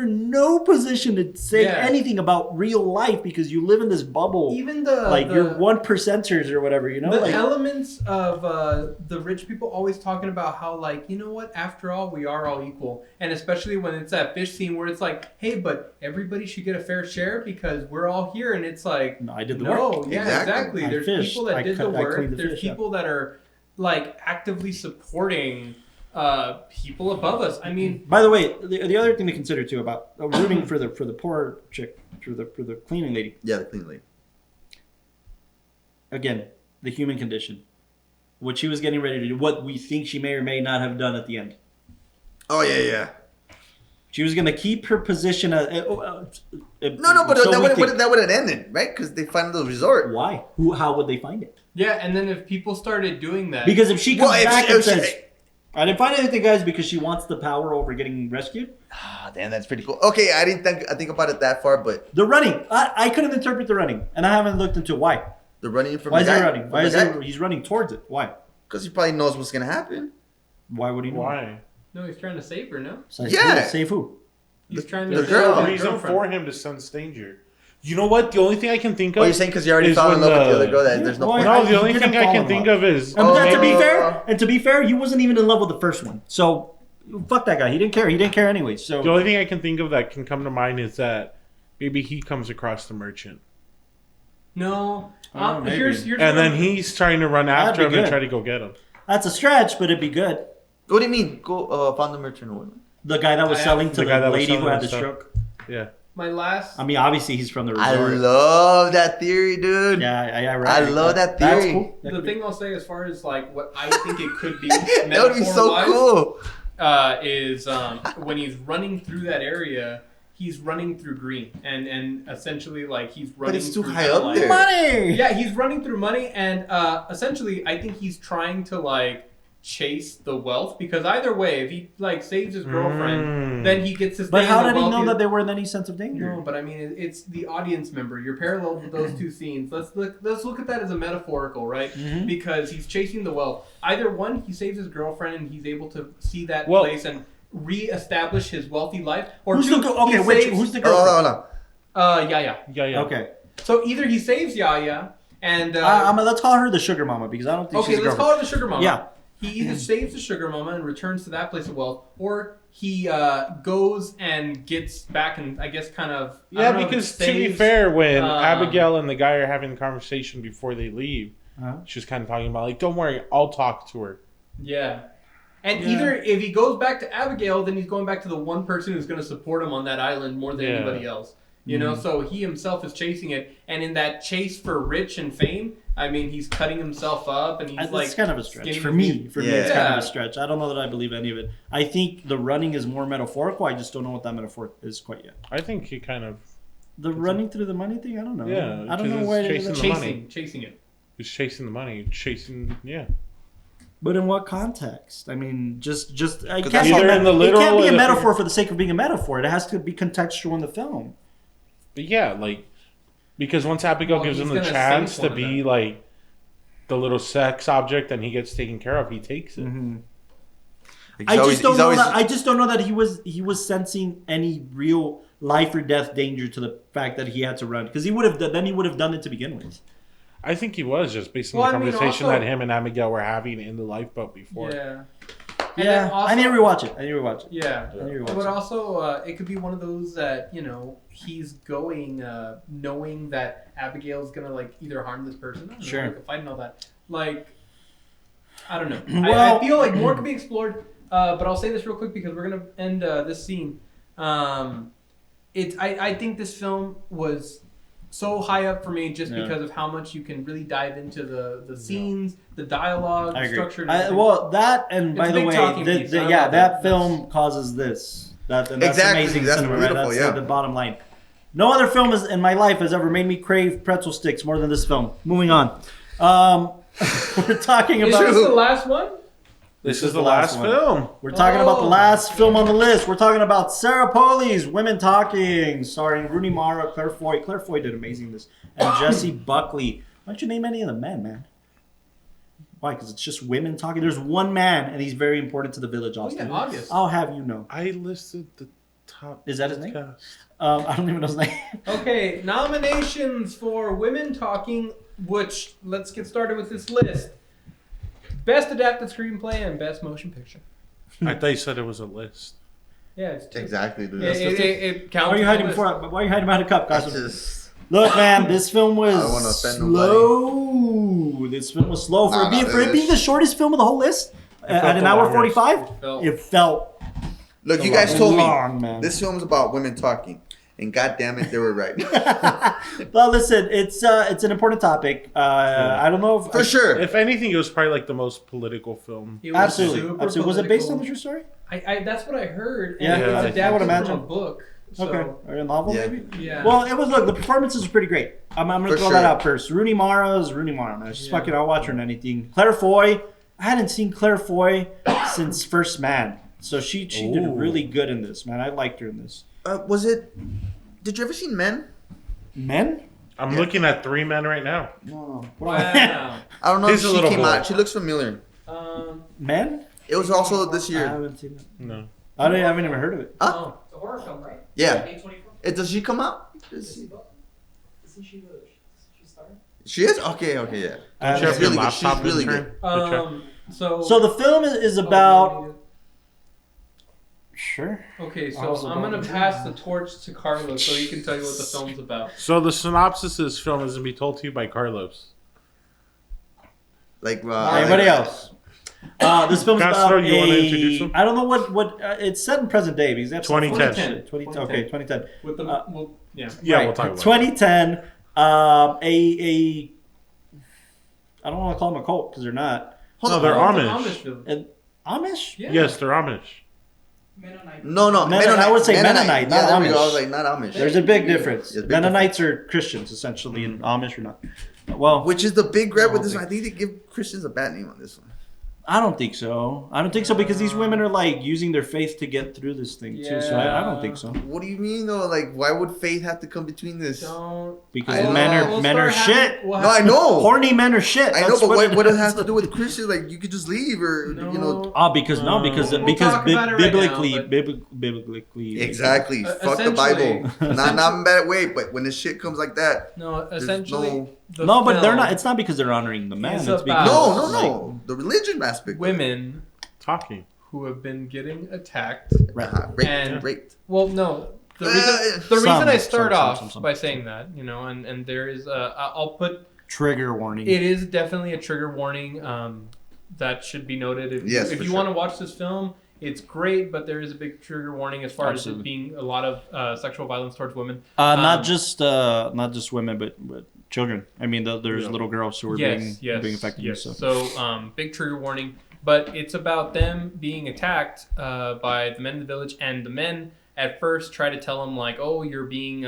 in no position to say Yeah. anything about real life because you live in this bubble. Even the like the, you're 1%ers or whatever, you know? the Like, elements of the rich people always talking about how, like, you know what, after all, we are all equal. And especially when it's that fish scene where it's like, hey, but everybody should get a fair share because we're all here. And it's like, no, I did the no, work. yeah, Exactly. exactly. I There's fished. people that I did cut- the I work. cleaned the There's fish, yeah. people that are, like, actively supporting people above us. I mean, By the way, the other thing to consider too about rooting for the poor chick, for the cleaning lady. Yeah, the clean lady. Again, the human condition, what she was getting ready to do, what we think she may or may not have done at the end. Oh yeah. She was going to keep her position. No, but so we think- that would have ended, right? Because they find the resort. Why? How would they find it? yeah, and then if people started doing that, Because if she comes Well, if back she- and if she- says, "I didn't find anything, guys," because she wants the power over getting rescued. Ah, damn, that's pretty cool. Okay, I didn't think about it that far, but The running, I couldn't interpret the running, and I haven't looked into why. the running from Why the is he guy, running? Why is he's running towards it? Why? Because he probably knows what's gonna happen. Why would he know? Why? no, he's trying to save her, no? So Yeah. Save who? He's trying the to girl. save There's his no reason girlfriend. for him to sense danger. You know what? The only thing I can think of. Oh, you're saying because you already is fell in when love with the the- other girl that there's no Well, point. No, I- the he only didn't thing I fall can in think love. of is And to be Oh. fair, he wasn't even in love with the first one. So fuck that guy. He didn't care. He didn't care anyway. So the only thing I can think of that can come to mind is that maybe he comes across the merchant, No. Oh, maybe. Here's and then he's trying to run after be him and good. try to go get him. that's a stretch, but it'd be good. What do you mean? Go found the merchant of women. The guy that was selling to the lady who had the stuff. stroke. Yeah. My last. I mean, obviously he's from the I resort. love that theory, dude. Yeah, right. I love that That's theory. cool. The thing I'll say as far as like what I think it could be, That would be so cool. is when he's running through that area, he's running through green, and essentially like he's running. But it's too through high kinda up like, there. Money. Yeah, he's running through money, and essentially I think he's trying to like chase the wealth, because either way, if he like saves his girlfriend, then he gets to stay But how in the did he know wealthy- that there weren't any sense of danger? No, but I mean, it's the audience member. You're paralleled with those two scenes. Let's look at that as a metaphorical, right? Mhm. Because he's chasing the wealth. Either one, he saves his girlfriend and he's able to see that Well- place and re-establish his wealthy life. Or Who's two, the okay? he Which saves- who's the girlfriend? Hold on. Yaya. Yeah. Okay, So either he saves Yaya and let's call her the sugar mama because I don't think okay, she's a let's girlfriend. call her the sugar mama. Yeah. He either saves the sugar mama and returns to that place of wealth, or he goes and gets back and I guess kind of I Yeah, don't know if because it to be saves- fair, when um, Abigail and the guy are having a conversation before they leave, Uh-huh. she's kind of talking about like, "Don't worry, I'll talk to her." Yeah. And Yeah. either if he goes back to Abigail, then he's going back to the one person who's going to support him on that island more than Yeah. anybody else. You know, so he himself is chasing it. And in that chase for rich and fame, I mean, he's cutting himself up and he's like... It's kind of a stretch skinny for me. For me, it's kind of Yeah. a stretch. I don't know that I believe any of it. I think the running is more metaphorical. I just don't know what that metaphor is quite yet. I think he kind of The running through the money thing, I don't know. Yeah, I don't know because why it's it is. chasing the money. Chasing it. is chasing the money, yeah. But in what context? I mean, just it that's can't, be either in the it literal can't be or a the metaphor for the sake of being a metaphor. It has to be contextual in the film. But yeah, like because once Abigail Well, gives him he's the gonna chance save to one of be them. like the little sex object and he gets taken care of, he takes it. Mm-hmm. He's I always- just don't he's know always- that. I just don't know that he was sensing any real life or death danger to the fact that he had to run, because he would have done it to begin with. I think he was just based on Well, the I mean, conversation also- that him and Abigail were having in the lifeboat before. Yeah. Yeah, I need to rewatch it. Yeah. I need to rewatch But it. also, it could be one of those that, you know, he's going knowing that Abigail's going to, like, either harm this person. I don't know, Sure. like a fight and all that. Like, I don't know. Well- I feel like more could be explored, but I'll say this real quick because we're going to end this scene. I think this film was so high up for me just Yeah. because of how much you can really dive into the scenes, the dialogue, I the agree. structure. And everything. Well, that and It's by a the big way, talking piece. I love that that. film causes this. And that's Exactly. amazing That's cinema, beautiful, right? That's yeah. the bottom line. No other film in my life has ever made me crave pretzel sticks more than this film. Moving on. We're talking Is about. this the last one? This is the last one. film. We're talking about the Oh. last film on the list. We're talking about Sarah Polley's Women Talking, starring Rooney Mara, Claire Foy. Claire Foy did amazing in this. And Jesse Buckley. Why don't you name any of the men, man? Why? Because it's just women talking. There's one man, and he's very important to the village, Austin. yeah, August. I'll have you know. I listed the top. Is that his name? cast. I don't even know his name. Okay, nominations for Women Talking, which, let's get started with this list. Best Adapted Screenplay and Best Motion Picture. I thought you said it was a list. Yeah, it's Exactly, dude. It counts. Why are you as a hiding list. why are you hiding behind a cup, guys? That's just... Look, man, this film was I don't wanna offend slow. This film was slow for it being the shortest film of the whole list at felt an the hour longest. 45. It felt Look, you guys told long, me man. this film is about women talking, and god damn it, they were right. Well, listen, it's an important topic. I don't know if For sure. If anything, it was probably like the most political film. It was Absolutely. super Absolutely. Was it based on political. the true story? That's what I heard. Yeah, And it was I adapted would from imagine. a book. So, Okay. Or a novel, Yeah. maybe? Yeah. Well, it was, look, the performances were pretty great. I'm going to For throw sure. that out first. Rooney Mara is Rooney Mara, man. She's Yeah. fucking, I'll watch her in anything. Claire Foy, I hadn't seen Claire Foy since First Man. So she did Ooh. really good in this, man. I liked her in this. Was it... Did you ever see Men? Men? I'm Yeah. looking at 3 men right now. No. wow. I don't know He's if a she little came boy. out. She looks familiar. Men? It was also this I year. haven't seen it. No. I haven't even heard of it. Huh? Oh. It's a horror film, right? Yeah. A24. Does she come out? Isn't she the star? She is? Okay, yeah. Don't you She's have your really good. laptop She's really intern? So So the film is about... Sure. Okay, I so was I'm about gonna to- pass the torch to Carlos so he can tell you what the film's about. So the synopsis of this film is going to be told to you by Carlos. Like, Anybody else? This film's Castro, about you wanna introduce him? I don't know what it's set in present day because that's 2010. 2010. Okay, 2010. With the Yeah, Right. we'll talk about 2010. A I don't want to call them a cult because they're not. No, they're Amish. Amish. And Amish? Yeah. Yes, they're Amish. Mennonite. No, I would say Mennonite, Yeah, not there we go. I Amish. was like, not Amish. There's a big difference. Yeah, big Mennonites are Christians essentially, and Amish are not. Well, Which is the big grab with I this don't one. I think they give Christians a bad name on this one. I don't think so. I don't think so because these women are like using their faith to get through this thing too. So I don't think so. What do you mean though? Like, why would faith have to come between this? Don't. Because I know. men are shit. No, I know. Horny men are shit. I know, That's but what does it is. have to do with Christians? Like, you could just leave, or you know. Oh, because We'll talk about it right biblically, now, biblically, Exactly. Fuck the essentially- Bible. Not in a bad way, but when this shit comes like that, No, there's essentially. the No, but they're film not. It's not because they're honoring the man. is It's about- because no. The religion aspect. Women Talking. who have been getting attacked. And- Raped. Well, no. The Uh, reason I some, start some, off some. by saying that, you know, and there is I'll put trigger warning. it is definitely a trigger warning that should be noted. Yes, If for you sure. want to watch this film, it's great, but there is a big trigger warning as far as Absolutely. it being a lot of sexual violence towards women. Not just women, but children. I mean, there's little girls who are being affected. Yes. So. So big trigger warning. But it's about them being attacked by the men in the village, and the men at first try to tell them like, "Oh, you're being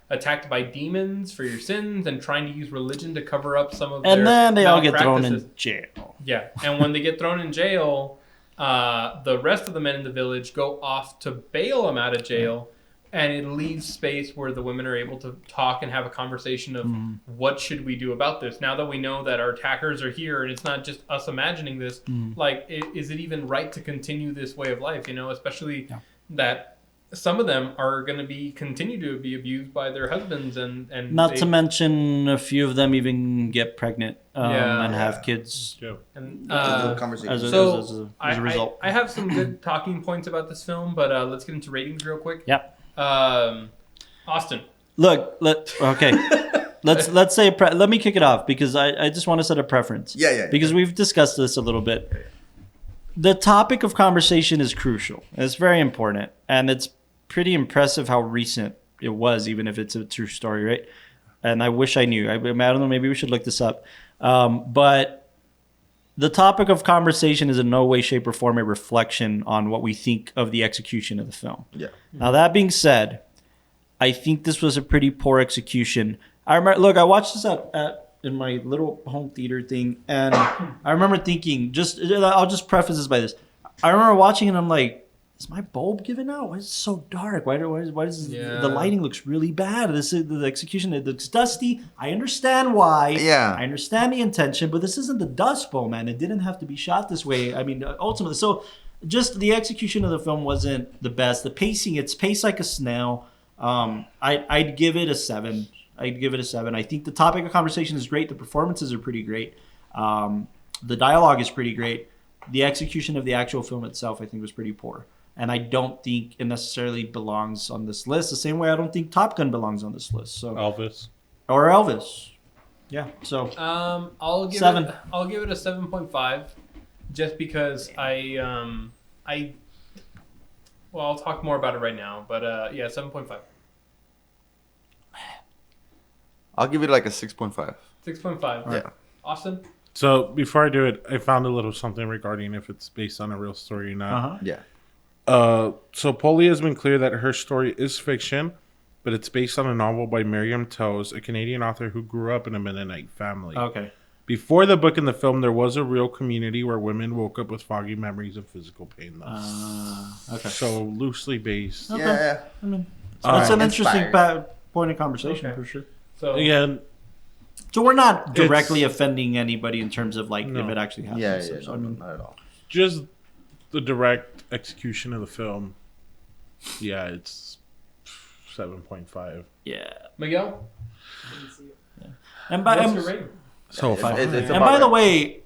attacked by demons for your sins," and trying to use religion to cover up some of their And then they all get thrown malpractices. in jail. Yeah, and when they get thrown in jail, the rest of the men in the village go off to bail them out of jail, and it leaves space where the women are able to talk and have a conversation of what should we do about this now that we know that our attackers are here, and it's not just us imagining this. Like, is it even right to continue this way of life? You know, especially that some of them are going to continue to be abused by their husbands, and Not to mention a few of them even get pregnant and have kids. Yeah. and Conversation. As a, So as a result. I have some good talking points about this film, but let's get into ratings real quick. Yep. Austin. Look, let's say let me kick it off because I just want to set a preference. Yeah. Because we've discussed this a little bit. The topic of conversation is crucial. It's very important, and it's pretty impressive how recent it was, even if it's a true story, right? And I wish I knew. I don't know. Maybe we should look this up. But the topic of conversation is in no way, shape, or form a reflection on what we think of the execution of the film. Yeah. Now, that being said, I think this was a pretty poor execution. I remember, I watched this in my little home theater thing, and I remember thinking, I'll just preface this by this. I remember watching it, and I'm like, is my bulb giving out? Why is it so dark? Why does the lighting looks really bad? The execution, it looks dusty. I understand why. Yeah. I understand the intention, but this isn't the Dust Bowl, man. It didn't have to be shot this way. I mean, ultimately, so just the execution of the film wasn't the best. The pacing, it's paced like a snail. I'd give it a 7. I think the topic of conversation is great. The performances are pretty great. The dialogue is pretty great. The execution of the actual film itself, I think, was pretty poor. And I don't think it necessarily belongs on this list. The same way I don't think Top Gun belongs on this list. So Elvis. or Elvis. Yeah. So I'll give 7. it a 7.5, just because I'll talk more about it right now, but 7.5. I'll give it like a 6.5. 6.5. Yeah. Austin? So before I do it, I found a little something regarding if it's based on a real story or not. Yeah. So Polly has been clear that her story is fiction, but it's based on a novel by Miriam Toews, a Canadian author who grew up in a Mennonite family. Okay. Before the book and the film, there was a real community where women woke up with foggy memories of physical pain. Okay. So loosely based. Okay. Yeah. I mean, that's an interesting Inspired. point of conversation Okay. for sure. So Again, So we're not directly offending anybody in terms of like No. if it actually happens. Yeah. So, I mean, Not at all. just the direct execution of the film. Yeah, it's 7.5. yeah. Miguel, And by what's your rating? So It's far. about and by the right. way,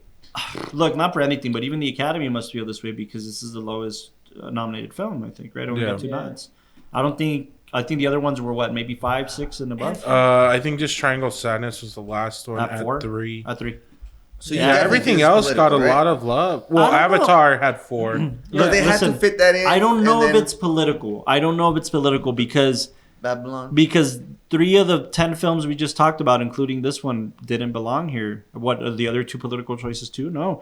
look, not for anything, but even the Academy must feel this way because this is the lowest nominated film, I think, right? Only got 2 nods. I think the other ones were what, maybe 5, 6 and above? I think just Triangle Sadness was the last one At at 4? 3. At 3. So you Yeah, definitely everything think it's else got a political, lot right? of love. Well, I don't know. Avatar had 4. But they had Listen, to fit that in. I don't know and if then it's political. Because Babylon. 3 of the 10 films we just talked about, including this one, didn't belong here. What are the other 2 political choices too? No.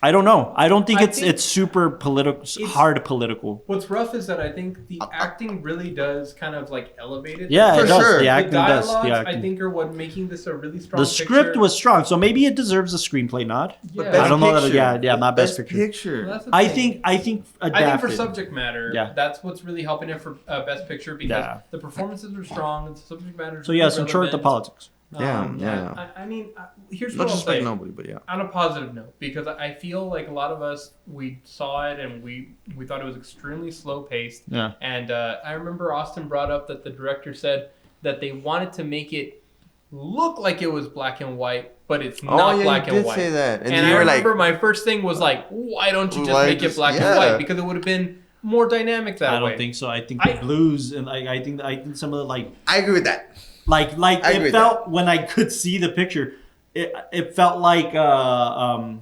I don't know. I don't think I it's think super political, hard political. What's rough is that I think the acting really does kind of like elevate it. Yeah, For it does. sure. The The acting does. dialogues, The I acting. think, are what making this a really strong The script picture. was strong, so maybe it deserves a screenplay nod. Yeah. Best I don't know that. Picture. Yeah, not best picture. Well, that's the I thing. think I think adapted. for subject matter, Yeah. that's what's really helping it for best picture because Yeah. the performances are strong and the subject matter. So yes, in short, the politics. Yeah. I mean, here's Not what I'll just like say. nobody, but yeah. On a positive note, because I feel like a lot of us we saw it and we thought it was extremely slow paced. Yeah. And I remember Austin brought up that the director said that they wanted to make it look like it was black and white, but it's not black you and did white. say that, And you I were like, remember my first thing was like, why don't you just Why make it just- black and yeah. white? Because it would have been more dynamic that I way. don't think so. I think the blues and I think some of the I agree with that. like I agree it with felt when I could see the picture, it felt like dawn.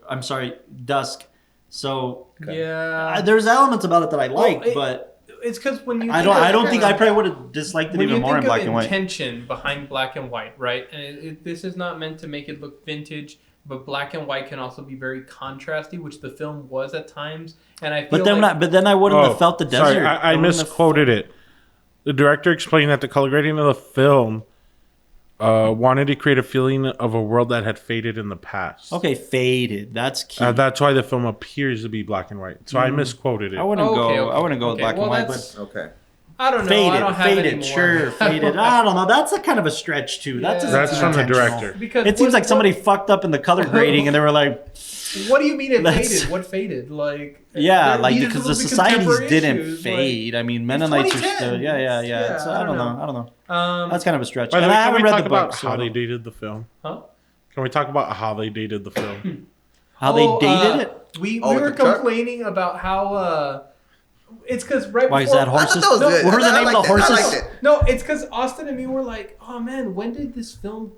I'm sorry, dusk. So Yeah. there's elements about it that I like, Well, but it's because when you I don't think I probably would have disliked it when even you more in think black of and white. intention behind black and white, right? And this is not meant to make it look vintage, but black and white can also be very contrasty, which the film was at times. And I feel But then I wouldn't have felt the desert. Sorry, I wouldn't have- misquoted it. The director explained that the color grading of the film wanted to create a feeling of a world that had faded in the past. Okay, faded. That's key. That's why the film appears to be black and white. So I misquoted it. I wouldn't Okay, go. okay, I wouldn't go with okay. black Well, and white, that's- but Okay. I don't know. faded, I don't have faded, any more. sure, faded. I don't know. That's a kind of a stretch too. That's Yeah. That's from the intentional. director. Because It seems what- like somebody fucked up in the color grading, and they were like, What do you mean it That's- faded? What faded? Like "Yeah, there- like these are because the supposed to be societies contemporary didn't issues, like- fade. I mean, It's Mennonites are 2010. still, yeah. Yeah, So I I don't don't know. That's kind of a stretch. By the And way, I can we haven't read talk the about book, so how I they don't- dated the film? Huh? Can we talk about how they dated the film? how they dated it. We Oh, with were the truck? complaining about how it's because right Why is before that horses? I thought that was good. What were the I name of the liked it. I horses? liked it. No, it's because Austin and me were like, oh man, when did this film?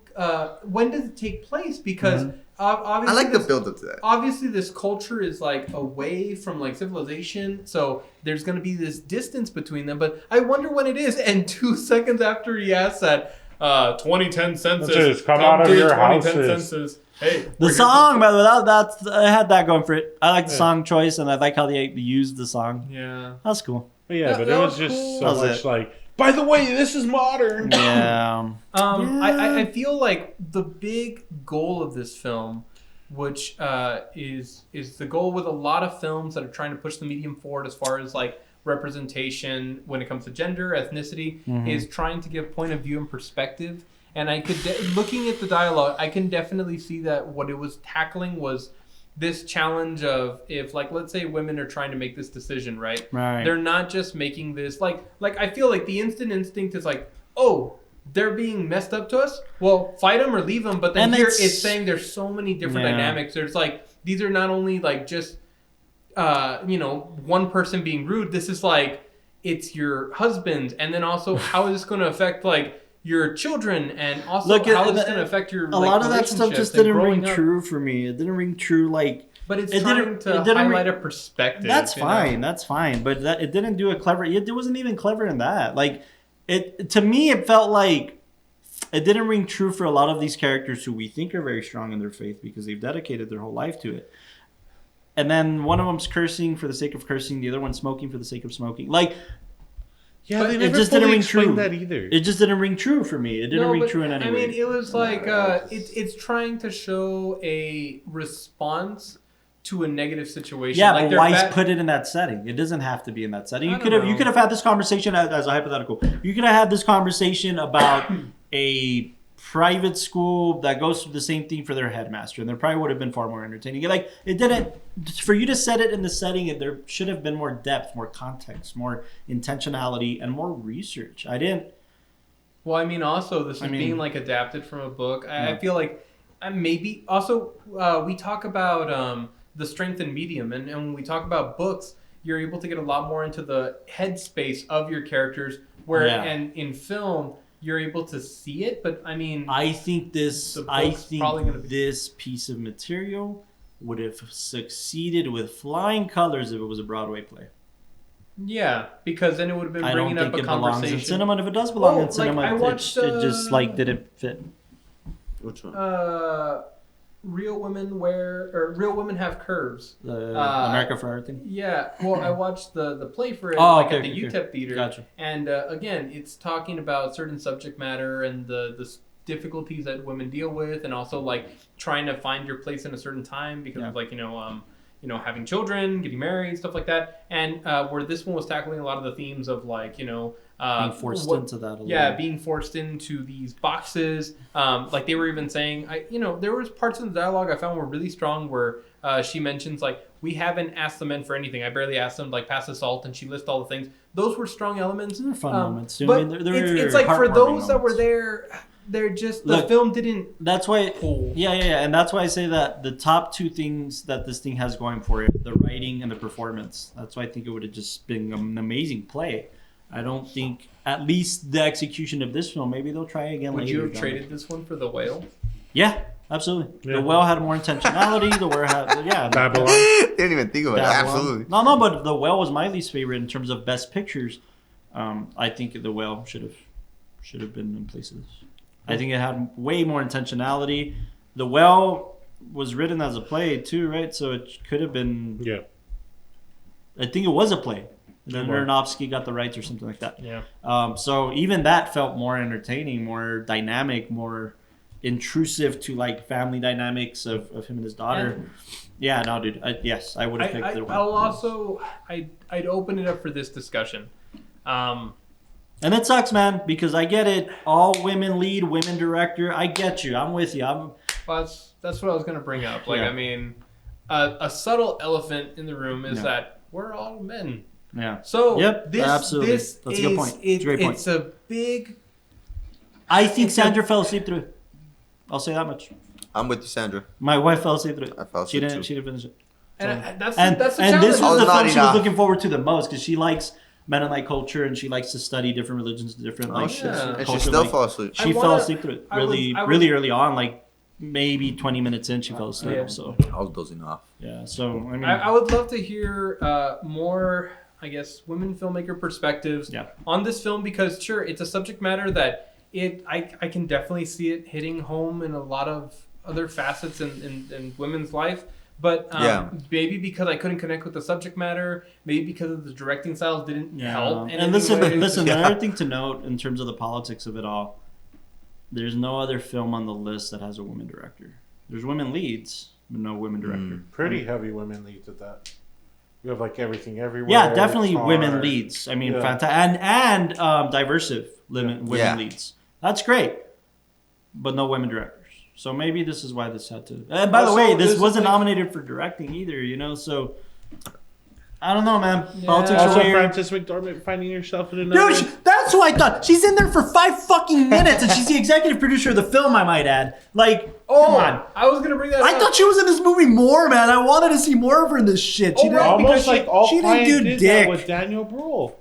When did it take place? Because obviously, I like the build up to that. obviously this culture is like away from like civilization, so there's gonna be this distance between them. But I wonder when it is. And 2 seconds after he asked that, 2010 census, Census, come out of to the your 2010 houses. census. Hey, The we're here song, for- by the way, that's I had that going for it. I like the song choice, and I like how they used the song. Yeah. That's cool. But yeah, but it that was was just cool. so That was much it. like, by the way, this is modern. Yeah. I feel like the big goal of this film, which is the goal with a lot of films that are trying to push the medium forward as far as like representation when it comes to gender, ethnicity, is trying to give point of view and perspective. And I could, looking at the dialogue, I can definitely see that what it was tackling was this challenge of if, like, let's say women are trying to make this decision, right? Right. They're not just making this like I feel like the instant instinct is like, oh, they're being messed up to us. Well, fight them or leave them. But then And here it's- it's saying there's so many different Yeah. dynamics. There's like these are not only like just one person being rude. This is like it's your husband, and then also how is this going to affect like your children, and also Look, how is this going to affect your A lot of that stuff just didn't ring up. true for me. It didn't ring true like. But it's It trying didn't- to it didn't highlight a perspective. That's you know? fine. That's fine. But it didn't do a clever. It wasn't even clever in that. Like it to me, it felt like it didn't ring true for a lot of these characters who we think are very strong in their faith because they've dedicated their whole life to it. And then one of them's cursing for the sake of cursing, the other one's smoking for the sake of smoking. Like Yeah, they it never just fully didn't ring explained true. that either. It just didn't ring true for me. It didn't ring true in any way. I mean, it was like it's trying to show a response to a negative situation. Yeah, like but they're why bad- put it in that setting? It doesn't have to be in that setting. I You don't could have know. had this conversation as a hypothetical. You could have had this conversation about a private school that goes through the same thing for their headmaster, and there probably would have been far more entertaining. Like it didn't. For you to set it in the setting, there should have been more depth, more context, more intentionality, and more research. I didn't. Well, I mean, also this is I mean- being like adapted from a book. I Yeah. feel like maybe also we talk about the strength in medium, and when we talk about books, you're able to get a lot more into the headspace of your characters. Where Yeah. and in film, you're able to see it, but I mean, I think The book's probably gonna be- this piece of material would have succeeded with flying colors if it was a Broadway play. yeah, because then it would have been I don't bringing up think a it belongs conversation. in cinema, and if it does belong Oh, in like, cinema, I watched, it just like didn't fit. Which one? Real women have curves. The America Ferrera thing. Yeah, well, I watched the play for it Oh, at okay, the okay. UTEP theater, Gotcha. and again, it's talking about certain subject matter and the difficulties that women deal with, and also like trying to find your place in a certain time because of like having children, getting married, stuff like that, and where this one was tackling a lot of the themes of like Being forced into that. A yeah, little. being forced into these boxes. Like they were even saying, there was parts of the dialogue I found were really strong where she mentions like, we haven't asked the men for anything. I barely asked them to like pass the salt, and she lists all the things. Those were strong elements. They're fun moments. Too. But I mean, they're it's like for heartwarming those that were moments. there, they're just the Look, film didn't. That's why, pull. yeah, and that's why I say that the top two things that this thing has going for it, the writing and the performance. That's why I think it would have just been an amazing play. I don't think, at least the execution of this film, maybe they'll try again Would later. you have traded this one for The Whale? Yeah, absolutely. Yeah. The Whale had more intentionality. The Whale had, yeah. Babylon. Didn't even think about it. Babylon. Absolutely. No, but The Whale was my least favorite in terms of best pictures. I think The Whale should have been in place of this. I think it had way more intentionality. The Whale was written as a play too, right? So it could have been. Yeah. I think it was a play. And then Sure. Aronofsky got the rights or something like that. Yeah. So even that felt more entertaining, more dynamic, more intrusive to like family dynamics of him and his daughter. Yeah, no, dude. Yes, I would have picked the Whale. I'd open it up for this discussion. And it sucks, man, because I get it. All women lead, women director. I get you. I'm with you. Well, that's what I was gonna bring up. Like, Yeah. I mean, a subtle elephant in the room is Yeah. that we're all men. Yeah. So Yep, absolutely. This That's a good point. It's a great point. It's a big. I think It's a- Sandra fell asleep through it. I'll say that much. I'm with you, Sandra. My wife fell asleep through it. I fell asleep too. She didn't finish it. And that's And the this challenge. was the I was film not she was enough. looking forward to the most because she likes Mennonite culture and she likes to study different religions, different like shit. yeah. And she culture, still like- fell asleep. She I fell wanna- asleep through it I was- really early on, like maybe 20 minutes in, she fell asleep. Yeah. So I was dozing off. yeah, so I mean, I would love to hear more, I guess, women filmmaker perspectives Yeah. on this film because, sure, it's a subject matter that I can definitely see it hitting home in a lot of other facets in women's life. But maybe because I couldn't connect with the subject matter, maybe because of the directing styles didn't help. in And any way. listen. Yeah. Another thing to note in terms of the politics of it all, there's no other film on the list that has a woman director. There's women leads, but no women director. Pretty heavy women leads at that. We have like Everything Everywhere. Yeah, definitely Tar. women leads. I mean, Yeah. fantastic and diverse women Yeah. leads. That's great, but no women directors. So maybe this is why this had to. And by the way, this wasn't nominated for directing either. So I don't know, man. Yeah. Politics Also, are weird. Frances McDormand finding yourself in another. Dude, that's who I thought. She's in there for 5 fucking minutes, and she's the executive producer of the film. I might add. Like, come on. I was gonna bring that I up. thought she was in this movie more, man. I wanted to see more of her in this shit. She Oh, didn't, right, because Almost like All she didn't Quiet do did dick. that with Daniel Bruhl.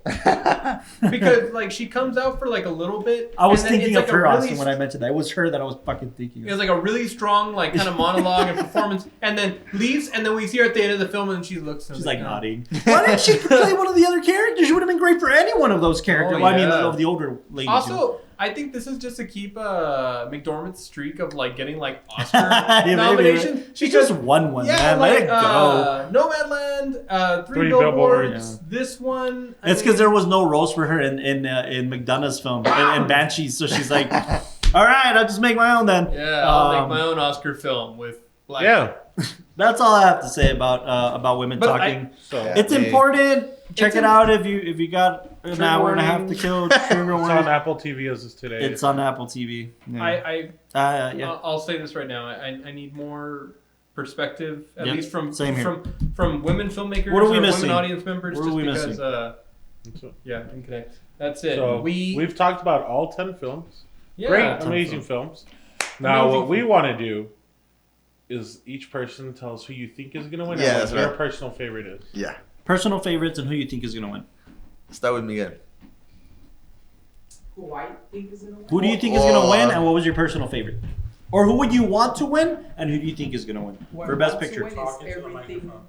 because like she comes out for like a little bit. I was and then thinking it's of like a her, really Austin, when I mentioned that. It was her that I was fucking thinking It of. was like a really strong, like kind of monologue and performance, and then leaves, and then we see her at the end of the film, and she looks. And She's like oh. nodding. Why didn't she play one of the other characters? She would have been great for any one of those characters. Oh, Well, I mean, yeah. of the older ladies. Also, I think this is just to keep McDormand's streak of like getting like Oscar Yeah, maybe, nominations. She because- just won one, yeah, man. like Let it go. Nomadland, Three Three Billboards, Billboards. this one. It's because there was no roles for her in McDonough's film, in Banshees. So she's like, all right, I'll just make my own then. Yeah, I'll make my own Oscar film with black. Yeah. That's all I have to say about women But talking. So It's important. Check It's it out if you got an Trigger hour and a half warning. to kill. Trigger it's on warning. Apple TV as is today. It's on Apple TV. Yeah. Yeah. I'll say this right now. I need more perspective, at Yep, least from same here. from women filmmakers What are we or missing? women audience members. What are just we because, missing? yeah, and connect. That's it. So we've talked about all 10 films. yeah. Great, amazing films. Now, Amazing what we want to do is each person tells who you think is going to win Yeah, and what that's their right. personal favorite is. Yeah. Personal favorites and who you think is going to win. Start with Miguel. who I think is gonna win. Who do you think is gonna win, and what was your personal favorite? Or who would you want to win, and who do you think is gonna win Who I for Best want to Picture? win is Talking to the everything. microphone.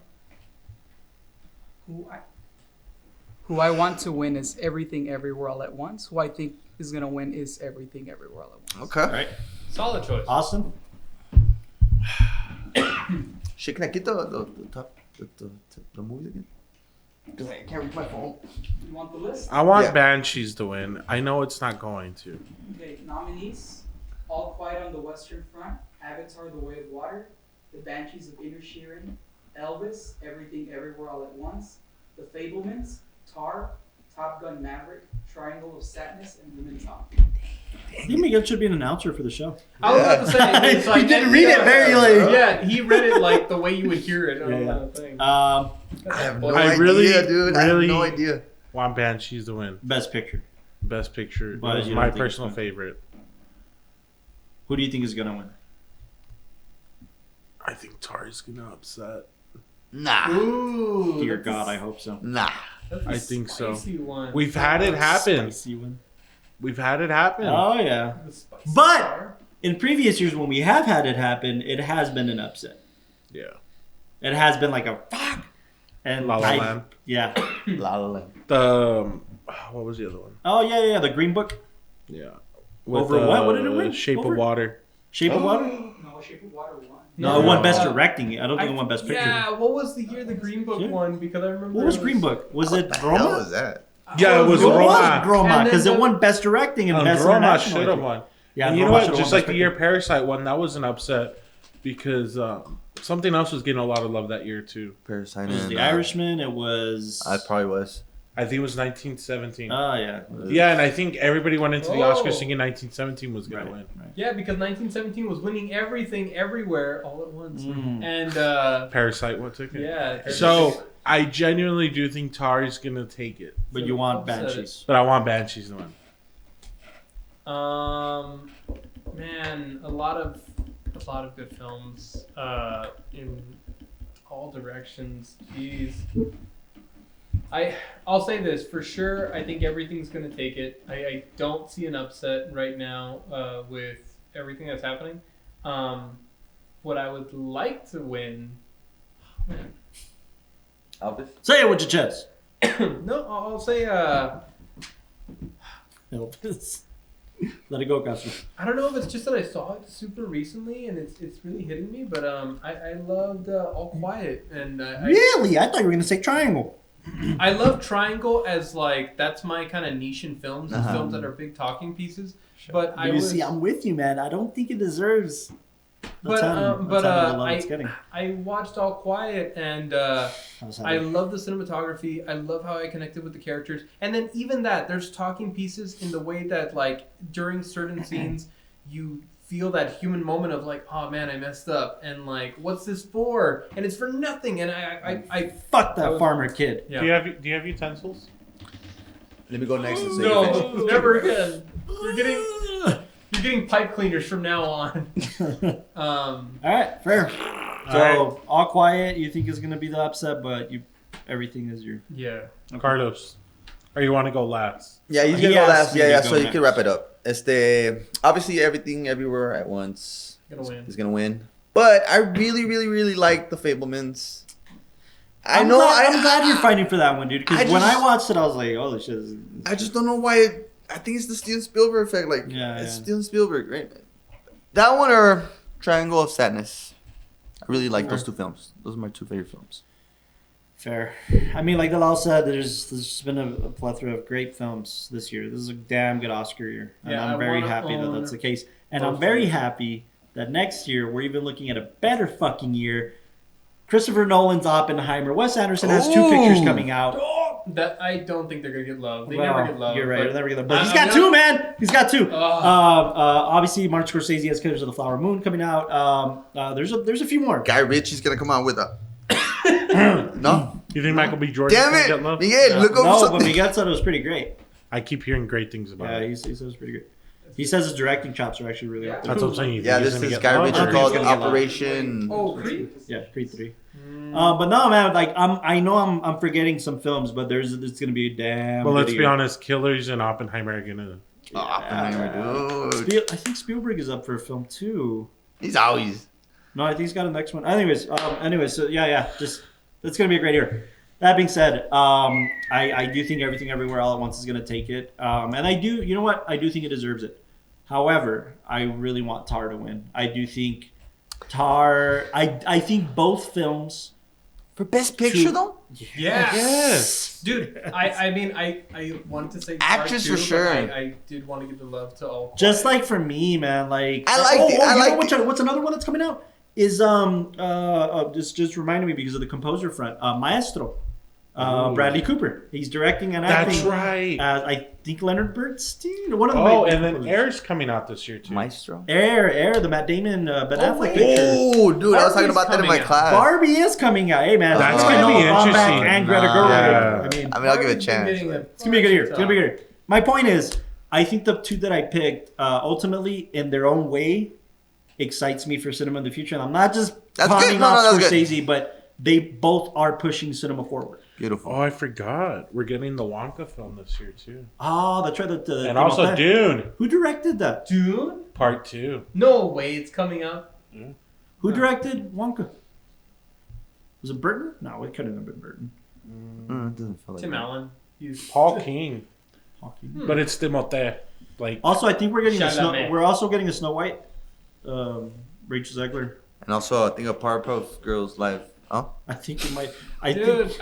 Who I want to win is Everything Everywhere All at Once. Who I think is gonna win is Everything Everywhere All at Once. Okay. All right, Solid choice. Austin. Shit, can I get the movies again? Because I can't reach my phone. You want the list? I want Yeah. Banshees to win. I know it's not going to. Okay, nominees: All Quiet on the Western Front, Avatar: The Way of Water, The Banshees of Inisherin, Elvis, Everything Everywhere All at Once, The Fabelmans, Tar, Top Gun: Maverick, Triangle of Sadness, and Women Talk. I think Miguel should be an announcer for the show. I was about to say, it's like, He didn't read it very, like- Yeah, he read it like the way you would hear it on Yeah. the thing. I have no I idea, really, dude. I have really- no idea. Want Banshees to win. Best Picture. Best Picture. Why It was you my don't think it's personal gonna- favorite. Who do you think is gonna win? I think Tar's gonna upset. Nah. Ooh. Dear that's God, a- I hope so. Nah. that's a I think so. spicy One. We've had it happen. Spicy one. We've had it happen. Oh yeah. The spicy But- star. In previous years, when we have had it happen, it has been an upset. Yeah. It has been like a fuck. And La La Land. Yeah. La La Land. What was the other one? Oh yeah. The Green Book. Yeah. Over what? What did it win? Shape Over? of Water. Shape of Water. No, Shape of Water won. No, it won Best Directing. I don't think it won Best Picture. Yeah, what was the year the Green Book Yeah. won? Because I remember. What was it Green Book? Was it What the hell Roma? was that? Yeah, it was It was Roma. Roma And because then it won Best Directing and Best Roma International. should have won. Yeah, And you know Roma what? should've Just won like Best the year Picture. Parasite won, that was an upset because something else was getting a lot of love that year too. Parasite. It was and, The Irishman. It was. I probably was. I think it was 1917. Oh yeah. Yeah, and I think everybody went into the Oh. Oscars thinking 1917 was gonna Right, win. right. Yeah, because 1917 was winning everything, everywhere, all at once. Mm. And Parasite, what took it? yeah. So I genuinely do think Tari's gonna take it, But you want Upset. Banshees. but I want Banshees to win. Man, a lot of good films in all directions. Jeez. I'll say this for sure. I think everything's gonna take it. I don't see an upset right now with everything that's happening. What I would like to win, man. Elvis. Say it with your chest. No, I'll say Elvis. Let it go, Castro. I don't know if it's just that I saw it super recently and it's really hitting me, but I loved All Quiet and Really? I thought you were gonna say Triangle. I love Triangle as like that's my kind of niche in films and Uh-huh. films that are big talking pieces. But I You was see, I'm with you, man. I don't think it deserves. the but time- the but time of the love it's getting. I watched All Quiet and I was I happy. love the cinematography. I love how I connected with the characters. And then even that, there's talking pieces in the way that like during certain scenes you feel that human moment of like, oh man, I messed up and like, what's this for? And it's for nothing. And I Fuck I that was- farmer kid. yeah. Do you have utensils? Let me go next and say you finish. No, never again. You're getting pipe cleaners from now on. All right, fair. So All Quiet, you think is gonna be the upset, but everything is your. Yeah. Carlos, or you want to go last? Yeah, he's He gonna go asked last. me Yeah, to yeah. go So you next. can wrap it up. Obviously, everything, everywhere at once. Gonna win. Is gonna win. But I really, really, really like the Fabelmans. I'm glad you're fighting for that one, dude. Because I when I just- watched it, I was like, "Holy shit!" this is- I just don't know why. I think it's the Steven Spielberg effect. Like, Yeah, it's yeah. Steven Spielberg, right? That one or Triangle of Sadness. I really like those two films. Those are my two favorite films. Fair. I mean, like Dalal said, there's been a plethora of great films this year. This is a damn good Oscar year, and Yeah, I'm I very wanna happy that own that's the case. And both I'm very films. happy that next year we're even looking at a better fucking year. Christopher Nolan's Oppenheimer. Wes Anderson has two Ooh. pictures coming out. That I don't think they're gonna get love. They Well, never get love. You're right. but- They'll never get love. But I'm- he's I'm got gonna- two, man. He's got two. Ugh. Obviously, Martin Scorsese has Killers of the Flower Moon coming out. There's a few more. Guy Ritchie's gonna come out with a. No? You think Michael B. Jordan Damn can it! get love? Miguel, look over No, but something. Miguel said it was pretty great. I keep hearing great things about Yeah, it. he says it's pretty good. He says his directing chops are actually really up there. That's what I'm saying. You Yeah, think he's this gonna is get Guy love, Ritchie or called he's gonna get love? Operation. Oh, Creed? Yeah, Creed 3. But no, man, like I know I'm forgetting some films, but it's gonna be a damn. Well, good let's be year. honest. Killers and Oppenheimer are gonna Oppenheimer, dude. I think Spielberg is up for a film too. He's always. No, I think he's got a next one. Anyways, so just that's gonna be a great year. That being said, I do think Everything Everywhere All at Once is gonna take it, and I do. You know what? I do think it deserves it. However, I really want Tar to win. I do think Tar. I think both films. For Best Picture, though? Yes. Dude, I wanted to say Actress Tar for too, sure. but I did want to give the love to All Quiet. Just like for me, man. Like I liked it. I liked it. What's another one that's coming out? Is just reminded me because of the composer front. Maestro. Bradley Cooper. He's directing and acting. That's right. I think Leonard Bernstein. One of the and then Air's coming out this year too. Maestro. Air, the Matt Damon, Ben Affleck picture. Oh, dude, I was talking about that in my Barbie's class. Barbie is coming out. Hey, man. That's it's gonna be Noah Baumbach interesting. and Greta Nah. Gerwig. Yeah. I'll give it a chance. It's gonna be a good year. It's gonna be a good year. My point is, I think the two that I picked, ultimately, in their own way, excites me for cinema in the future. And I'm not just That's palming good. No, off that's good. Scorsese, but they both are pushing cinema forward. Beautiful. Oh, I forgot. We're getting the Wonka film this year too. Oh, that's right. And also Dune Who directed that? Dune? Part 2. No way, it's coming out. Who directed Wonka? Was it Burton? No, it couldn't have been Burton. It doesn't feel like Tim that. Allen. Paul King. Hawking. But it's Timothée. Like Also, I think we're getting Chalamet. we're also getting a Snow White. Rachel Zegler. And also, I think a Powerpuff Girls live. Oh, I think it might. Dude,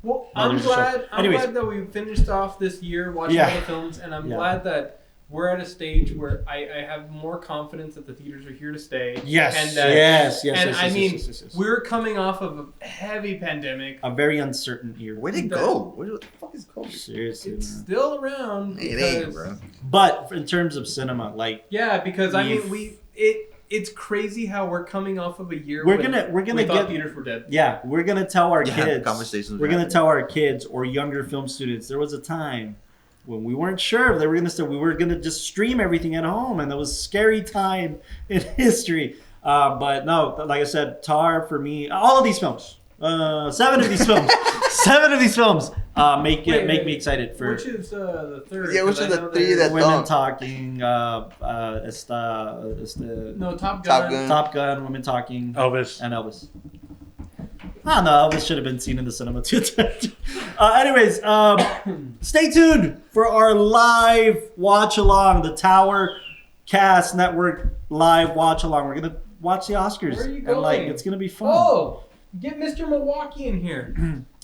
No, I'm there's a show. glad. I'm Anyways. glad that we finished off this year watching Yeah. all the films, and I'm Yeah. glad that we're at a stage where I have more confidence that the theaters are here to stay. Yes. and that, yes. and I mean, yes. we're coming off of a heavy pandemic. A very uncertain year. where'd it go? Where the fuck is COVID? Seriously, It's man. still around. It ain't, because- bro. But in terms of cinema, like Yeah, because I mean, We've- it's crazy how we're coming off of a year. We're when gonna we thought get theaters were dead. yeah, we're gonna tell our Yeah, kids. conversations We're were gonna happening. tell our kids or younger film students. There was a time when we weren't sure if they were gonna start. We were gonna just stream everything at home, and that was a scary time in history. But no, like I said, Tar for me. All of these films. 7 of these films. 7 of these films make me excited for. Which is the third? Yeah, which 'cause is I the know three there's- that- Women don't. talking. No, Top Gun. Top Gun. Top Gun. Women talking. Elvis. And Elvis. I don't know. Elvis should have been seen in the cinema too. Anyways, stay tuned for our live watch along, the TowerCast Network live watch along. We're gonna watch the Oscars, Where are you and like going? it's gonna be fun. Oh, get Mr. Milwaukee in here.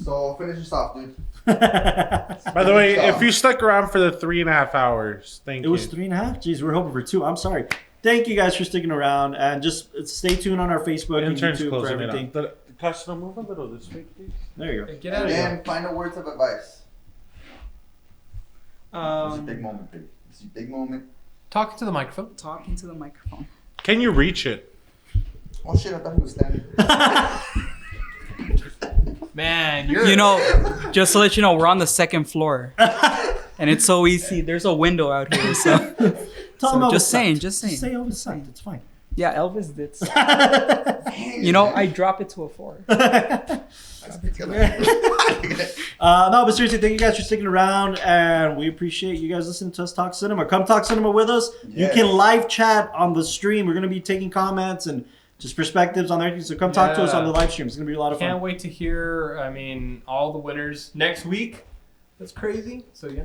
So finish this off, dude. By the way, if you stuck around for the 3.5 hours, thank It you. was 3.5. Jeez, we're hoping for 2. I'm sorry. Thank you guys for sticking around, and just stay tuned on our Facebook and Interns YouTube for closing it everything. up. Customer, move a little this way, please. There you go. Get out And of here. then final words of advice. It's a big Um, moment, big. It's a big moment. talking to the microphone. Talking to the microphone. Can you reach it? Oh shit, I thought he was standing. Man, you're. You know, just to let you know, we're on the second floor, and it's so easy. There's a window out here, so Tell them Elvis just saying, sucked. just saying. Say Elvis sucked. It's fine. yeah, Elvis did. You know, I drop it to a 4. No, but seriously, thank you guys for sticking around, and we appreciate you guys listening to us talk cinema. Come talk cinema with us. You Yes. can live chat on the stream. We're going to be taking comments and just perspectives on everything. So come talk to us on the live stream. It's going to be a lot of Can't fun. wait to hear. I mean, all the winners next week. That's crazy. So yeah.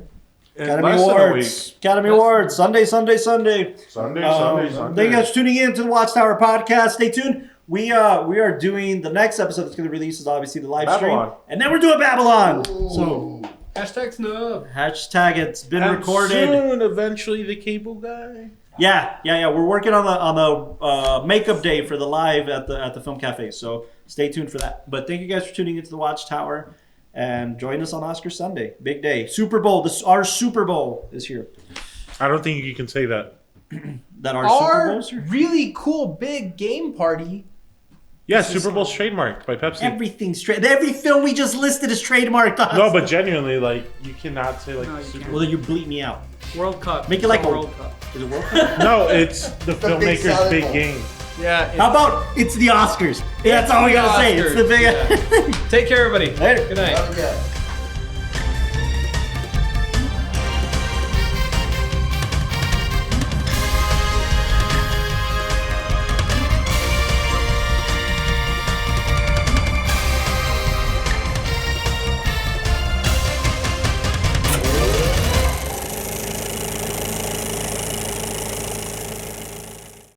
Academy Less than a Awards. Academy Awards. Sunday. Sunday. Thank you guys for tuning in to the WatchTower podcast. Stay tuned. We are doing the next episode that's going to release is obviously the live Babylon. stream, and then we're doing Babylon. So Hashtag snub. hashtag it's been And recorded. soon, eventually, the cable guy. Yeah. We're working on the makeup day for the live at the Film Cafe. So stay tuned for that. But thank you guys for tuning into the WatchTower and join us on Oscar Sunday. Big day. Super Bowl. Our Super Bowl is here. I don't think you can say that. That our Super Our Bowl's here. really cool big game party. Yeah, Super Bowl's trademarked by Pepsi. Everything's straight. Every film we just listed is trademarked. On No, us. but genuinely, like, you cannot say, like, No, you Super can't. Bowl. Well, then you bleep me out. World Cup. Make it like a World Cup. Is it World Cup? No, it's the big filmmaker's salad big bowl. game. Yeah. How about it's the Oscars? That's all we gotta say. It's the big. Take care, everybody. Later. Good night. Love you guys.